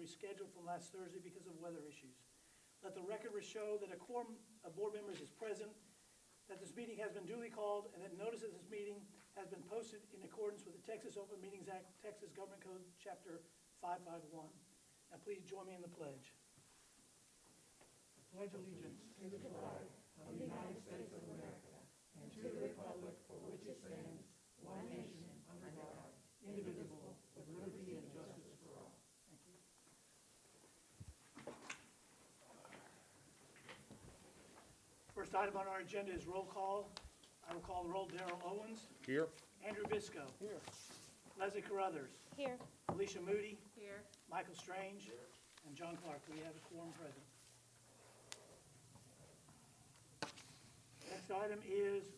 rescheduled from last Thursday because of weather issues. Let the record show that a quorum of board members is present, that this meeting has been duly called, and that notice of this meeting has been posted in accordance with the Texas Open Meetings Act, Texas Government Code, Chapter 551. Now please join me in the pledge. I pledge allegiance to the flag of the United States of America and to the republic for which it stands, one nation, under God, indivisible, with liberty and justice for all. Thank you. First item on our agenda is roll call. I will call the roll. Darrell Owens. Here. Andrew Bisco. Here. Leslie Carruthers. Here. Alicia Moody. Here. Michael Strange. Here. And John Clark. We have a quorum present. Next item is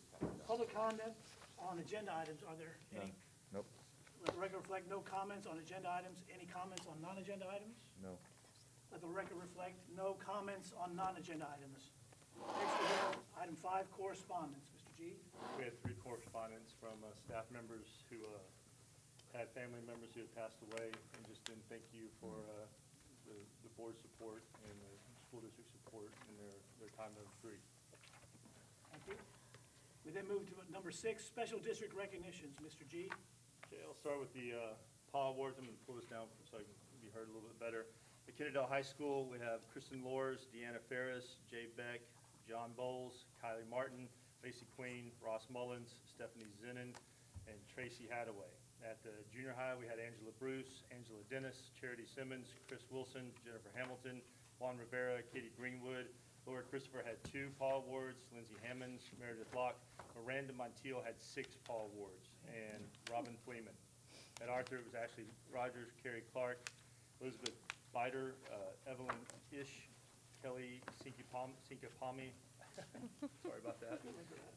public comment on agenda items. Are there any? Nope. Let the record reflect no comments on agenda items. Any comments on non-agenda items? No. Let the record reflect no comments on non-agenda items. Next we have item 5, correspondence. Mr. G. We had 3 correspondence from staff members who had family members who had passed away, and just didn't thank you for the board support and the school district support in their time of grief. Thank you. We then move to number 6, special district recognitions. Mr. G. Okay, I'll start with the PAW awards. I'm going to pull this down so I can be heard a little bit better. At Kennedale High School, we have Kristen Lors, Deanna Ferris, Jay Beck, John Bowles, Kylie Martin, Lacey Queen, Ross Mullins, Stephanie Zinnan, and Tracy Hadaway. At the junior high, we had Angela Bruce, Angela Dennis, Charity Simmons, Chris Wilson, Jennifer Hamilton, Juan Rivera, Katie Greenwood. Laura Christopher had 2 PAW awards, Lindsay Hammonds, Meredith Locke. Miranda Montiel had 6 PAW awards, and Robin Fleeman. At Arthur, it was actually Rogers, Carrie Clark, Elizabeth Biter, Evelyn Ish, Kelly Sinkapami, sorry about that,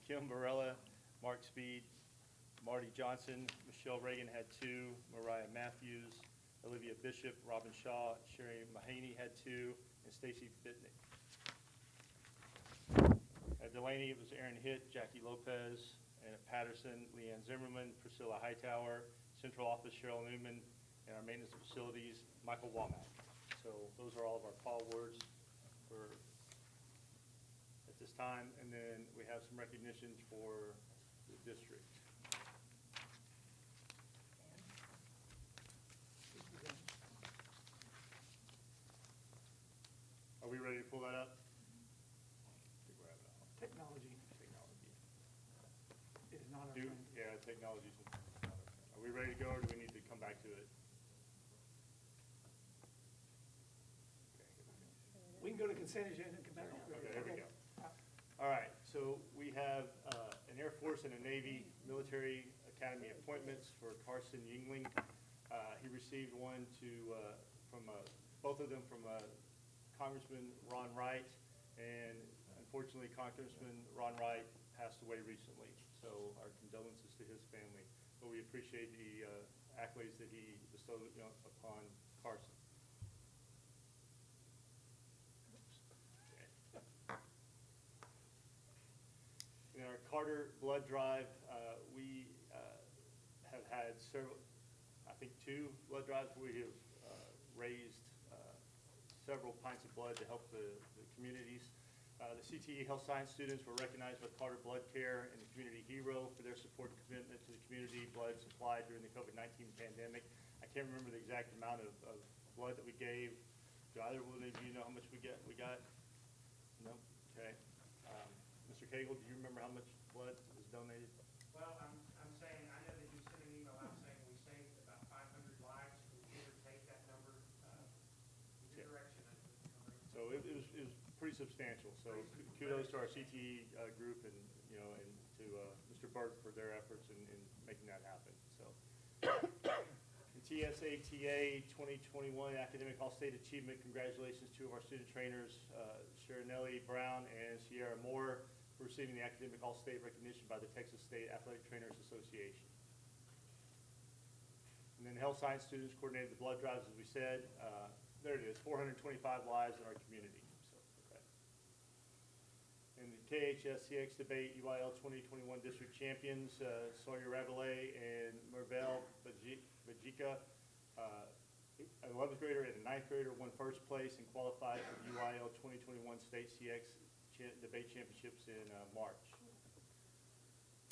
Kim Barella, Mark Speed, Marty Johnson, Michelle Reagan had 2, Mariah Matthews, Olivia Bishop, Robin Shaw, Sherry Mahaney had 2, and Stacy Bitnick. At Delaney, it was Aaron Hitt, Jackie Lopez, and at Patterson, Leanne Zimmerman, Priscilla Hightower, Central Office, Cheryl Newman, and our maintenance and facilities, Michael Womack. So those are all of our PAW awards for at this time, and then we have some recognitions for the district. Are we ready to pull that up? Technology. It is not our friend. Yeah, technology is not our friend. Are we ready to go, or do we need to come back to it? We can go to consent agenda and come back. Okay, there we go. All right, so we have an Air Force and a Navy military academy appointments for Carson Yingling. He received one from both of them from Congressman Ron Wright, and unfortunately, Congressman Ron Wright passed away recently. So our condolences to his family. But we appreciate the accolades that he bestowed upon Carson. In our Carter blood drive, we have had several, I think 2 blood drives where we have raised several pints of blood to help the communities. The CTE health science students were recognized with Carter Blood Care and the Community Hero for their support and commitment to the community blood supplied during the COVID-19 pandemic. I can't remember the exact amount of blood that we gave. Do either one of you know how much we got? No? Okay. Mr. Cagle, do you remember how much blood was donated? Well, I'm saying, I know that you sent an email out saying we saved about 500 lives. Can we give or take that number in your direction? So it was pretty substantial. So kudos to our CTE group and to Mr. Burke for their efforts in making that happen. So in TSATA 2021 Academic All-State Achievement, congratulations to 2 of our student trainers, Sharonelli Brown and Sierra Moore, for receiving the Academic All-State recognition by the Texas State Athletic Trainers Association. And then health science students coordinated the blood drives, as we said. There it is, 425 lives in our community. So, okay. In the KHSCX debate, UIL 2021 district champions, Sawyer Rabelais and Mervelle Bajika An 11th grader and a 9th grader won first place and qualified for the UIL 2021 State CX Debate Championships in March.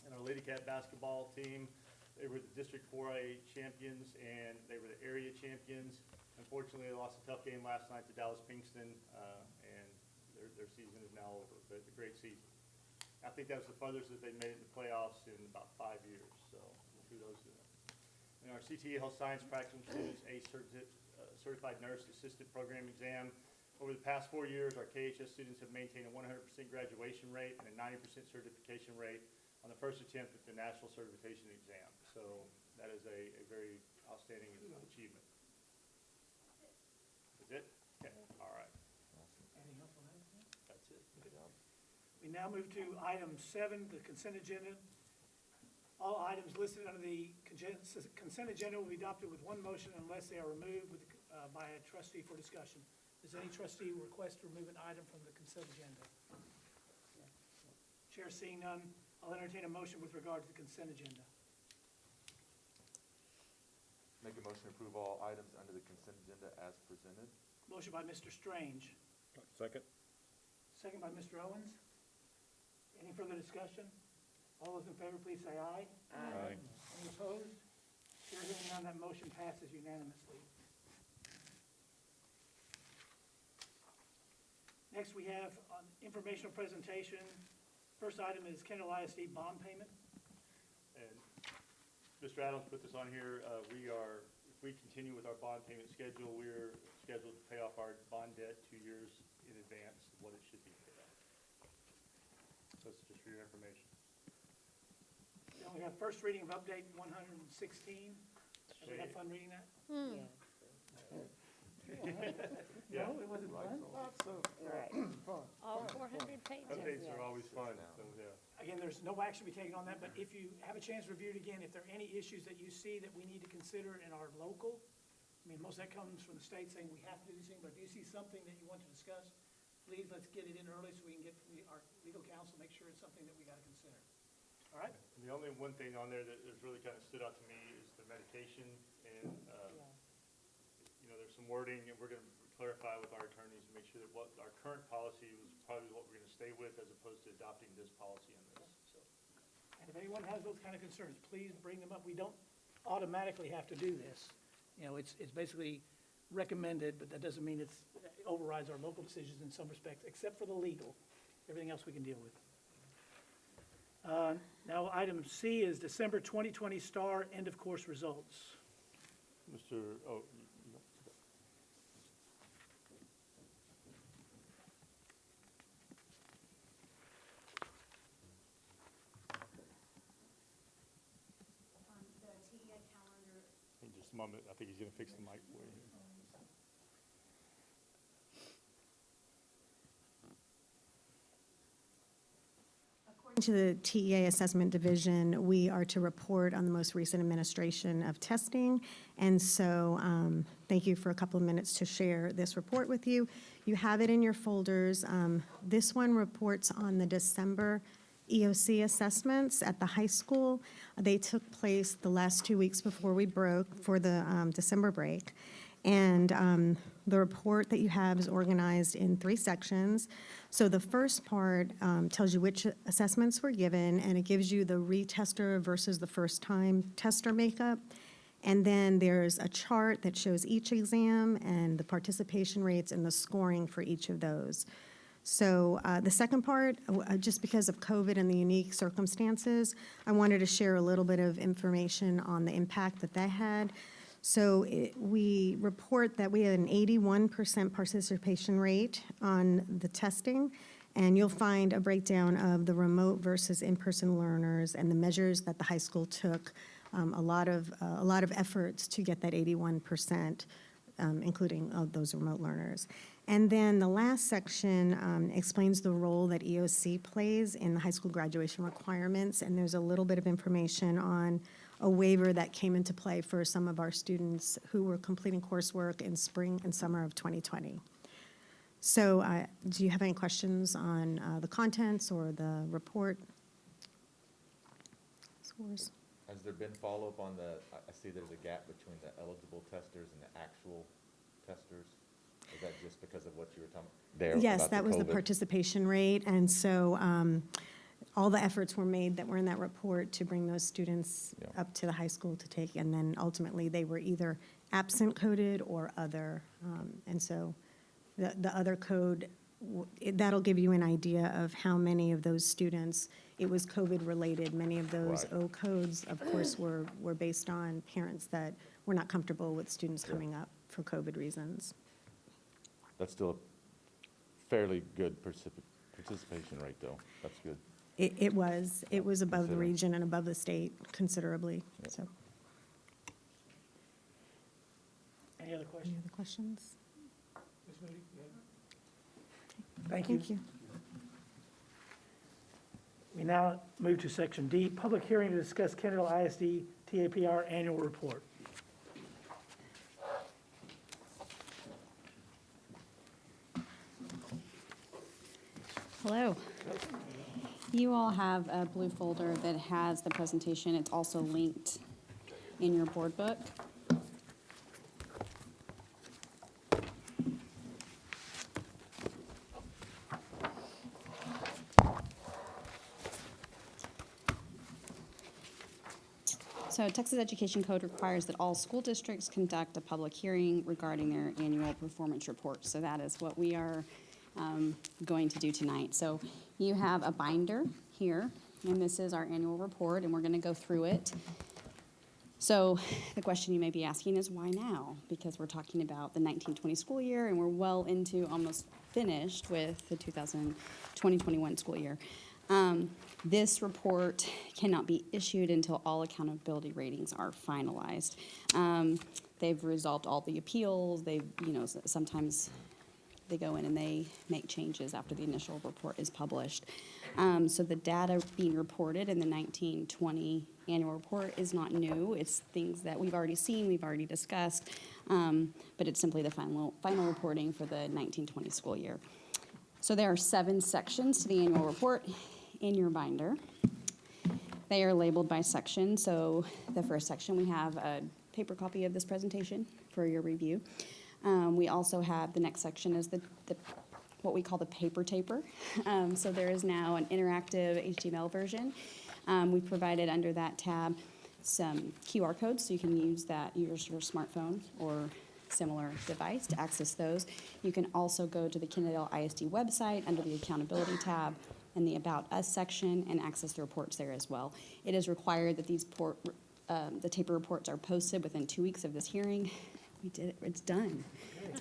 And our Lady Cat basketball team, they were the District 4A champions and they were the area champions. Unfortunately, they lost a tough game last night to Dallas Pinkston, and their season is now over, but a great season. I think that was the furthest that they made it in the playoffs in about 5 years, so kudos to them. And our CTE Health Science Practicum students, a Certified Nurse Assistant Program exam. Over the past 4 years, our KHS students have maintained a 100% graduation rate and a 90% certification rate on the first attempt at the National Certification Exam. So that is a very outstanding achievement. Is it? Okay, all right. Anything else on that? That's it. We now move to item 7, the consent agenda. All items listed under the consent agenda will be adopted with one motion unless they are removed by a trustee for discussion. Does any trustee request to remove an item from the consent agenda? Chair seeing none, I'll entertain a motion with regard to the consent agenda. Make a motion to approve all items under the consent agenda as presented. Motion by Mr. Strange, Second. second by Mr. Owens. Any further discussion? All those in favor, please say aye. Aye. Any opposed? Chair hearing none, that motion passes unanimously. Next, we have informational presentation. First item is Kendall ISD bond payment. And Mr. Adams put this on here. If we continue with our bond payment schedule, we're scheduled to pay off our bond debt 2 years in advance of what it should be paid off. So it's just for your information. Then we have first reading of update 116. Have we had fun reading that? Yeah. No, it wasn't fun. Lots of Right. fun. All 400 pages. Updates are always fun, so yeah. Again, there's no action to be taken on that, but if you have a chance to review it again, if there are any issues that you see that we need to consider in our local, I mean, most of that comes from the state saying we have to do these things, but if you see something that you want to discuss, please, let's get it in early so we can get our legal counsel, make sure it's something that we got to consider. All right? The only one thing on there that has really kind of stood out to me is the medication, and, you know, there's some wording, and we're going to clarify with our attorneys to make sure that what our current policy was probably what we're going to stay with as opposed to adopting this policy on this, so. And if anyone has those kind of concerns, please bring them up. We don't automatically have to do this. You know, it's basically recommended, but that doesn't mean it overrides our local decisions in some respects, except for the legal. Everything else we can deal with. Now, item C is December 2020 STAR end-of-course results. Mr. Oh, The TEA calendar. in just a moment, I think he's going to fix the mic for you. According to the TEA Assessment Division, we are to report on the most recent administration of testing. And so thank you for a couple of minutes to share this report with you. You have it in your folders. This one reports on the December EOC assessments at the high school. They took place the last 2 weeks before we broke for the December break. And the report that you have is organized in 3 sections. So the first part tells you which assessments were given, and it gives you the retester versus the first-time tester makeup. And then there's a chart that shows each exam and the participation rates and the scoring for each of those. So the second part, just because of COVID and the unique circumstances, I wanted to share a little bit of information on the impact that that had. So we report that we had an 81% participation rate on the testing, and you'll find a breakdown of the remote versus in-person learners and the measures that the high school took, a lot of efforts to get that 81%, including those remote learners. And then the last section explains the role that EOC plays in the high school graduation requirements, and there's a little bit of information on a waiver that came into play for some of our students who were completing coursework in spring and summer of 2020. So do you have any questions on the contents or the report? Scores? I Has there been follow-up on I see there's a gap between the eligible testers and the actual testers? Is that just because of what you were talking there? Yes, about that was the COVID? participation rate, and so all the efforts were made that were in that report to bring those students Yeah. up to the high school to take, and then ultimately they were either absent coded or other. And so the other code, that'll give you an idea of how many of those students, it was COVID-related. Many of those Right. O codes, of course, were based on parents that were not comfortable with students Yeah. coming up for COVID reasons. That's still a fairly good participation rate, though. That's good. It was above the Considering. region and above the state considerably, Yep. so. Any other Any questions? other questions? Ms. Moody, you have- Thank you. Thank you. We now move to section D, public hearing to discuss Kennedale ISD TAPR annual report. Hello. You all have a blue folder that has the presentation. It's also linked in your board book. So Texas Education Code requires that all school districts conduct a public hearing regarding their annual performance report. So that is what we are going to do tonight. So you have a binder here, and this is our annual report, and we're going to go through it. So the question you may be asking is, why now? Because we're talking about the 1920 school year, and we're well into, almost finished with the 2020-21 school year. This report cannot be issued until all accountability ratings are finalized. They've resolved all the appeals. They've, sometimes they go in and they make changes after the initial report is published. So the data being reported in the 1920 annual report is not new. It's things that we've already seen, we've already discussed, but it's simply the final reporting for the 1920 school year. So there are 7 sections to the annual report in your binder. They are labeled by section. So the first section, we have a paper copy of this presentation for your review. We also have, the next section is the what we call the paper taper. So there is now an interactive HTML version. We've provided under that tab some QR codes, so you can use your smartphone or similar device to access those. You can also go to the Kennedale ISD website under the accountability tab and the About Us section and access the reports there as well. It is required that the taper reports are posted within 2 weeks of this hearing. We did it, it's done.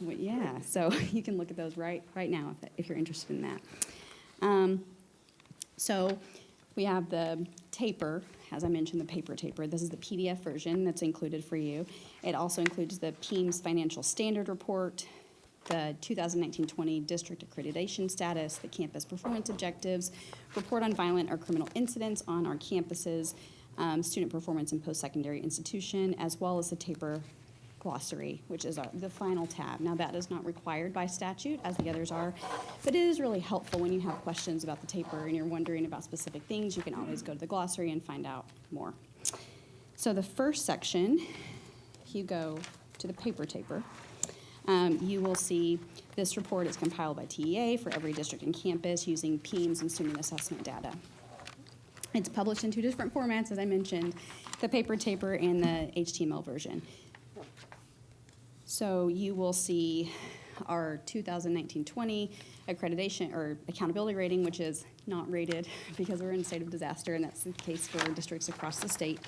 Yeah, so you can look at those right now if you're interested in that. So we have the taper, as I mentioned, the paper taper. This is the PDF version that's included for you. It also includes the PEAMS Financial Standard Report, the 2019-20 District Accreditation Status, the Campus Performance Objectives, Report on Violent or Criminal Incidents on our campuses, Student Performance in Post-Secondary Institution, as well as the taper glossary, which is the final tab. Now, that is not required by statute, as the others are, but it is really helpful when you have questions about the taper and you're wondering about specific things. You can always go to the glossary and find out more. So the first section, if you go to the paper taper, you will see this report is compiled by TEA for every district and campus using PEAMS and student assessment data. It's published in 2 different formats, as I mentioned, the paper taper and the HTML version. So you will see our 2019-20 accreditation or accountability rating, which is not rated because we're in a state of disaster, and that's the case for districts across the state.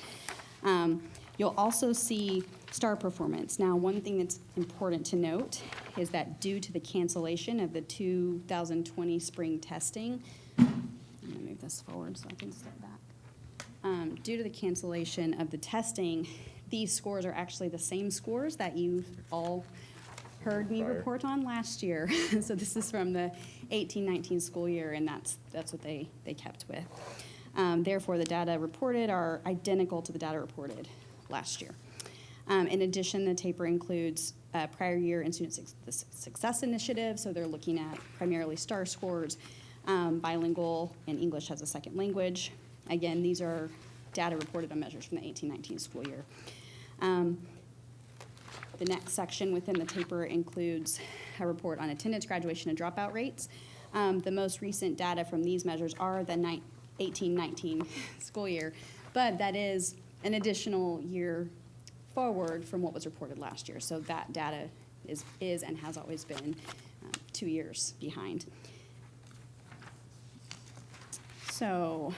You'll also see star performance. Now, one thing that's important to note is that due to the cancellation of the 2020 spring testing, I'm going to move this forward so I can step back. Due to the cancellation of the testing, these scores are actually the same scores that you all heard me report on last year. So this is from the 18-19 school year, and that's what they kept with. Therefore, the data reported are identical to the data reported last year. In addition, the taper includes prior year and student success initiative, so they're looking at primarily STAR scores, bilingual, and English as a second language. Again, these are data reported on measures from the 18-19 school year. The next section within the paper includes a report on attendance, graduation, and dropout rates. The most recent data from these measures are the 18-19 school year, but that is an additional year forward from what was reported last year. So that data is and has always been 2 years behind. So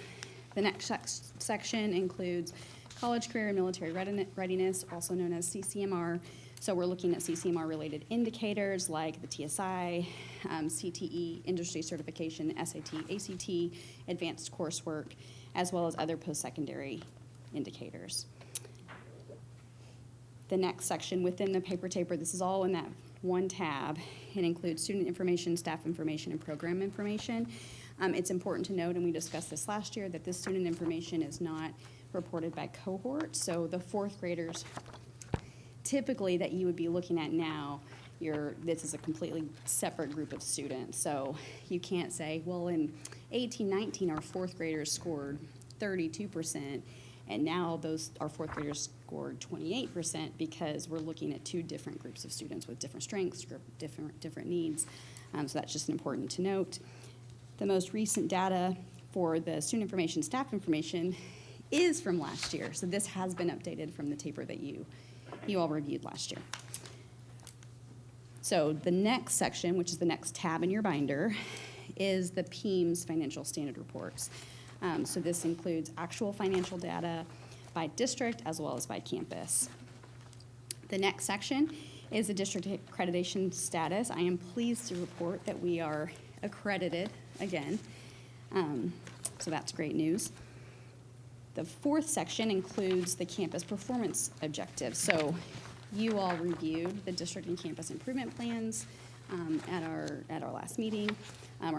the next section includes college, career, and military readiness, also known as CCMR. So we're looking at CCMR-related indicators like the TSI, CTE, industry certification, SAT, ACT, advanced coursework, as well as other post-secondary indicators. The next section within the paper taper, this is all in that one tab. It includes student information, staff information, and program information. It's important to note, and we discussed this last year, that this student information is not reported by cohort. So the fourth graders typically that you would be looking at now, this is a completely separate group of students. So you can't say, well, in 18-19, our fourth graders scored 32%, and now our fourth graders scored 28%, because we're looking at two different groups of students with different strengths, different needs. So that's just important to note. The most recent data for the student information, staff information, is from last year. So this has been updated from the taper that you all reviewed last year. So the next section, which is the next tab in your binder, is the PEIMS financial standard reports. So this includes actual financial data by district as well as by campus. The next section is the district accreditation status. I am pleased to report that we are accredited again. So that's great news. The fourth section includes the campus performance objectives. So you all reviewed the district and campus improvement plans at our last meeting, the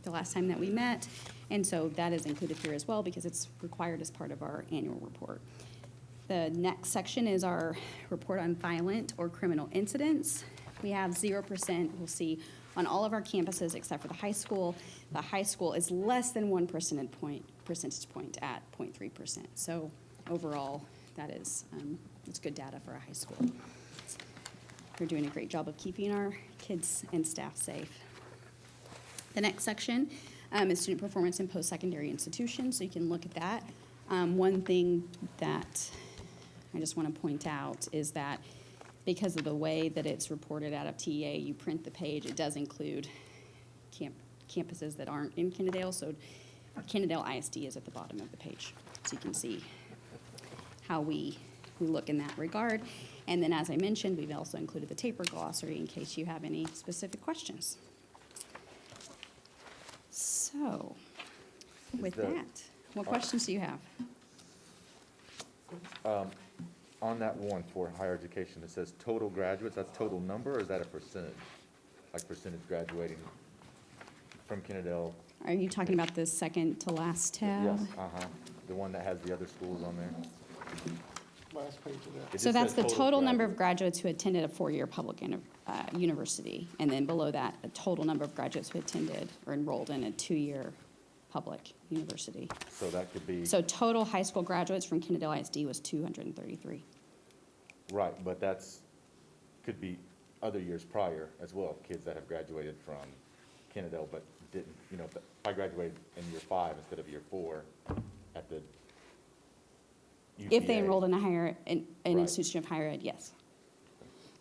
last time that we met. And so that is included here as well because it's required as part of our annual report. The next section is our report on violent or criminal incidents. We have 0%, we'll see, on all of our campuses except for the high school. The high school is less than 1 percentage point at 0.3%. So overall, that is it's good data for a high school. We're doing a great job of keeping our kids and staff safe. The next section is student performance in post-secondary institutions, so you can look at that. One thing that I just want to point out is that because of the way that it's reported out of TEA, you print the page, it does include campuses that aren't in Kennedale, so Kennedale ISD is at the bottom of the page. So you can see how we look in that regard. And then as I mentioned, we've also included the taper glossary in case you have any specific questions. So, with that, what questions do you have? On that one for higher education, it says total graduates, that's total number, or is that a percentage? Like percentage graduating from Kennedale? Are you talking about the second to last tab? Yes, the one that has the other schools on there. Last page of that. It So just that's says the total number of graduates. graduates who attended a four-year public university. And then below that, a total number of graduates who attended or enrolled in a two-year public university. So that could be, So total high school graduates from Kennedale ISD was 233. right, but could be other years prior as well, kids that have graduated from Kennedale but didn't, if I graduated in year 5 instead of year 4 at the If they UTA. enrolled in an Right. institution of higher ed, yes.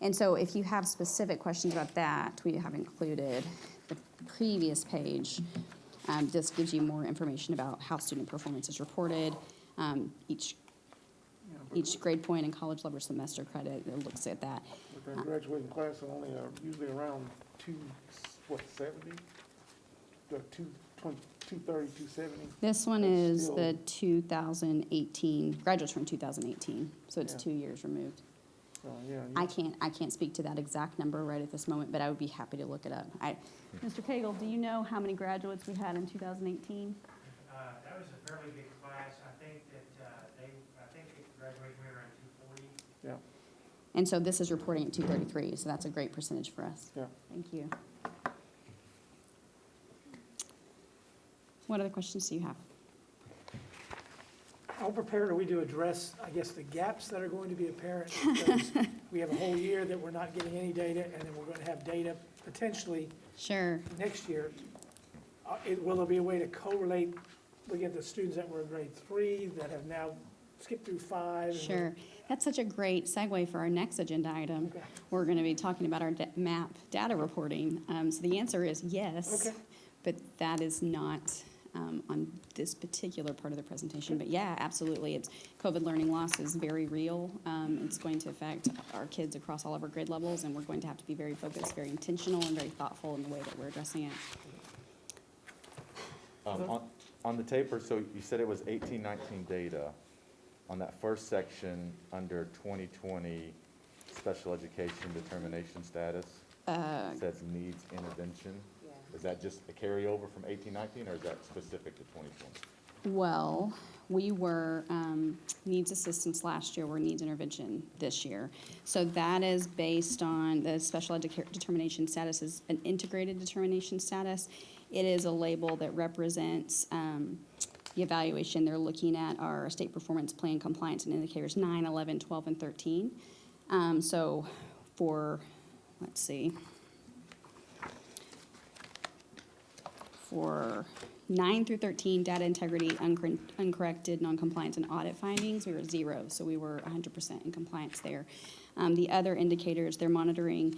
And so if you have specific questions about that, we have included the previous page. This gives you more information about how student performance is reported. Each grade point and college level semester credit, it looks at that. But that graduating class are only usually around 270? 230, 270? This one That's is still- the 2018, graduates from 2018, so it's Yeah. 2 years removed. Yeah. I can't speak to that exact number right at this moment, but I would be happy to look it up. Mr. Cagle, do you know how many graduates we had in 2018? That was a fairly big class. I think it graduated around 240. Yeah. And so this is reporting at 233, so that's a great percentage for us. Yeah. Thank you. What other questions do you have? how prepared are we to address, I guess, the gaps that are going to be apparent? Because we have a whole year that we're not getting any data, and then we're going to have data potentially Sure. next year. Will there be a way to correlate, looking at the students that were in grade 3 that have now skipped through 5? and Sure. That's such a great segue for our next agenda item. Okay. We're going to be talking about our MAP data reporting. So the answer is yes, Okay. but that is not on this particular part of the presentation. But yeah, absolutely. COVID learning loss is very real. It's going to affect our kids across all of our grade levels, and we're going to have to be very focused, very intentional, and very thoughtful in the way that we're addressing it. On the taper, so you said it was 18-19 data. On that first section, under 2020 special education determination status, it says needs intervention. Is that just a carryover from 18-19, or is that specific to 2020? Well, we were needs assistance last year, we're needs intervention this year. So that is based on the special determination status is an integrated determination status. It is a label that represents the evaluation. They're looking at our state performance plan compliance and indicators 9, 11, 12, and 13. So for, let's see, for 9 through 13, data integrity, uncorrected, non-compliance, and audit findings, we were 0, so we were 100% in compliance there. The other indicators, they're monitoring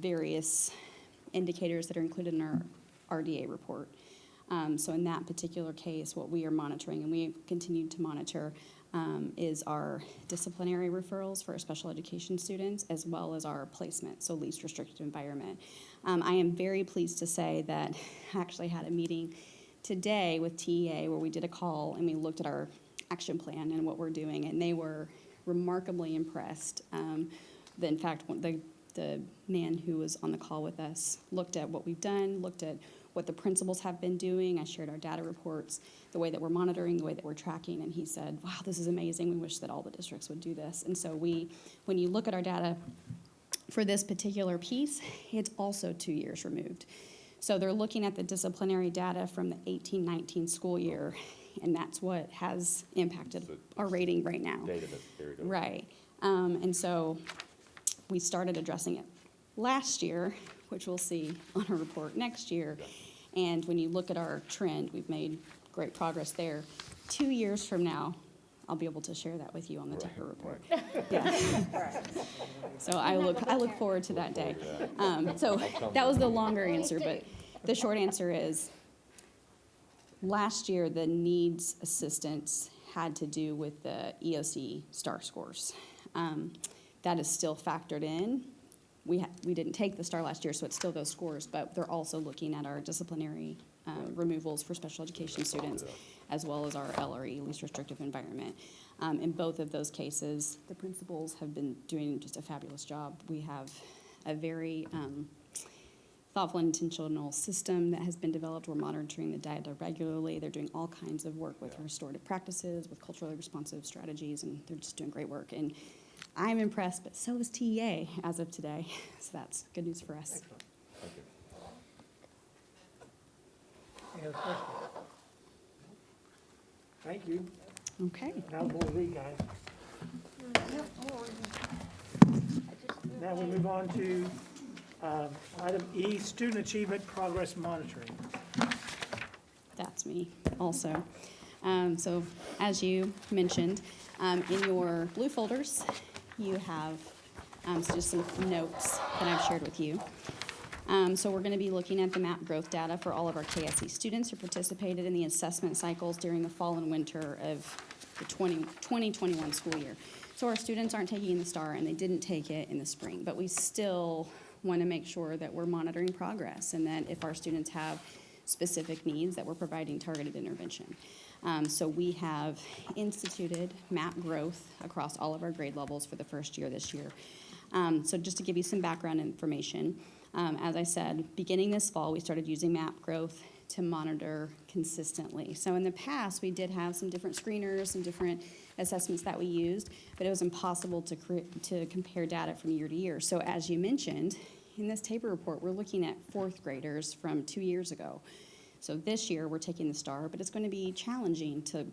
various indicators that are included in our RDA report. So in that particular case, what we are monitoring, and we continue to monitor, is our disciplinary referrals for our special education students, as well as our placement, so least restricted environment. I am very pleased to say that I actually had a meeting today with TEA where we did a call and we looked at our action plan and what we're doing, and they were remarkably impressed. In fact, the man who was on the call with us looked at what we've done, looked at what the principals have been doing. I shared our data reports, the way that we're monitoring, the way that we're tracking, and he said, wow, this is amazing. We wish that all the districts would do this. And so when you look at our data for this particular piece, it's also 2 years removed. So they're looking at the disciplinary data from the 18-19 school year, and that's what has impacted our rating right now. Data that's carried over. Right. And so we started addressing it last year, which we'll see on our report next year. And when you look at our trend, we've made great progress there. 2 years from now, I'll be able to share that with you on the Tucker report. Yeah. So I look forward to that day. So that was the longer answer, but the short answer is last year the needs assistance had to do with the EOC STAR scores. That is still factored in. We didn't take the STAR last year, so it's still those scores, but they're also looking at our disciplinary removals for special education students, as well as our LRE, least restrictive environment. In both of those cases, the principals have been doing just a fabulous job. We have a very thoughtful and intentional system that has been developed. We're monitoring the data regularly. They're doing all kinds of work with restorative practices, with culturally responsive strategies, and they're just doing great work. And I'm impressed, but so is TEA as of today. So that's good news for us. Excellent. Any other questions? Thank you. Okay. Now we'll read, guys. Now we move on to item E, student achievement progress monitoring. That's me also. So as you mentioned, in your blue folders, you have just some notes that I've shared with you. So we're going to be looking at the MAP growth data for all of our KISD students who participated in the assessment cycles during the fall and winter of the 2021 school year. So our students aren't taking the STAR, and they didn't take it in the spring, but we still want to make sure that we're monitoring progress, and that if our students have specific needs, that we're providing targeted intervention. So we have instituted MAP growth across all of our grade levels for the first year this year. So just to give you some background information, as I said, beginning this fall, we started using MAP growth to monitor consistently. So in the past, we did have some different screeners, some different assessments that we used, but it was impossible to compare data from year to year. So as you mentioned, in this taper report, we're looking at fourth graders from 2 years ago. So this year, we're taking the star, but it's going to be challenging to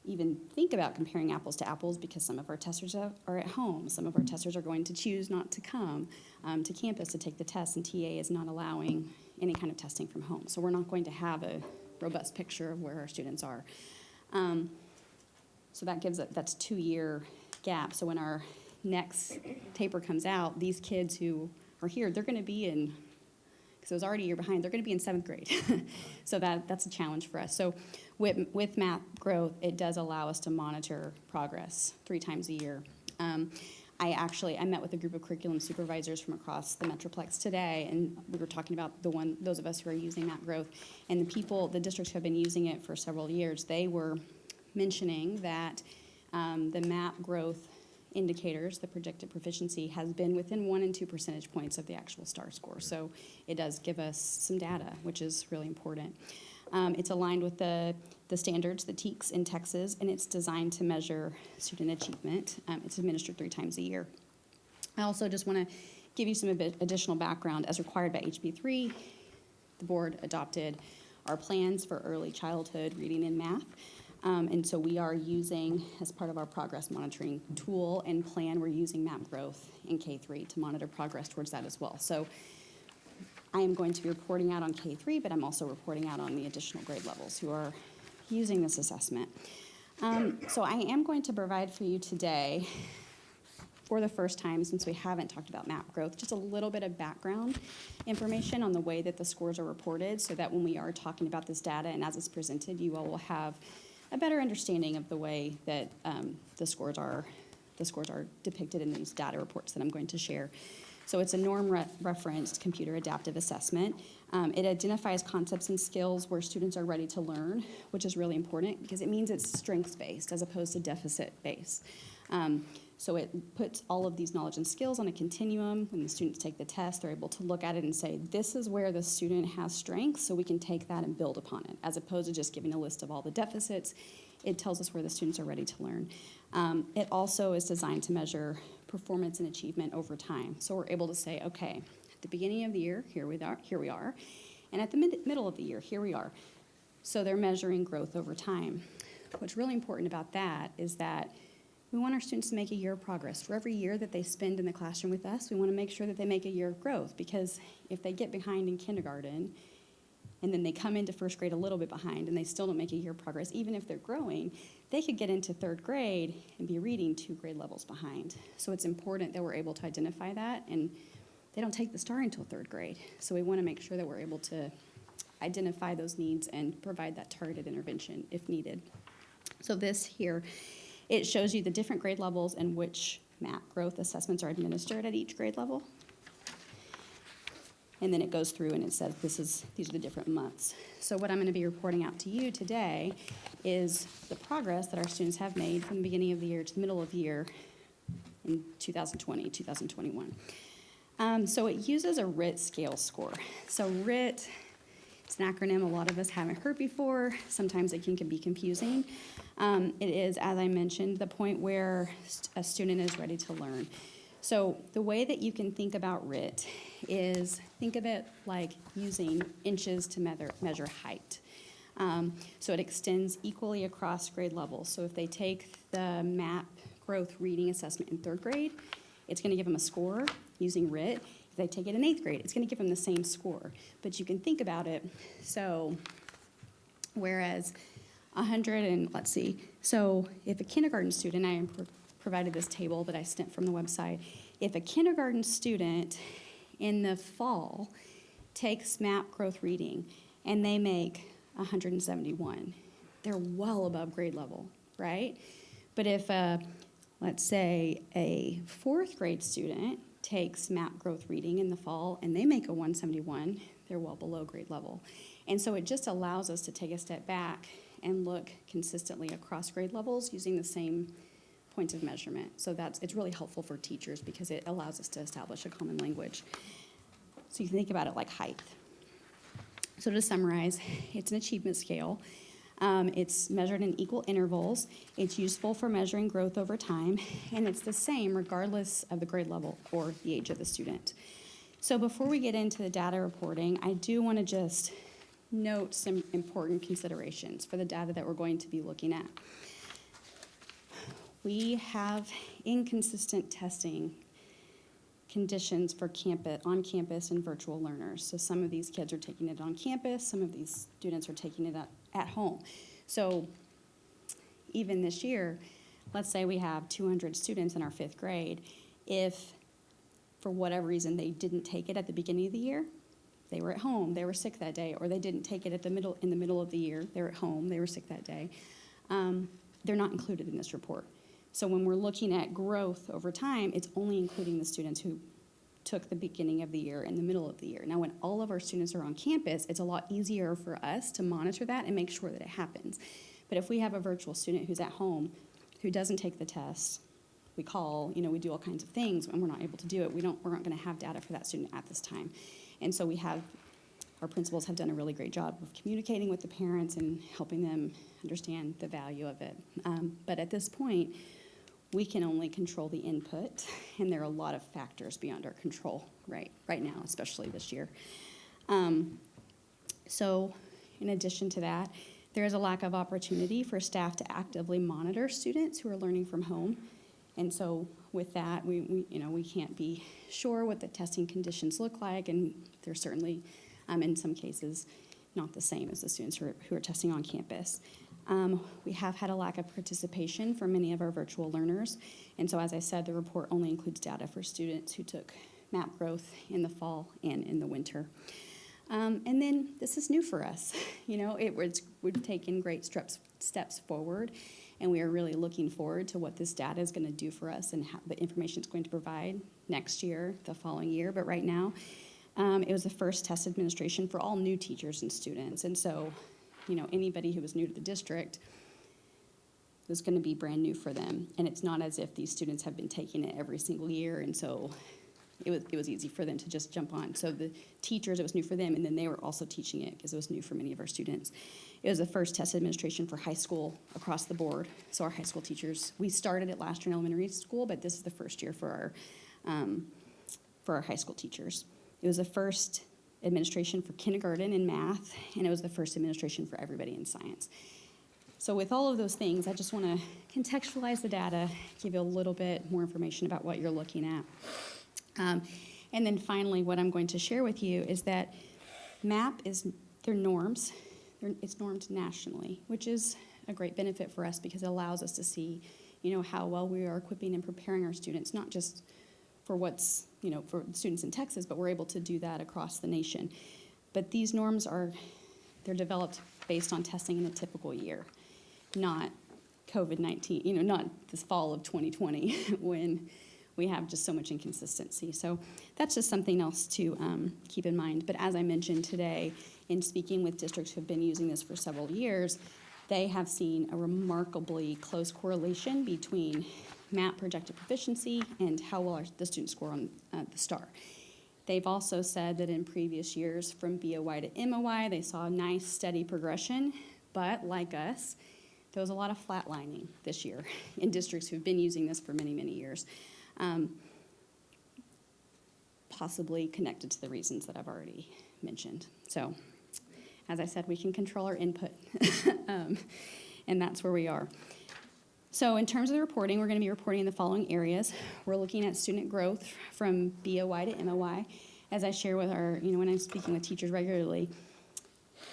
even think about comparing apples to apples because some of our testers are at home. Some of our testers are going to choose not to come to campus to take the test, and TA is not allowing any kind of testing from home. So we're not going to have a robust picture of where our students are. So that's 2-year gap. So when our next paper comes out, these kids who are here, they're going to be in, because it was already a year behind, they're going to be in 7th grade. So that's a challenge for us. So with math growth, it does allow us to monitor progress 3 times a year. I met with a group of curriculum supervisors from across the Metroplex today, and we were talking about those of us who are using math growth, and the districts who have been using it for several years, they were mentioning that the MAP growth indicators, the predicted proficiency, has been within 1 and 2 percentage points of the actual STAR score. So it does give us some data, which is really important. It's aligned with the standards, the TEKS in Texas, and it's designed to measure student achievement. It's administered 3 times a year. I also just want to give you some additional background. As required by HB3, the board adopted our plans for early childhood reading and math. And so we are using, as part of our progress monitoring tool and plan, we're using MAP growth in K3 to monitor progress towards that as well. So I am going to be reporting out on K3, but I'm also reporting out on the additional grade levels who are using this assessment. So I am going to provide for you today, for the first time since we haven't talked about MAP growth, just a little bit of background information on the way that the scores are reported so that when we are talking about this data and as it's presented, you all will have a better understanding of the way that the scores are depicted in these data reports that I'm going to share. So it's a norm-referenced computer adaptive assessment. It identifies concepts and skills where students are ready to learn, which is really important because it means it's strengths-based as opposed to deficit-based. So it puts all of these knowledge and skills on a continuum. When the students take the test, they're able to look at it and say, this is where the student has strengths, so we can take that and build upon it, as opposed to just giving a list of all the deficits. It tells us where the students are ready to learn. It also is designed to measure performance and achievement over time. So we're able to say, okay, at the beginning of the year, here we are, and at the middle of the year, here we are. So they're measuring growth over time. What's really important about that is that we want our students to make a year of progress. For every year that they spend in the classroom with us, we want to make sure that they make a year of growth, because if they get behind in kindergarten and then they come into 1st grade a little bit behind and they still don't make a year of progress, even if they're growing, they could get into 3rd grade and be reading 2 grade levels behind. So it's important that we're able to identify that, and they don't take the STAR until 3rd grade. So we want to make sure that we're able to identify those needs and provide that targeted intervention if needed. So this here, it shows you the different grade levels and which MAP growth assessments are administered at each grade level. And then it goes through and it says these are the different months. So what I'm going to be reporting out to you today is the progress that our students have made from the beginning of the year to the middle of the year in 2020, 2021. So it uses a RIT scale score. So RIT, it's an acronym a lot of us haven't heard before. Sometimes it can be confusing. It is, as I mentioned, the point where a student is ready to learn. So the way that you can think about RIT is think of it like using inches to measure height. So it extends equally across grade levels. So if they take the MAP growth reading assessment in 3rd grade, it's going to give them a score using RIT. If they take it in 8th grade, it's going to give them the same score. But you can think about it, so whereas 100 and, let's see, so if a kindergarten student, I provided this table that I sent from the website, if a kindergarten student in the fall takes MAP growth reading and they make 171, they're well above grade level, right? But if, let's say, a 4th grade student takes MAP growth reading in the fall and they make a 171, they're well below grade level. And so it just allows us to take a step back and look consistently across grade levels using the same points of measurement. So it's really helpful for teachers because it allows us to establish a common language. So you think about it like height. So to summarize, it's an achievement scale. It's measured in equal intervals. It's useful for measuring growth over time, and it's the same regardless of the grade level or the age of the student. So before we get into the data reporting, I do want to just note some important considerations for the data that we're going to be looking at. We have inconsistent testing conditions for on-campus and virtual learners. So some of these kids are taking it on campus, some of these students are taking it at home. So even this year, let's say we have 200 students in our 5th grade. If, for whatever reason, they didn't take it at the beginning of the year, they were at home, they were sick that day, or they didn't take it in the middle of the year, they were at home, they were sick that day, they're not included in this report. So when we're looking at growth over time, it's only including the students who took the beginning of the year and the middle of the year. Now, when all of our students are on campus, it's a lot easier for us to monitor that and make sure that it happens. But if we have a virtual student who's at home, who doesn't take the test, we call, we do all kinds of things, and we're not able to do it, we're not gonna have data for that student at this time. And so our principals have done a really great job of communicating with the parents and helping them understand the value of it. But at this point, we can only control the input, and there are a lot of factors beyond our control right now, especially this year. So in addition to that, there is a lack of opportunity for staff to actively monitor students who are learning from home. And so with that, we can't be sure what the testing conditions look like, and they're certainly, in some cases, not the same as the students who are testing on campus. We have had a lack of participation for many of our virtual learners. And so, as I said, the report only includes data for students who took MAP growth in the fall and in the winter. And then this is new for us. We've taken great steps forward, and we are really looking forward to what this data is going to do for us and how the information it's going to provide next year, the following year. But right now, it was the first test administration for all new teachers and students. And so, anybody who was new to the district was going to be brand new for them. And it's not as if these students have been taking it every single year, and so it was easy for them to just jump on. So the teachers, it was new for them, and then they were also teaching it because it was new for many of our students. It was the first test administration for high school across the board. So our high school teachers, we started it last year in elementary school, but this is the first year for our high school teachers. It was the first administration for kindergarten in math, and it was the first administration for everybody in science. So with all of those things, I just want to contextualize the data, give you a little bit more information about what you're looking at. And then finally, what I'm going to share with you is that MAP their norms. It's normed nationally, which is a great benefit for us because it allows us to see, how well we are equipping and preparing our students, not just for what's, for students in Texas, but we're able to do that across the nation. But these norms they're developed based on testing in a typical year, not COVID-19, not this fall of 2020 when we have just so much inconsistency. So that's just something else to keep in mind. But as I mentioned today, in speaking with districts who have been using this for several years, they have seen a remarkably close correlation between MAP projected proficiency and how well the students score on the STAR. They've also said that in previous years, from BOY to MOY, they saw a nice steady progression, but like us, there was a lot of flatlining this year in districts who've been using this for many, many years. Possibly connected to the reasons that I've already mentioned. So, as I said, we can control our input, and that's where we are. So in terms of the reporting, we're going to be reporting in the following areas. We're looking at student growth from BOY to MOY. As I share with when I'm speaking with teachers regularly,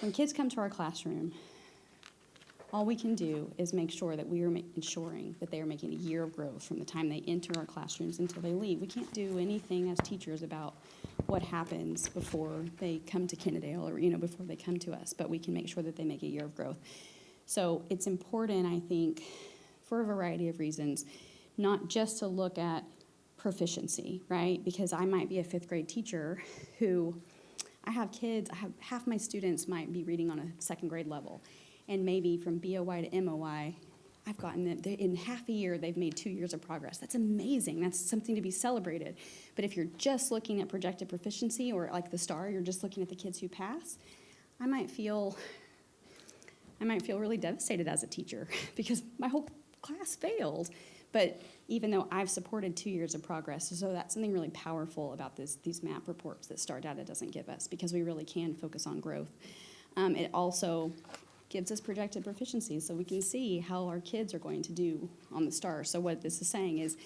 when kids come to our classroom, all we can do is make sure that we are ensuring that they are making a year of growth from the time they enter our classrooms until they leave. We can't do anything as teachers about what happens before they come to Kennedale or, before they come to us, but we can make sure that they make a year of growth. So it's important, I think, for a variety of reasons, not just to look at proficiency, right? Because I might be a 5th grade teacher who, I have half my students might be reading on a 2nd grade level. And maybe from BOY to MOY, I've gotten it, in half a year, they've made 2 years of progress. That's amazing. That's something to be celebrated. But if you're just looking at projected proficiency or like the STAR, you're just looking at the kids who pass, I might feel really devastated as a teacher because my whole class failed. But even though I've supported 2 years of progress, so that's something really powerful about these MAP reports that STAR data doesn't give us because we really can focus on growth. It also gives us projected proficiency, so we can see how our kids are going to do on the STAR. So what this is saying is,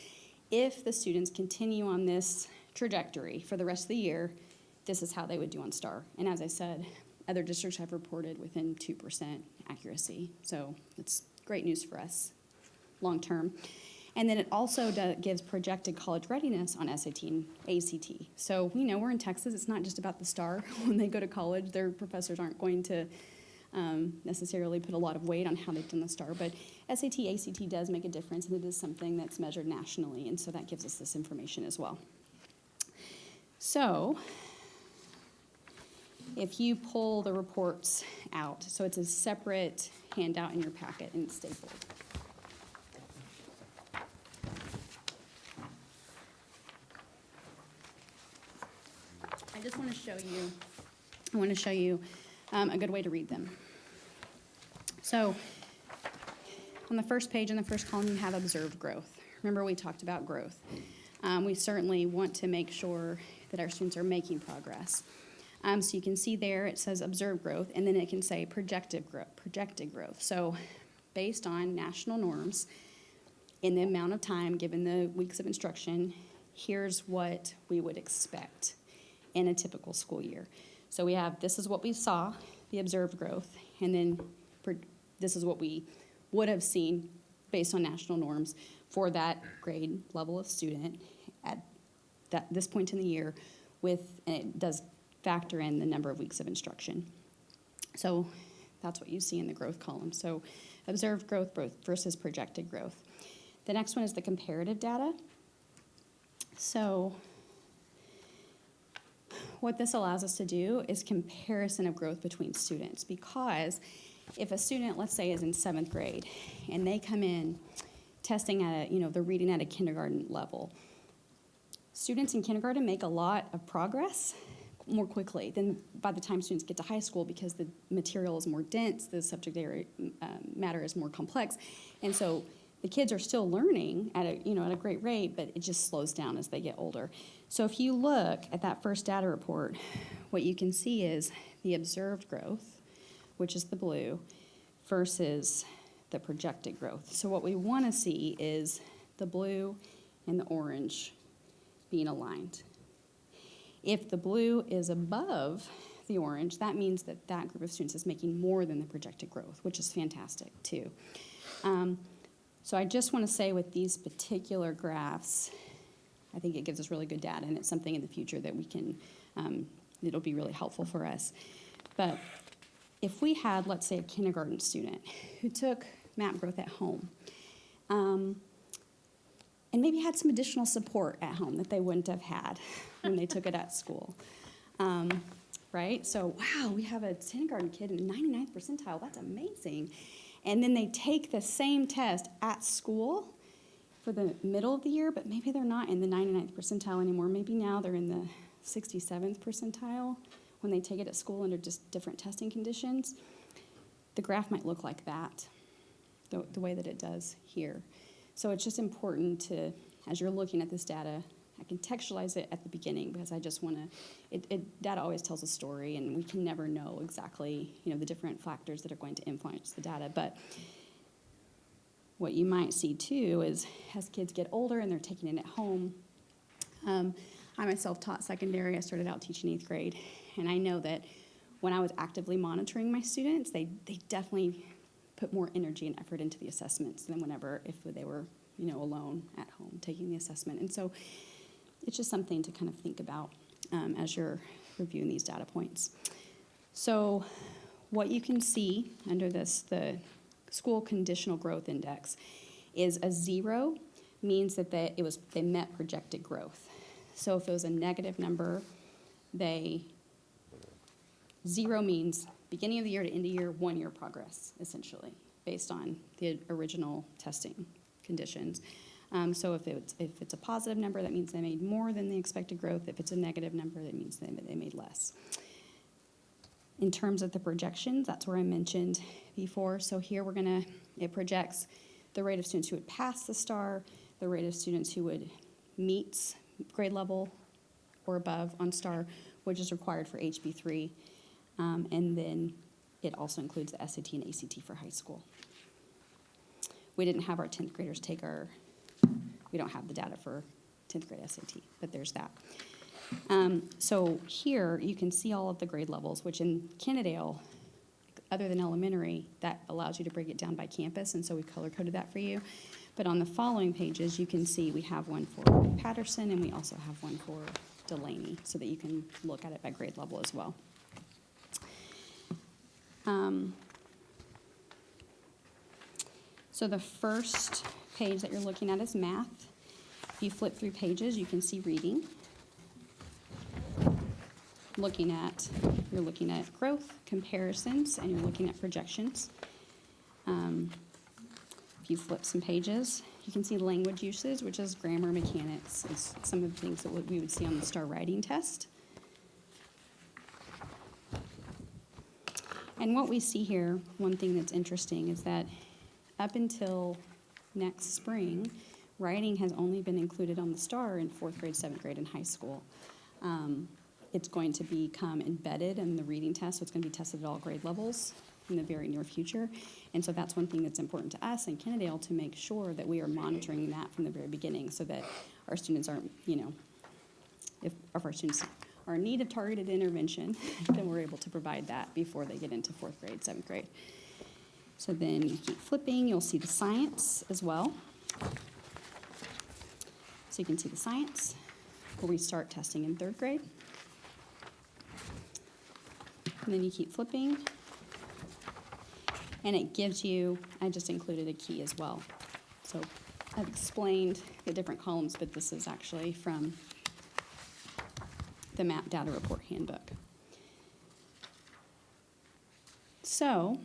if the students continue on this trajectory for the rest of the year, this is how they would do on STAR. And as I said, other districts have reported within 2% accuracy. So it's great news for us long-term. And then it also gives projected college readiness on SAT and ACT. So we know we're in Texas. It's not just about the STAR. When they go to college, their professors aren't going to necessarily put a lot of weight on how they've done the STAR. But SAT, ACT does make a difference, and it is something that's measured nationally. And so that gives us this information as well. So if you pull the reports out, so it's a separate handout in your packet and it's stapled. I just want to show you a good way to read them. So on the first page, in the first column, you have observed growth. Remember, we talked about growth. We certainly want to make sure that our students are making progress. So you can see there it says observed growth, and then it can say projected growth. So based on national norms, in the amount of time given the weeks of instruction, here's what we would expect in a typical school year. So we have, this is what we saw, the observed growth, and then this is what we would have seen based on national norms for that grade level of student at this point in the year, and it does factor in the number of weeks of instruction. So that's what you see in the growth column. So observed growth versus projected growth. The next one is the comparative data. So what this allows us to do is comparison of growth between students, because if a student, let's say, is in 7th grade and they come in testing at they're reading at a kindergarten level, students in kindergarten make a lot of progress more quickly than by the time students get to high school, because the material is more dense, the subject area matter is more complex, and so the kids are still learning at a great rate, but it just slows down as they get older. So if you look at that first data report, what you can see is the observed growth, which is the blue, versus the projected growth. So what we want to see is the blue and the orange being aligned. If the blue is above the orange, that means that that group of students is making more than the projected growth, which is fantastic too. So I just want to say with these particular graphs, I think it gives us really good data, and it's something in the future that we can, it'll be really helpful for us. But if we had, let's say, a kindergarten student who took map growth at home, and maybe had some additional support at home that they wouldn't have had when they took it at school, right? So, wow, we have a kindergarten kid in the 99th percentile. That's amazing. And then they take the same test at school for the middle of the year, but maybe they're not in the 99th percentile anymore. Maybe now they're in the 67th percentile when they take it at school under just different testing conditions. The graph might look like that, the way that it does here. So it's just important to, as you're looking at this data, I contextualize it at the beginning, because I just want to, data always tells a story, and we can never know exactly, the different factors that are going to influence the data. But what you might see too is, as kids get older and they're taking it at home, I myself taught secondary. I started out teaching 8th grade, and I know that when I was actively monitoring my students, they definitely put more energy and effort into the assessments than if they were, alone at home taking the assessment. And so it's just something to kind of think about as you're reviewing these data points. So what you can see under this, the school conditional growth index, is a 0 means that they met projected growth. So if it was a negative number, 0 means beginning of the year to end of year, 1 year progress, essentially, based on the original testing conditions. So if it's a positive number, that means they made more than the expected growth. If it's a negative number, that means they made less. In terms of the projections, that's where I mentioned before. So here it projects the rate of students who would pass the STAR, the rate of students who would meet grade level or above on STAR, which is required for HB3, and then it also includes the SAT and ACT for high school. We didn't have our 10th graders we don't have the data for 10th grade SAT, but there's that. So here you can see all of the grade levels, which in Kennedale, other than elementary, that allows you to break it down by campus, and so we color-coded that for you. But on the following pages, you can see we have one for Patterson, and we also have one for Delaney, so that you can look at it by grade level as well. So the first page that you're looking at is math. If you flip through pages, you can see reading. You're looking at growth, comparisons, and you're looking at projections. If you flip some pages, you can see language uses, which is grammar, mechanics. It's some of the things that we would see on the STAR writing test. And what we see here, one thing that's interesting is that up until next spring, writing has only been included on the STAR in 4th grade, 7th grade, and high school. It's going to become embedded in the reading test, so it's going to be tested at all grade levels in the very near future. And so that's one thing that's important to us in Kennedale, to make sure that we are monitoring that from the very beginning, so that our students aren't, if our students are in need of targeted intervention, then we're able to provide that before they get into 4th grade, 7th grade. So then you keep flipping, you'll see the science as well. So you can see the science, where we start testing in 3rd grade. And then you keep flipping, and it gives you, I just included a key as well. So I've explained the different columns, but this is actually from the MAP Data Report Handbook. So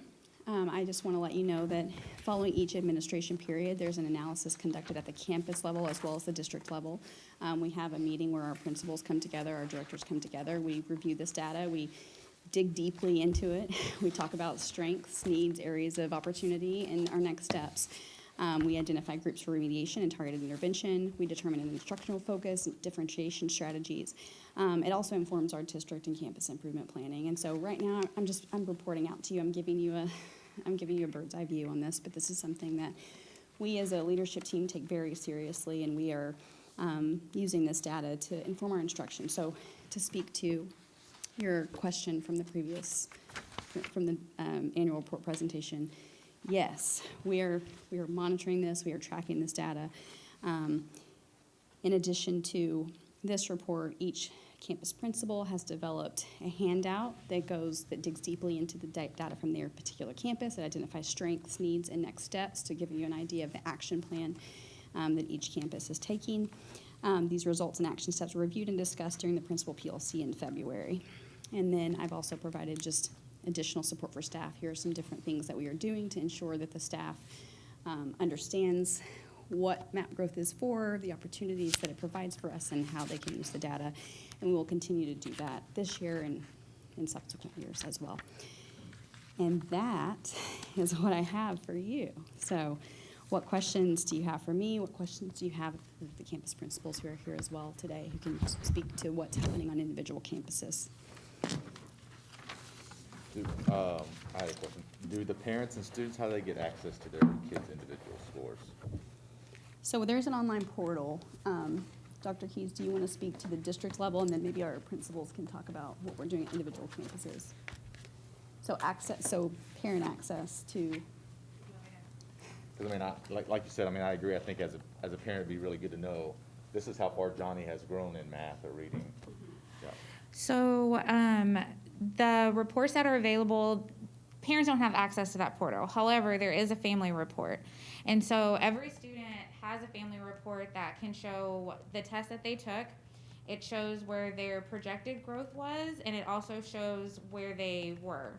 I just want to let you know that following each administration period, there's an analysis conducted at the campus level as well as the district level. We have a meeting where our principals come together, our directors come together, we review this data, we dig deeply into it. We talk about strengths, needs, areas of opportunity, and our next steps. We identify groups for remediation and targeted intervention. We determine an instructional focus, differentiation strategies. It also informs our district and campus improvement planning. And so right now, I'm reporting out to you. I'm giving you a bird's eye view on this, but this is something that we as a leadership team take very seriously, and we are using this data to inform our instruction. So to speak to your question from the annual report presentation, yes, we are monitoring this, we are tracking this data. In addition to this report, each campus principal has developed a handout that digs deeply into the data from their particular campus. It identifies strengths, needs, and next steps to give you an idea of the action plan that each campus is taking. These results and action steps were reviewed and discussed during the principal PLC in February. And then I've also provided just additional support for staff. Here are some different things that we are doing to ensure that the staff understands what MAP growth is for, the opportunities that it provides for us, and how they can use the data. And we will continue to do that this year and in subsequent years as well. And that is what I have for you. So what questions do you have for me? What questions do you have for the campus principals who are here as well today, who can speak to what's happening on individual campuses? I had a question. Do the parents and students, how do they get access to their kids' individual scores? So there's an online portal. Dr. Keyes, do you want to speak to the district level, and then maybe our principals can talk about what we're doing at individual campuses? So parent access to. Because I mean, like you said, I mean, I agree. I think as a parent, it'd be really good to know this is how far Johnny has grown in math or reading. Yeah. So the reports that are available, parents don't have access to that portal. However, there is a family report. And so every student has a family report that can show the test that they took. It shows where their projected growth was, and it also shows where they were.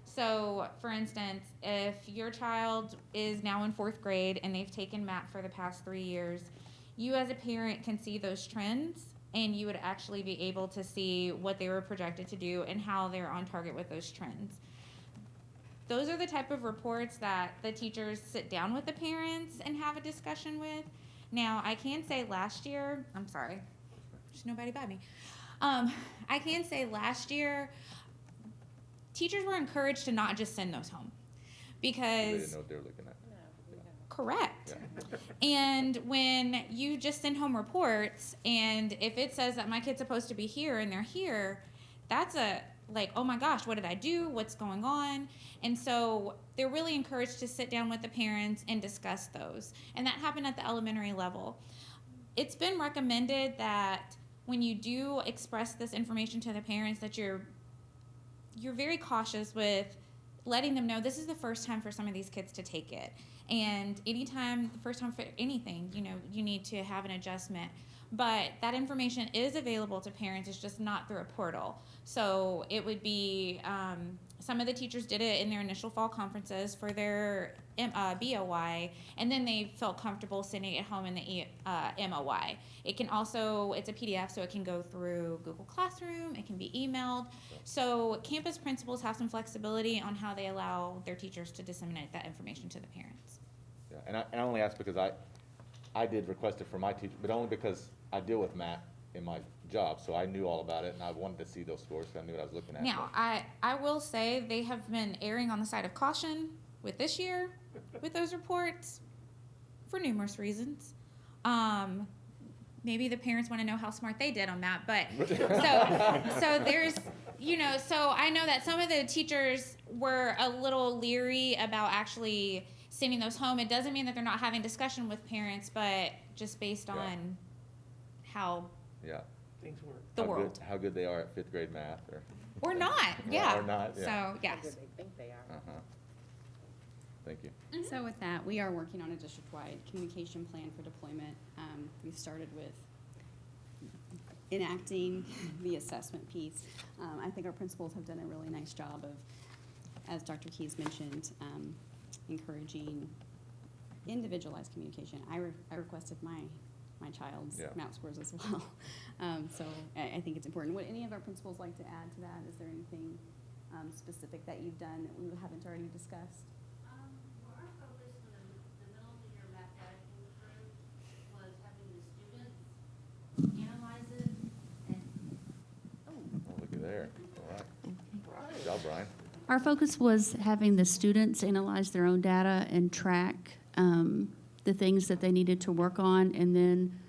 So, for instance, if your child is now in 4th grade and they've taken MAP for the past 3 years, you as a parent can see those trends, and you would actually be able to see what they were projected to do and how they're on target with those trends. Those are the type of reports that the teachers sit down with the parents and have a discussion with. Now, I can say last year, I'm sorry, there's nobody by me. I can say last year, teachers were encouraged to not just send those home They because didn't know what they were looking at. correct. Yeah. And when you just send home reports, and if it says that my kid's supposed to be here and they're here, that's a like, oh my gosh, what did I do? What's going on? And so they're really encouraged to sit down with the parents and discuss those. And that happened at the elementary level. It's been recommended that when you do express this information to the parents, that you're very cautious with letting them know this is the first time for some of these kids to take it. And anytime, the first time for anything, you need to have an adjustment. But that information is available to parents, it's just not through a portal. So it would be, some of the teachers did it in their initial fall conferences for their BOY, and then they felt comfortable sending it home in the MOY. It can also, it's a PDF, so it can go through Google Classroom, it can be emailed. So campus principals have some flexibility on how they allow their teachers to disseminate that information to the parents. Yeah, and I only asked because I did request it for my teacher, but only because I deal with math in my job, so I knew all about it, and I wanted to see those scores, so I knew what I was looking at. Now, I will say they have been erring on the side of caution with this year, with those reports, for numerous reasons. Maybe the parents want to know how smart they did on that, but so there's, so I know that some of the teachers were a little leery about actually sending those home. It doesn't mean that they're not having discussion with parents, but just based on how Yeah. Things work. the world. How good they are at fifth grade math, Or not, yeah. Or not, yeah. So, yes. Uh-huh. Thank you. So with that, we are working on a district-wide communication plan for deployment. We've started with enacting the assessment piece. I think our principals have done a really nice job of, as Dr. Keys mentioned, encouraging individualized communication. I requested my child's Yeah. MAP scores as well. So I think it's important. Would any of our principals like to add to that? Is there anything specific that you've done that we haven't already discussed? Well, our focus for the middle of the year map data came through was having the students analyze it and Oh, looky there. All right. Good job, Brian. Our focus was having the students analyze their own data and track the things that they needed to work on. And then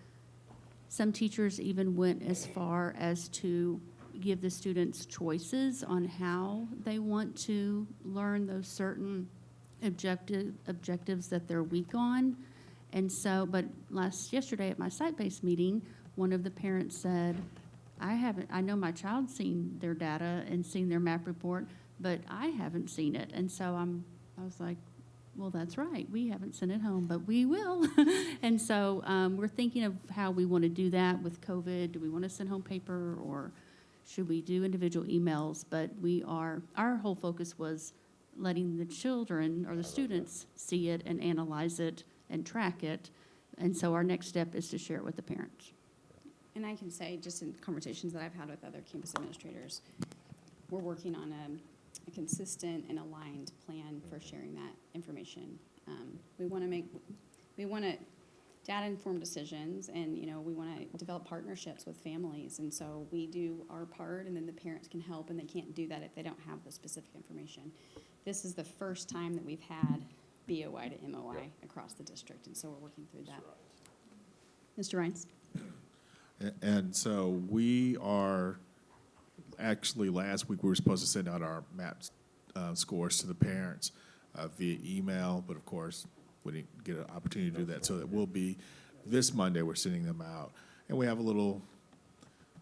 some teachers even went as far as to give the students choices on how they want to learn those certain objectives that they're weak on. And so, but yesterday at my site-based meeting, one of the parents said, I know my child's seen their data and seen their map report, but I haven't seen it. And so I was like, well, that's right. We haven't sent it home, but we will. And so we're thinking of how we want to do that with COVID. Do we want to send home paper, or should we do individual emails? But our whole focus was letting the children or the students see it and analyze it and track it. And so our next step is to share it with the parents. And I can say, just in conversations that I've had with other campus administrators, we're working on a consistent and aligned plan for sharing that information. We want to data-informed decisions, and we want to develop partnerships with families. And so we do our part, and then the parents can help, and they can't do that if they don't have the specific information. This is the first time that we've had BOI to MOI across the district, and so we're working through that. Mr. Rines? And so we are, actually last week we were supposed to send out our MAP scores to the parents via email, but of course we didn't get an opportunity to do that. So it will be this Monday we're sending them out. And we have a little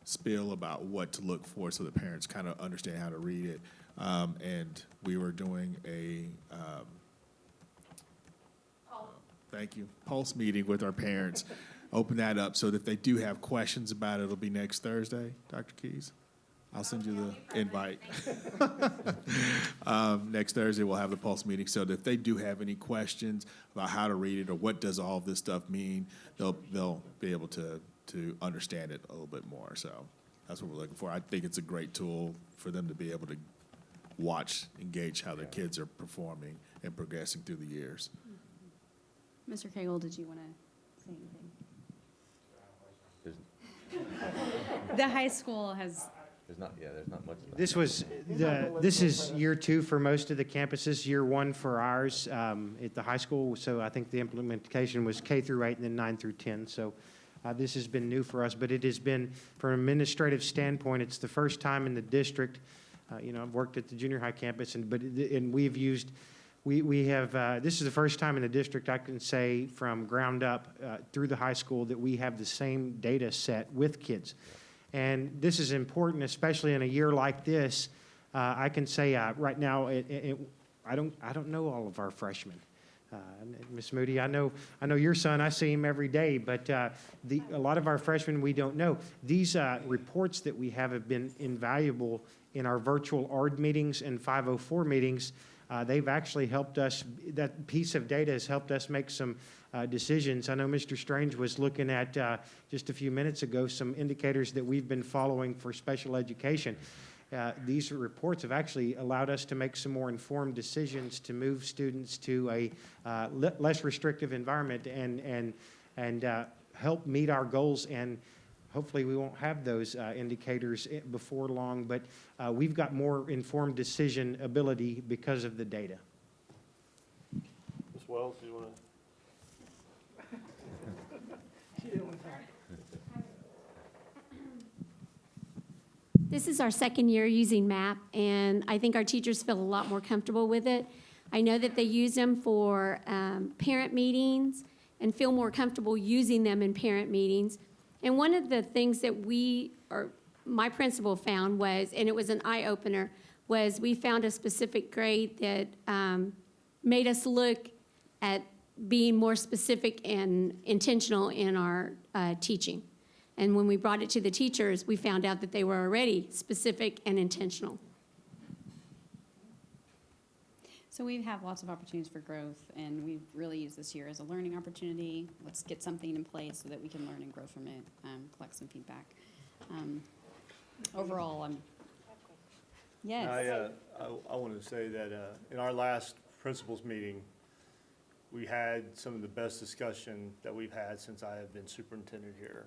spiel about what to look for so that parents kind of understand how to read it. And we were doing a pulse meeting with our parents. Open that up so that if they do have questions about it, it'll be next Thursday, Dr. Keys. I'll send you the invite. Next Thursday, we'll have the pulse meeting, so that if they do have any questions about how to read it or what does all this stuff mean, they'll be able to understand it a little bit more. So that's what we're looking for. I think it's a great tool for them to be able to watch and gauge how their kids are performing and progressing through the years. Mr. Cagle, did you want to say anything? The high school has there's not much. This is year 2 for most of the campuses, year 1 for ours at the high school. So I think the implementation was K through 8 and then 9 through 10. So this has been new for us, but it has been, from an administrative standpoint, it's the first time in the district. I've worked at the junior high campus, and we've used, we have, this is the first time in the district I can say from ground up through the high school that we have the same data set with kids. And this is important, especially in a year like this. I can say right now, I don't know all of our freshmen. Ms. Moody, I know your son. I see him every day, but a lot of our freshmen we don't know. These reports that we have been invaluable in our virtual ARD meetings and 504 meetings. They've actually helped us. That piece of data has helped us make some decisions. I know Mr. Strange was looking at just a few minutes ago some indicators that we've been following for special education. These reports have actually allowed us to make some more informed decisions to move students to a less restrictive environment and help meet our goals. And hopefully we won't have those indicators before long, but we've got more informed decision ability because of the data. Ms. Wells, do you want to? This is our second year using MAP, and I think our teachers feel a lot more comfortable with it. I know that they use them for parent meetings and feel more comfortable using them in parent meetings. And one of the things that my principal found was, and it was an eye-opener, was we found a specific grade that made us look at being more specific and intentional in our teaching. And when we brought it to the teachers, we found out that they were already specific and intentional. So we have lots of opportunities for growth, and we've really used this year as a learning opportunity. Let's get something in place so that we can learn and grow from it, collect some feedback. Overall, yes. I wanted to say that in our last principals meeting, we had some of the best discussion that we've had since I have been superintendent here,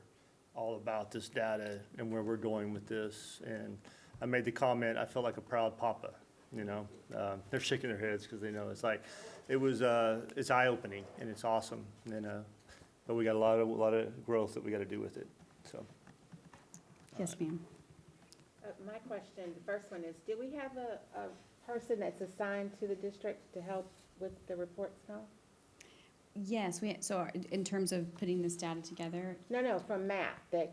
all about this data and where we're going with this. And I made the comment, I felt like a proud papa, they're shaking their heads because they know it's eye-opening and it's awesome. And, but we got a lot of growth that we got to do with it, so. Yes, ma'am. My question, the first one is, do we have a person that's assigned to the district to help with the reports now? Yes, so in terms of putting this data together? No, from MAP that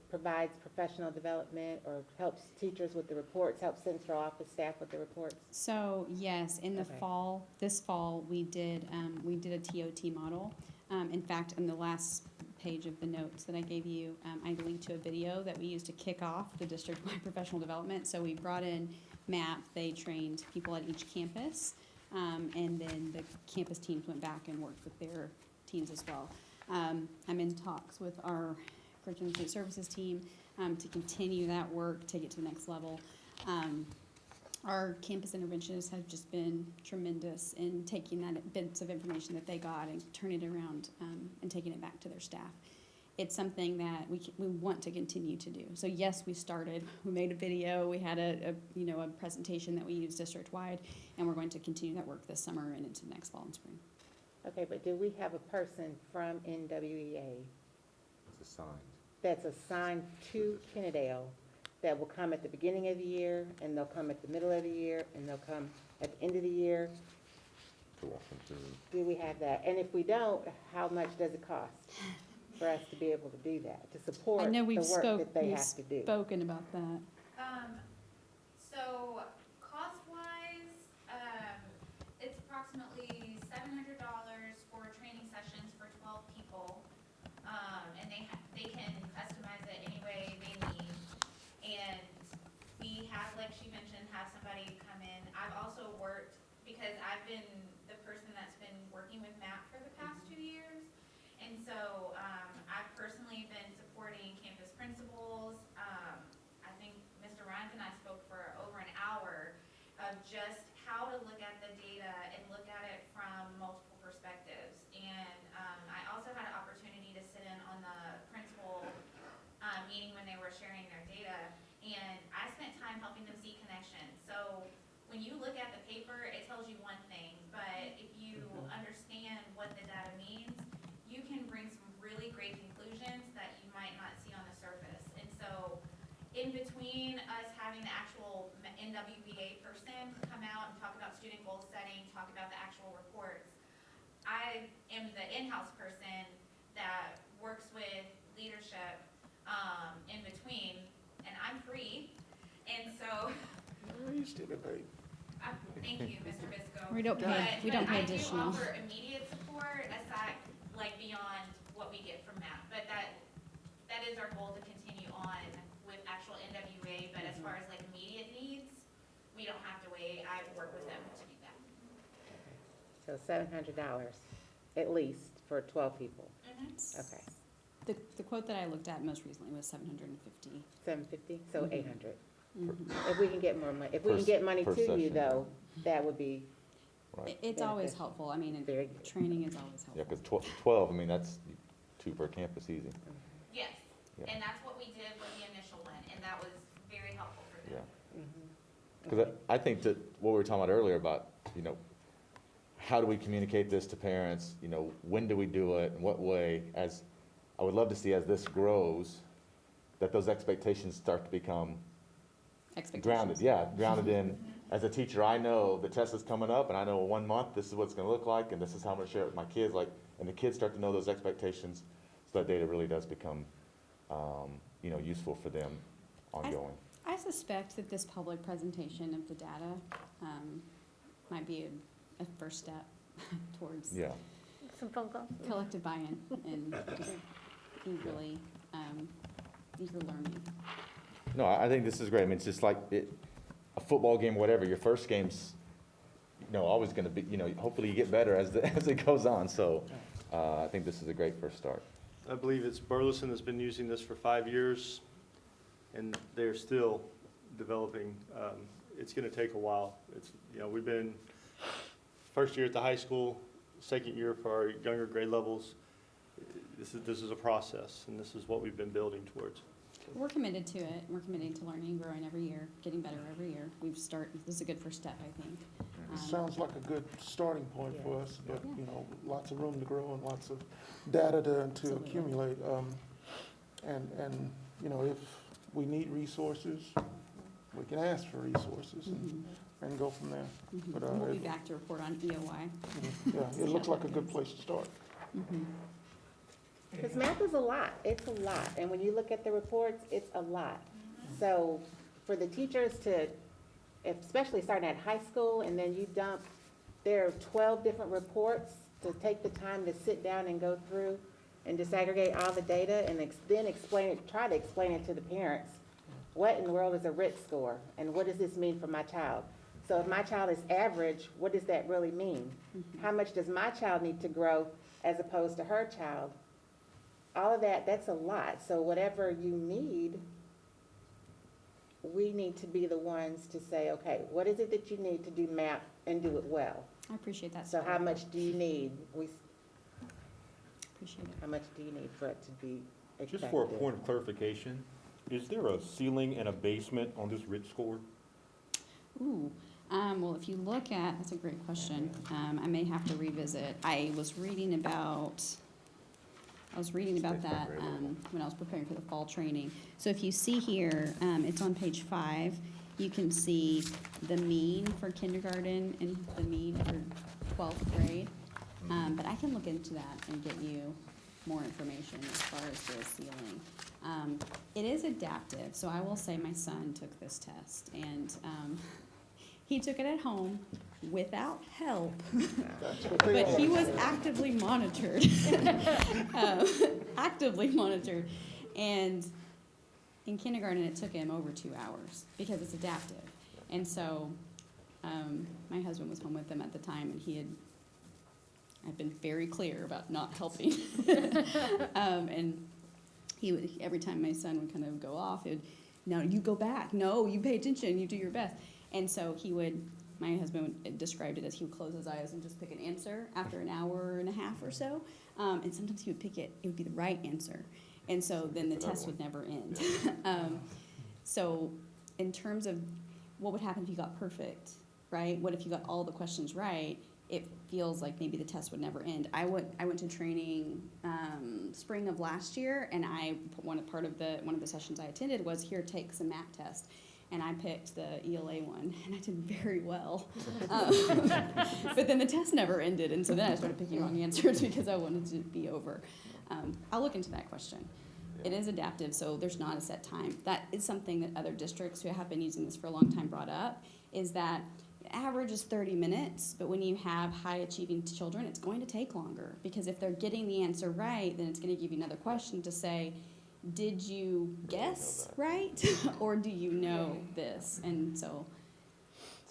provides professional development or helps teachers with the reports, helps central office staff with the reports. So yes, in the fall, this fall, we did a TOT model. In fact, on the last page of the notes that I gave you, I linked to a video that we used to kick off the district-wide professional development. So we brought in MAP, they trained people at each campus. And then the campus teams went back and worked with their teams as well. I'm in talks with our curriculum and state services team to continue that work, take it to the next level. Our campus interventionists have just been tremendous in taking that bits of information that they got and turning it around and taking it back to their staff. It's something that we want to continue to do. So yes, we made a video, we had a presentation that we used district-wide, and we're going to continue that work this summer and into next fall and spring. Okay, but do we have a person from NWEA? It's assigned. That's assigned to Kennedale that will come at the beginning of the year, and they'll come at the middle of the year, and they'll come at the end of the year? To walk them through. Do we have that? And if we don't, how much does it cost for us to be able to do that, to support the work that they have to do? We've spoken about that. So cost-wise, it's approximately $700 for training sessions for 12 people. And they can customize it any way they need. And we have, like she mentioned, have somebody come in. I've also worked, because I've been the person that's been working with MAP for the past 2 years. And so I've personally been supporting campus principals. I think Mr. Rhines and I spoke for over an hour of just how to look at the data and look at it from multiple perspectives. And I also had an opportunity to sit in on the principal meeting when they were sharing their data. And I when you look at the paper, it tells you one thing, but if you understand what the data means, you can bring some really great conclusions that you might not see on the surface. And so, in between us having the actual NWBA person come out and talk about student goal setting, talk about the actual reports, I am the in-house person that works with leadership in between, and I'm free, and so. Thank you, Mr. Bisco. We don't pay But I additional. do offer immediate support aside, like beyond what we get from that. But that is our goal, to continue on with actual NWA, but as far as like immediate needs, we don't have to wait. I work with them to do that. So $700 at least for 12 people. Okay, The quote that I looked at most recently was 750. 750, so 800. Mhm. If we can get more money, if we Per can get money per to you session. though, that would be Right. It's always Beneficial. helpful. I mean, very good. training is always Yeah, helpful. because 12, I mean, that's 2 per campus easy. Yes, Yeah. and that's what we did with the initial one, and that was very helpful for them. Yeah. Mhm. Because I think that what we were talking about earlier about, you know, how do we communicate this to parents? You know, when do we do it? In what way? As, I would love to see as this grows, that those expectations start to become Expectations. grounded. Yeah, grounded in, as a teacher, I know the test is coming up and I know in 1 month, this is what it's gonna look like and this is how I'm gonna share it with my kids. Like, and the kids start to know those expectations, so that data really does become, you know, useful for them ongoing. I suspect that this public presentation of the data might be a first step towards Yeah. Some phone calls? collective buy-in and just eager learning. No, I think this is great. I mean, it's just like a football game, whatever. Your first game's, you know, always going to be, you know, hopefully you get better as it goes on. So I think this is a great first start. I believe it's Burleson that's been using this for 5 years, and they're still developing. It's going to take a while. It's, you know, we've been first year at the high school, second year for our younger grade levels. This is a process, and this is what we've been building towards. We're committed to it. We're committed to learning, growing every year, getting better every year. This is a good first step, I think. Sounds like a good starting point for us, but, you know, lots of room to grow and lots of data to Absolutely. accumulate. And, you know, if we need resources, we can ask for resources and go from there. Mhm. But, We'll be it- back to report on EOI. Yeah, it looks like a good place to start. Because math is a lot, it's a lot, and when you look at the reports, it's a lot. So for the teachers to, especially starting at high school, and then you dump, there are 12 different reports, to take the time to sit down and go through and disaggregate all the data, and then explain it, try to explain it to the parents. What in the world is a RIT score, and what does this mean for my child? So if my child is average, what does that really mean? How much does my child need to grow as opposed to her child? All of that, that's a lot. So whatever you need, we need to be the ones to say, okay, what is it that you need to do math and do it well? I appreciate that. So how support. much do you need? Appreciate it. How much do you need for it to be effective? Just for a point of clarification, is there a ceiling and a basement on this RIT score? Ooh, well, if you look at, that's a great question. I may have to revisit. I was reading about that when I was preparing for the fall training. So if you see here, it's on page 5. You can see the mean for kindergarten and the mean for 12th grade. But I can look into that and get you more information as far as the ceiling. It is adaptive, so I will say my son took this test, and he took it at home without help, but he was actively monitored. Actively monitored. And in kindergarten, it took him over 2 hours because it's adaptive. And so my husband was home with him at the time, and I've been very clear about not helping. And he would, every time my son would kind of go off, no, you go back. No, you pay attention. You do your best. And so my husband described it as he would close his eyes and just pick an answer after an hour and a half or so. And sometimes he would pick it would be the right answer. And so then the test would never end. So in terms of what would happen if you got perfect, right? What if you got all the questions right? It feels like maybe the test would never end. I went to training spring of last year, and one of the sessions I attended was here, take some math test. And I picked the ELA one, and I did very well. But then the test never ended, and so then I started picking wrong answers because I wanted to be over. I'll look into that question. It is adaptive, so there's not a set time. That is something that other districts who have been using this for a long time brought up, is that the average is 30 minutes, but when you have high-achieving children, it's going to take longer, because if they're getting the answer right, then it's going to give you another question to say, did you guess right, or do you know this? And so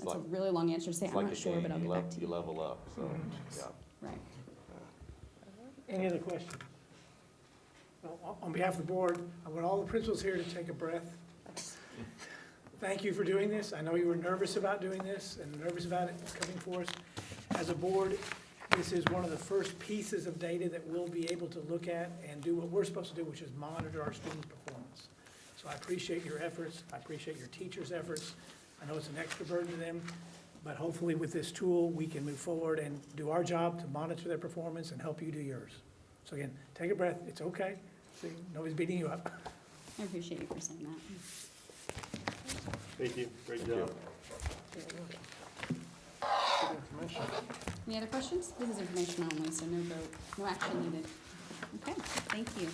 that's a really long answer to say, I'm not sure, but I'll get back to you. You level up, so, yeah. Right. Any other questions? Well, on behalf of the board, I want all the principals here to take a breath. Thank you for doing this. I know you were nervous about doing this and nervous about it coming for us. As a board, this is one of the first pieces of data that we'll be able to look at and do what we're supposed to do, which is monitor our students' performance. So I appreciate your efforts. I appreciate your teachers' efforts. I know it's an extra burden to them, but hopefully with this tool, we can move forward and do our job to monitor their performance and help you do yours. So again, take a breath. It's okay. See, nobody's beating you up. I appreciate you for saying that. Thank you, great job. Any other questions? This is information only, so no vote, no action needed. Okay, thank you.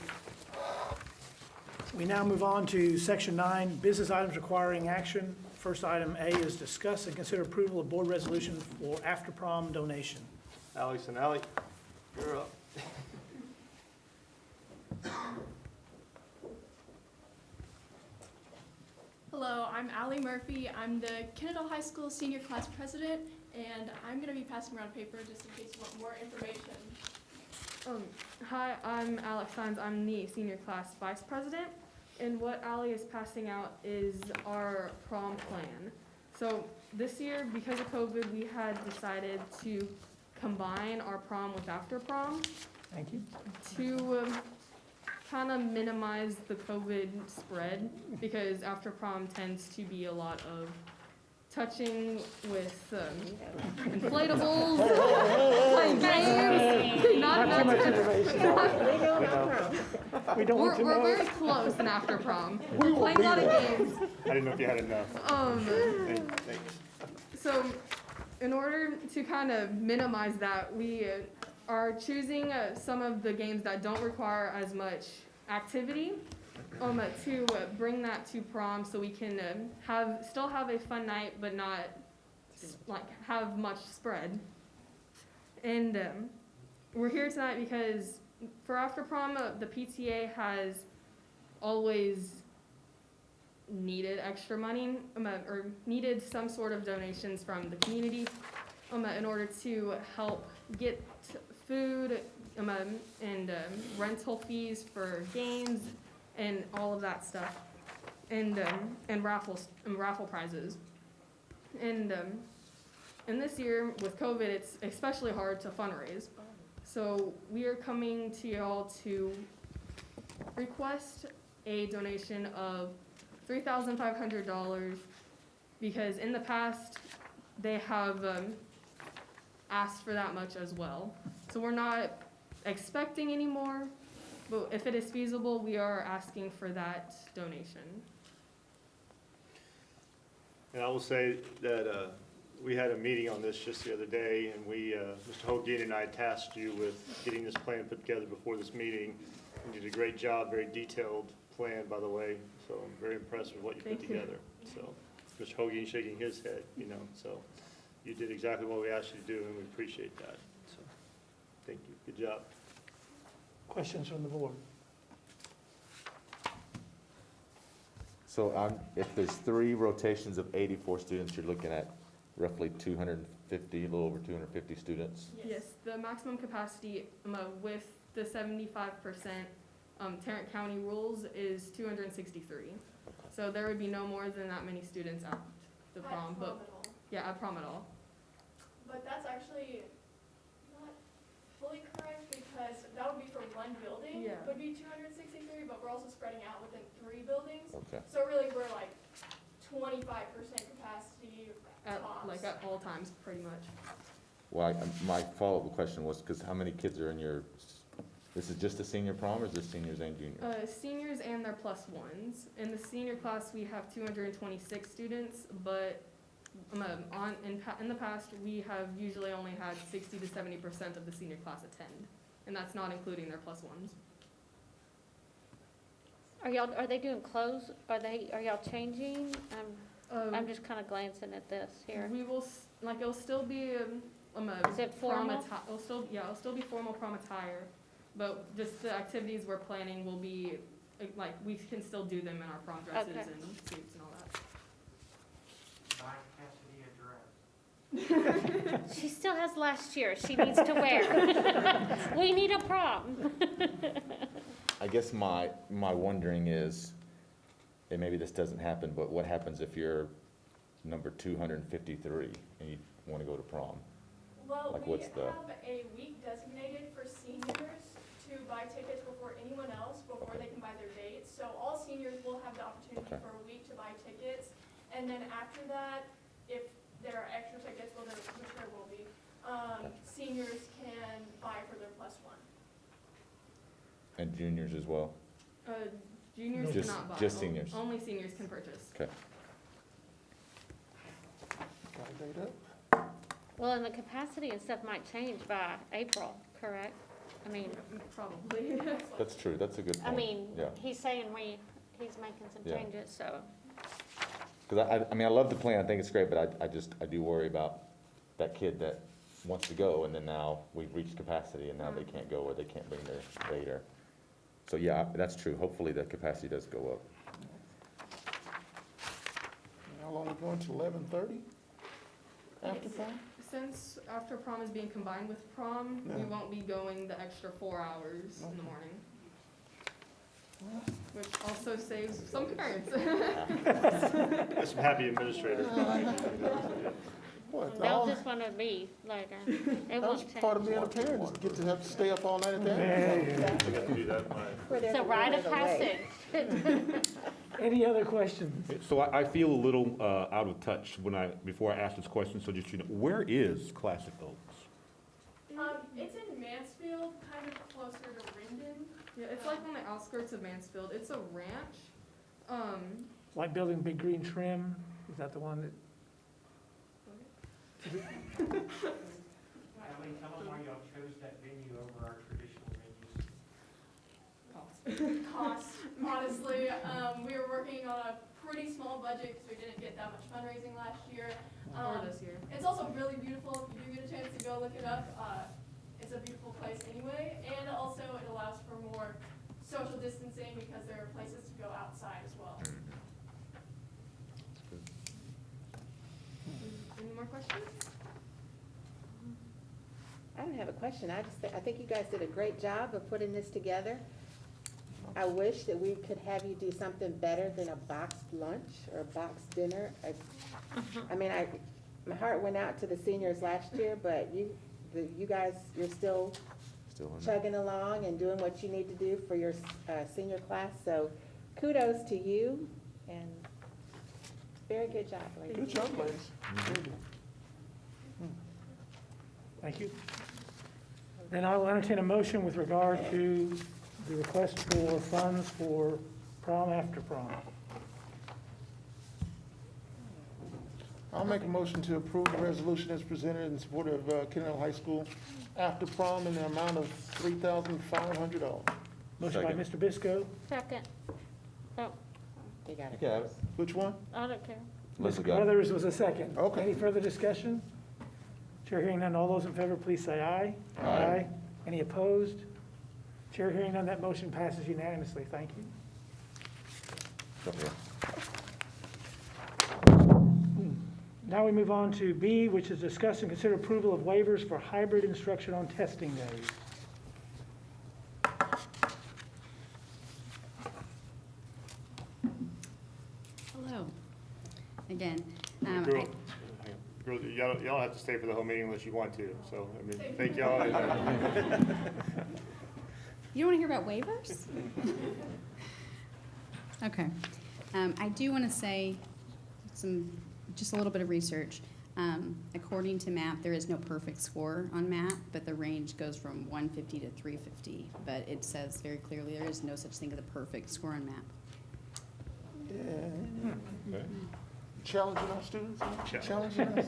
We now move on to section 9, business items requiring action. First item A is discuss and consider approval of board resolution for after prom donation. Alex and Ally, you're up. Hello, I'm Allie Murphy. I'm the Kennedale High School Senior Class President, and I'm going to be passing around paper just in case you want more information. Hi, I'm Alex Hines. I'm the Senior Class Vice President, and what Allie is passing out is our prom plan. So this year, because of COVID, we had decided to combine our prom with after prom. Thank you. To kind of minimize the COVID spread, because after prom tends to be a lot of touching with inflatables, playing games. Not too much information. We don't want to know. We're very close in after prom. We're playing a lot of games. I didn't know if you had enough. Thanks. So in order to kind of minimize that, we are choosing some of the games that don't require as much activity to bring that to prom, so we can still have a fun night, but not have much spread. And we're here tonight because for after prom, the PTA has always needed extra money or needed some sort of donations from the community in order to help get food and rental fees for games and all of that stuff, and raffle prizes. And this year with COVID, it's especially hard to fundraise. So we are coming to y'all to request a donation of $3,500, because in the past they have asked for that much as well. So we're not expecting any more, but if it is feasible, we are asking for that donation. And I will say that we had a meeting on this just the other day, and Mr. Hogan and I tasked you with getting this plan put together before this meeting. You did a great job, very detailed plan, by the way, so I'm very impressed with what you put together. So Mr. Hogan shaking his head, so you did exactly what we asked you to do, and we appreciate that. So thank you, good job. Questions from the board? So if there's 3 rotations of 84 students, you're looking at roughly 250, a little over 250 students? Yes, the maximum capacity with the 75% Tarrant County rules is 263. Okay. So there would be no more than that many students at the prom. At prom at all. But that's actually not fully correct, because that would be for one building. Yeah. Would be 263, but we're also spreading out within 3 buildings. Okay. So really, we're like 25% capacity at all times, pretty much. Well, my follow-up question was, because how many kids are in your, this is just a senior prom, or is this seniors and juniors? Seniors and their plus ones. In the senior class, we have 226 students, but in the past, we have usually only had 60 to 70% of the senior class attend, and that's not including their plus ones. Are they doing clothes? Are y'all changing? I'm just kind of glancing at this here. We will, it'll still be, Is it formal? It'll still be formal prom attire, but just the activities we're planning will be, we can still do them in our prom dresses Okay. and suits and all that. She still has last year she needs to wear. We need a prom. I guess my wondering is, and maybe this doesn't happen, but what happens if you're number 253 and you want to go to prom? Well, Like, we what's the- have a week designated for seniors to buy tickets before anyone else, before they can buy their dates. So all seniors will have the opportunity Okay. for a week to buy tickets. And then after that, if there are extra tickets, which there will be, seniors can buy for their plus one. And juniors as well? Juniors Just- cannot buy. just seniors. Only seniors can purchase. Okay. Got a date up? Well, and the capacity and stuff might change by April, correct? I mean, Probably. That's true, that's a good point. I mean, Yeah. he's saying he's making some Yeah. changes, so. Because I mean, I love the plan, I think it's great, but I do worry about that kid that wants to go, and then now we've reached capacity, and now they can't go, or they can't bring their later. So, yeah, that's true, hopefully the capacity does go up. How long we going to 11:30? After prom? Since after prom is being combined with prom, we Yeah. won't be going the extra 4 hours in the morning. Which also saves some parents. There's some happy administrators. What? They'll just want to be later. It That's won't change. part of being a parent, is to get to have to stay up all night at that. I got to do that. It's a rite of passage. Any other questions? So I feel a little out of touch before I ask this question, so just, where is Classic Oaks? It's in Mansfield, kind of closer to Rendon. Yeah, it's like on the outskirts of Mansfield. It's a ranch. Like building Big Green Trim, is that the one that? Ellie, tell them why y'all chose that venue over our traditional venues. Cost, honestly. We were working on a pretty small budget because we didn't get that much fundraising last year. Or this year. It's also really beautiful. If you do get a chance to go look it up, it's a beautiful place anyway. And also it allows for more social distancing because there are places to go outside as well. Any more questions? I don't have a question. I think you guys did a great job of putting this together. I wish that we could have you do something better than a boxed lunch or a boxed dinner. I mean, my heart went out to the seniors last year, but you guys, you're still chugging along and doing what you need to do for your senior class. So kudos to you, and very good job, ladies. Good job, ladies. Thank you. Then I will entertain a motion with regard to the request for funds for prom after prom. I'll make a motion to approve the resolution as presented in support of Kennedale High School after prom in the amount of $3,500. Motion by Mr. Bisco, Second. Oh, You got it. Yeah. Which one? I don't care. Melissa Mr. got it. Carruthers was a second. Okay. Any further discussion? Chair hearing none, all those in favor, please say aye. Aye. Any opposed? Chair hearing none, that motion passes unanimously. Thank you. Up here. Now we move on to B, which is discuss and consider approval of waivers for hybrid instruction on testing days. Hello. Again, Girl, y'all don't have to stay for the whole meeting unless you want to, so, I mean, thank y'all. you don't want to hear about waivers? Okay. I do want to say just a little bit of research. According to MAP, there is no perfect score on MAP, but the range goes from 150 to 350. But it says very clearly there is no such thing as a perfect score on MAP. Yeah. Challenging our students, challenging us.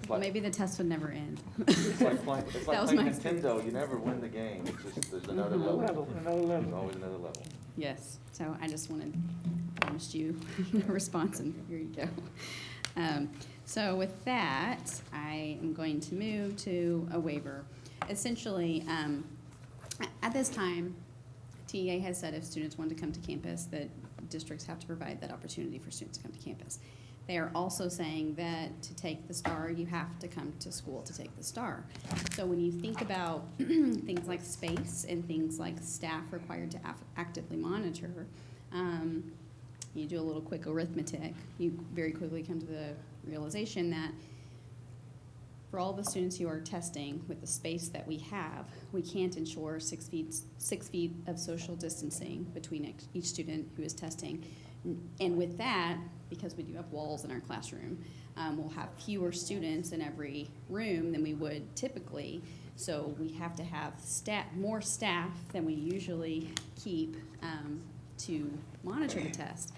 Well, maybe the test would never end. It's like playing, That was my Nintendo, you never win the game, it's just, there's another level. Another level. There's always another level. Yes, so I just wanted, promised you a response, and here you go. So with that, I am going to move to a waiver. Essentially, at this time, TEA has said if students want to come to campus, that districts have to provide that opportunity for students to come to campus. They are also saying that to take the STAR, you have to come to school to take the STAR. So when you think about things like space and things like staff required to actively monitor, you do a little quick arithmetic, you very quickly come to the realization that for all the students who are testing with the space that we have, we can't ensure 6 feet of social distancing between each student who is testing. And with that, because we do have walls in our classroom, we'll have fewer students in every room than we would typically. So we have to have more staff than we usually keep to monitor the test.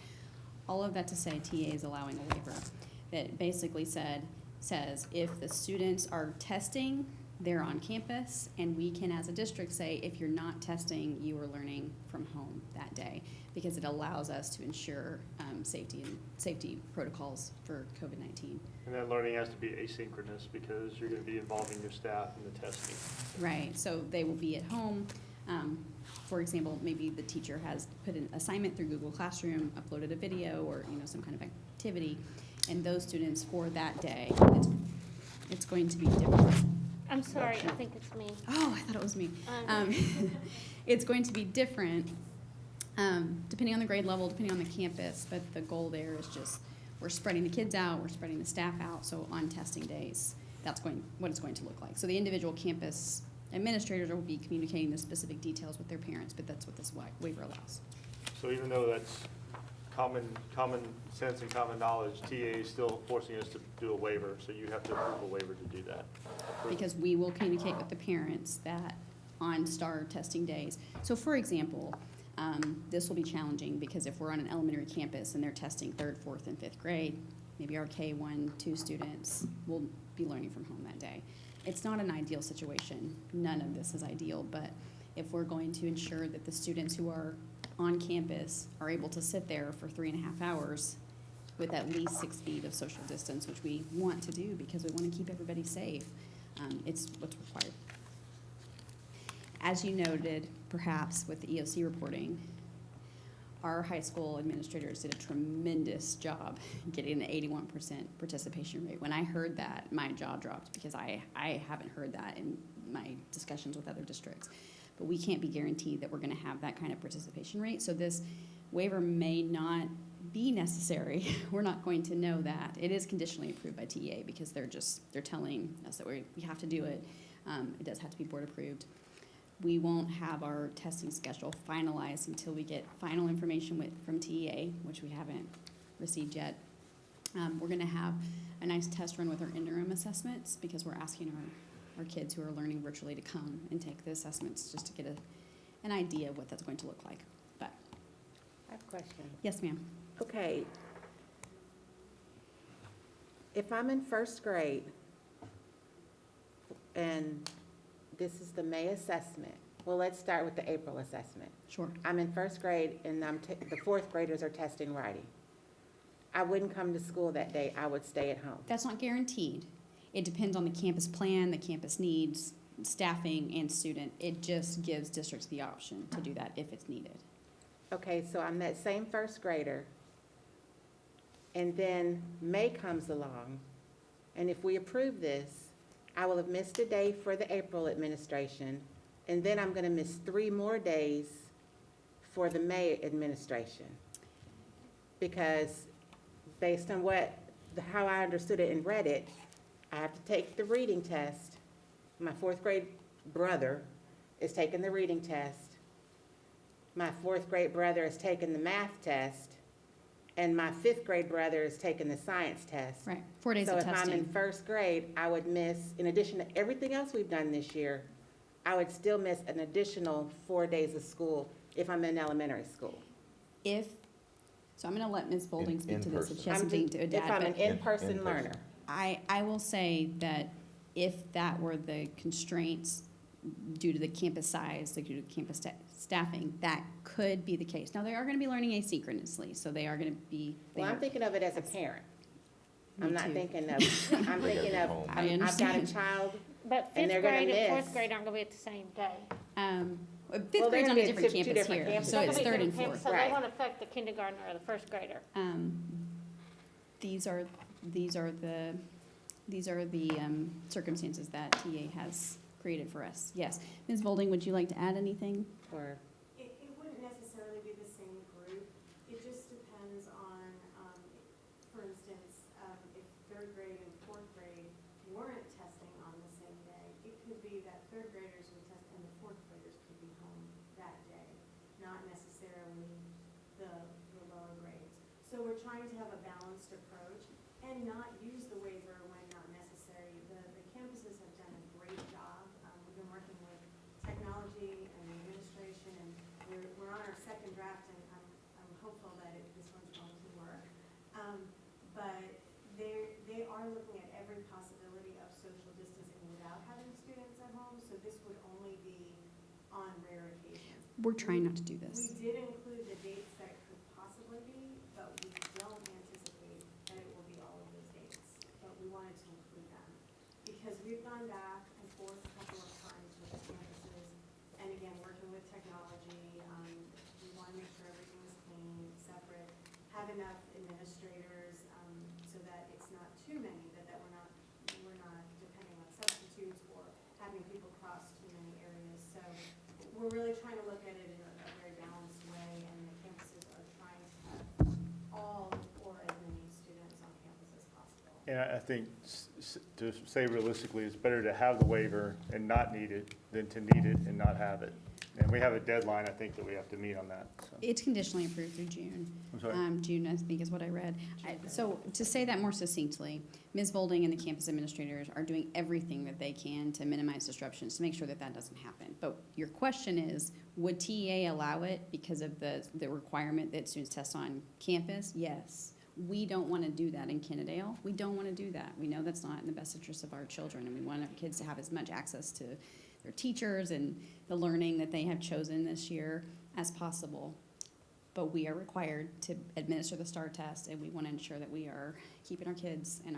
All of that to say, TA is allowing a waiver that basically says if the students are testing, they're on campus, and we can, as a district, say if you're not testing, you are learning from home that day, because it allows us to ensure safety protocols for COVID-19. And that learning has to be asynchronous because you're going to be involving your staff in the testing. Right, so they will be at home. For example, maybe the teacher has put an assignment through Google Classroom, uploaded a video or some kind of activity, and those students for that day, it's going to be different. I'm sorry, I think it's me. Oh, I thought it was me. It's going to be different depending on the grade level, depending on the campus, but the goal there is just we're spreading the kids out, we're spreading the staff out, so on testing days, that's what it's going to look like. So the individual campus administrators will be communicating the specific details with their parents, but that's what this waiver allows. So even though that's common sense and common knowledge, TA is still forcing us to do a waiver, so you have to approve a waiver to do that. Because we will communicate with the parents that on STAR testing days. So for example, this will be challenging because if we're on an elementary campus and they're testing 3rd, 4th, and 5th grade, maybe our K1, 2 students will be learning from home that day. It's not an ideal situation. None of this is ideal, but if we're going to ensure that the students who are on campus are able to sit there for 3.5 hours with at least 6 feet of social distance, which we want to do because we want to keep everybody safe, it's what's required. As you noted, perhaps with the EOC reporting, our high school administrators did a tremendous job getting an 81% participation rate. When I heard that, my jaw dropped because I haven't heard that in my discussions with other districts. But we can't be guaranteed that we're going to have that kind of participation rate. So this waiver may not be necessary. We're not going to know that. It is conditionally approved by TEA because they're telling us that we have to do it. It does have to be board approved. We won't have our testing schedule finalized until we get final information from TEA, which we haven't received yet. We're going to have a nice test run with our interim assessments because we're asking our kids who are learning virtually to come and take the assessments just to get an idea of what that's going to look like. But I have a question. Yes, ma'am. Okay. If I'm in 1st grade and this is the May assessment, well, let's start with the April assessment. Sure. I'm in 1st grade and the 4th graders are testing writing. I wouldn't come to school that day. I would stay at home. That's not guaranteed. It depends on the campus plan, the campus needs, staffing, and student. It just gives districts the option to do that if it's needed. Okay, so I'm that same 1st grader, and then May comes along, and if we approve this, I will have missed a day for the April administration, and then I'm going to miss 3 more days for the May administration. Because based on how I understood it and read it, I have to take the reading test. My 4th grade brother is taking the reading test. My 4th grade brother is taking the math test. and my fifth grade brother is taking the science test. Right, 4 days So of if I'm in testing. first grade, I would miss, in addition to everything else we've done this year, I would still miss an additional 4 days of school if I'm in elementary school. So I'm gonna let Ms. Bolding speak to this, if she has I'm something just- to If add. I'm but an in-person In-person. learner. I will say that if that were the constraints due to the campus size, due to campus staffing, that could be the case. Now, they are gonna be learning asynchronously, so they are gonna be. Well, I'm thinking of it as a parent. Me I'm not too. thinking of, I'm thinking of, I I've got a understand. child, But And fifth they're gonna grade and miss. fourth grade aren't gonna be at the same day. Well, Fifth they're grade's gonna on be a at different two campus different here, campuses. so They're it's gonna be third and different campuses, fourth. So Right. they won't affect the kindergartner or the first grader. These are the circumstances that TA has created for us. Yes. Ms. Bolding, would you like to add anything? or, It wouldn't necessarily be the same group. It just depends on, for instance, if third grade and fourth grade weren't testing on the same day, it could be that third graders would test and the fourth graders could be home that day, not necessarily the lower grades. So we're trying to have a balanced approach and not use the waiver when not necessary. The campuses have done a great job. We've been working with technology and administration, and we're on our second draft, and I'm hopeful that this one's going to work. But they are looking at every possibility of social distancing without having students at home, so this would only be on rare occasions. We're trying not to do We this. did include the dates that could possibly be, but we don't anticipate that it will be all of those dates. But we wanted to include them, because we've gone back and forth a couple of times with the campuses, and again, working with technology, we want to make sure everything is clean, separate, have enough administrators, so that it's not too many, that we're not depending on substitutes or having people cross too many areas. So we're really trying to look at it in a very balanced way, and the campuses are trying to have all or as many students on campus as possible. And I think, to say realistically, it's better to have the waiver and not need it than to need it and not have it. And we have a deadline, I think, that we have to meet on that, so. It's conditionally approved through June. I'm sorry? June, I think, is what I read. So to say that more succinctly, Ms. Bolding and the campus administrators are doing everything that they can to minimize disruptions, to make sure that that doesn't happen. But your question is, would TEA allow it because of the requirement that students test on campus? Yes. We don't want to do that in Kennedale. We don't want to do that. We know that's not in the best interest of our children, and we want our kids to have as much access to their teachers and the learning that they have chosen this year as possible. But we are required to administer the STAR test, and we want to ensure that we are keeping our kids and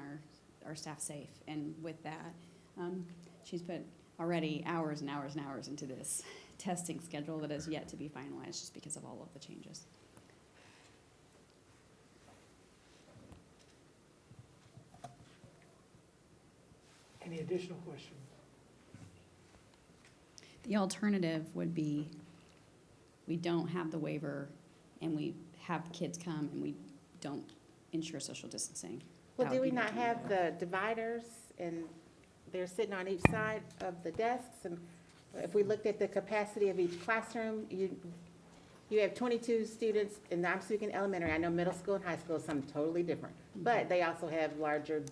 our staff safe. And with that, she's put already hours and hours and hours into this testing schedule that is yet to be finalized just because of all of the changes. Any additional questions? The alternative would be, we don't have the waiver, and we have kids come, and we don't ensure social distancing. well, That do would we be the not have alternative. the dividers, and they're sitting on each side of the desks? And if we looked at the capacity of each classroom, you have 22 students, and I'm speaking elementary, I know middle school and high school is something totally different. But they also have larger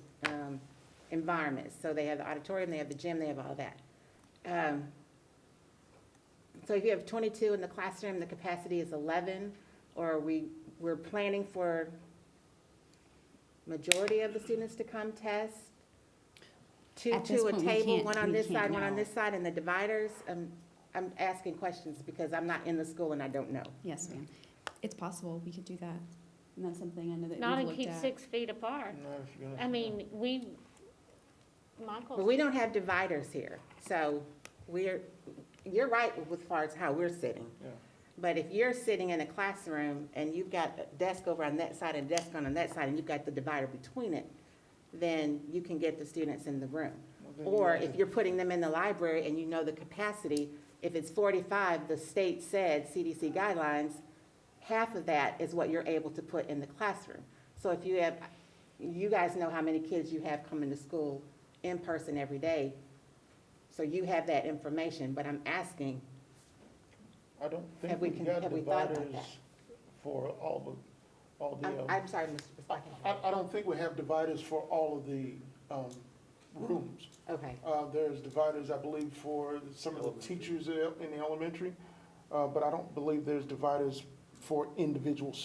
environments, so they have the auditorium, they have the gym, they have all that. So if you have 22 in the classroom, the capacity is 11, or we're planning for majority of the students to come test? Two At this to a point, we table, can't- one on we this can't side, one on know. this side, and the dividers? I'm asking questions because I'm not in the school and I don't know. Yes, ma'am. It's possible we could do that, and that's something I know that Not we've and looked keep at. 6 feet apart. I mean, Michael. But we don't have dividers here, so you're right as far as how we're sitting. Yeah. But if you're sitting in a classroom and you've got a desk over on that side and a desk on that side, and you've got the divider between it, then you can get the students in the room. then you Or have if to- you're putting them in the library and you know the capacity, if it's 45, the state said, CDC guidelines, half of that is what you're able to put in the classroom. So if you guys know how many kids you have coming to school in person every day, so you have that information, but I'm asking, I don't think Have we we've con- got have we thought about dividers that? for all all the. I'm sorry, Mr. Pistacchi. I don't think we have dividers for all of the rooms. Okay. There's dividers, I believe, for some of the teachers in the elementary, but I don't believe there's dividers for individual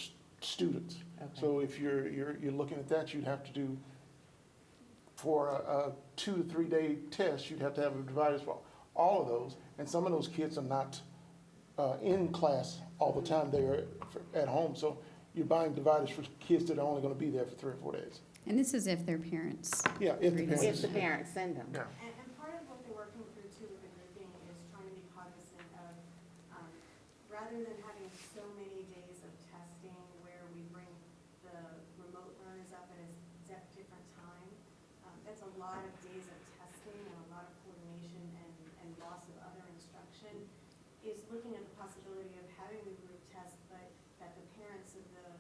students. Okay. So if you're looking at that, you'd have to do, for a 2 to 3 day test, you'd have to have dividers for all of those. And some of those kids are not in class all the time, they're at home. So you're buying dividers for kids that are only gonna be there for 3 or 4 days. And this is if their parents. Yeah, if the parents. If the parents send them. Yeah. And part of what they're working through too with the grouping is trying to be cognizant of, rather than having so many days of testing where we bring the remote learners up at a different time, that's a lot of days of testing and a lot of coordination and loss of other instruction, is looking at the possibility of having the group test, but that the parents of the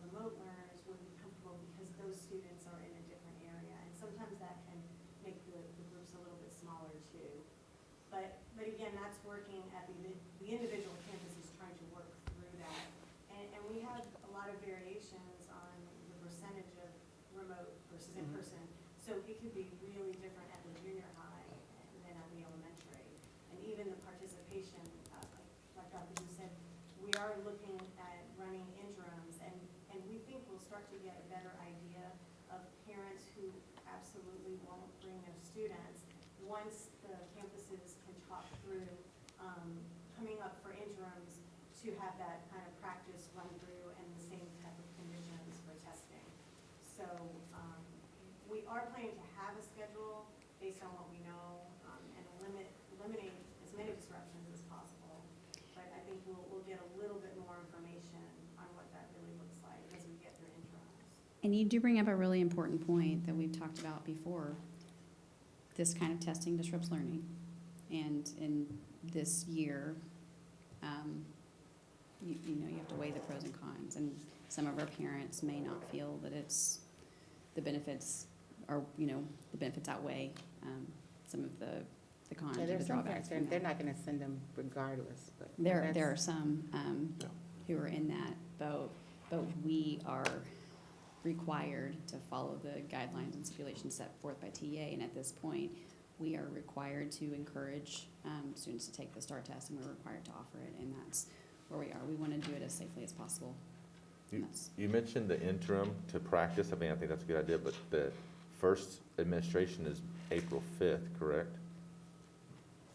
remote learners would be comfortable because those students are in a different area. And sometimes that can make the groups a little bit smaller too. But again, that's working at the individual campuses trying to work through that. And we have a lot of variations on the percentage of remote versus in-person. So it could be really different at the junior high than at the elementary. And even the participation, like Dr. Wu said, we are looking at running interims, and we think we'll start to get a better idea of parents who absolutely won't bring their students once the campuses can talk through coming up for interims to have that kind of practice run through and the same type of conditions for testing. So we are planning to have a schedule based on what we know and eliminate as many disruptions as possible. But I think we'll get a little bit more information on what that really looks like as we get through interims. And you do bring up a really important point that we've talked about before. This kind of testing disrupts learning. And in this year, you know, you have to weigh the pros and cons. And some of our parents may not feel that the benefits are, you know, the benefits outweigh some of the cons Yeah, or the there's some drawbacks. parents, they're not gonna send them regardless, but. There are some who are in that boat, but we are required to follow the guidelines and stipulations set forth by TEA, and at this point, we are required to encourage students to take the STAR test, and we're required to offer it, and that's where we are. We want to do it as safely as possible. You mentioned the interim to practice. I mean, I think that's a good idea, but the first administration is April 5th, correct?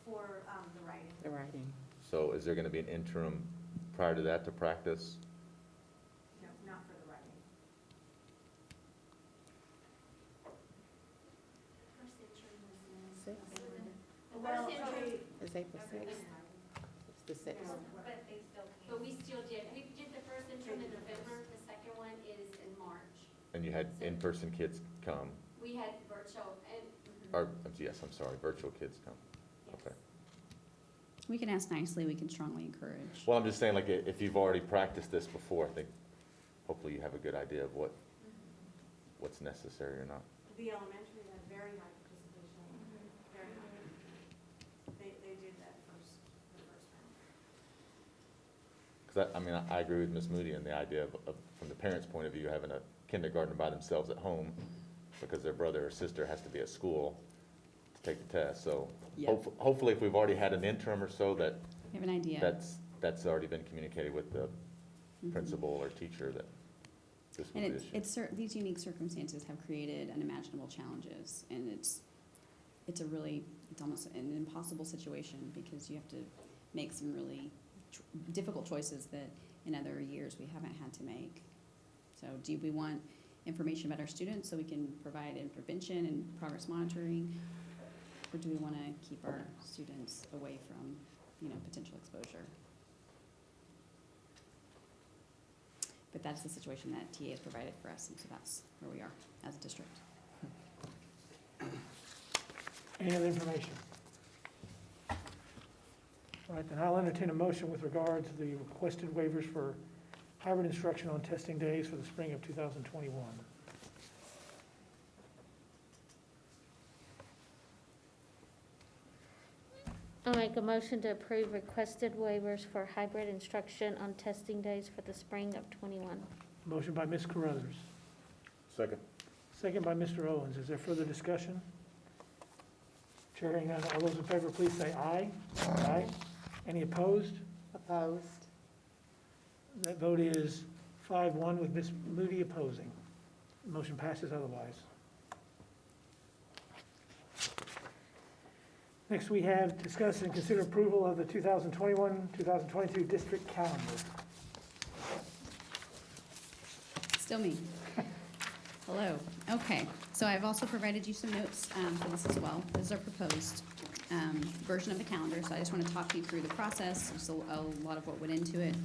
For the writing. The writing. So is there going to be an interim prior to that to practice? No, not for the writing. Well, It's April 6th. It's the 6th. but we still did, we did the first interim in November, the second one is in March. And you had in-person kids come, We had virtual, and or, yes, I'm sorry, virtual kids come. Okay. We can ask nicely, we can strongly encourage. Well, I'm just saying, like, if you've already practiced this before, I think hopefully you have a good idea of what's necessary or not. The elementary had very high participation, very high. They did that the first round. Because I mean, I agree with Ms. Moody on the idea of, from the parents' point of view, having a kindergartner by themselves at home because their brother or sister has to be at school to take the test. So Yeah. hopefully if we've already had an interim or so that We have an idea. that's already been communicated with the principal or teacher that this will And be the issue. these unique circumstances have created unimaginable challenges, and it's almost an impossible situation because you have to make some really difficult choices that in other years we haven't had to make. So do we want information about our students so we can provide intervention and progress monitoring? Or do we want to keep our students away from, you know, potential exposure? But that's the situation that TA has provided for us, and so that's where we are as a district. Any other information? All right, then I'll entertain a motion with regard to the requested waivers for hybrid instruction on testing days for the spring of 2021. I'll make a motion to approve requested waivers for hybrid instruction on testing days for the spring of '21. Motion by Ms. Carruthers, Second. second by Mr. Owens. Is there further discussion? Chair hearing none. All those in favor, please say aye. Aye. Any opposed? Opposed? That vote is 5-1 with Ms. Moody opposing. Motion passes otherwise. Next, we have discuss and consider approval of the 2021-2022 district calendar. Still me. Hello. Okay, so I've also provided you some notes for this as well. This is our proposed version of the calendar, so I just want to talk you through the process, just a lot of what went into it.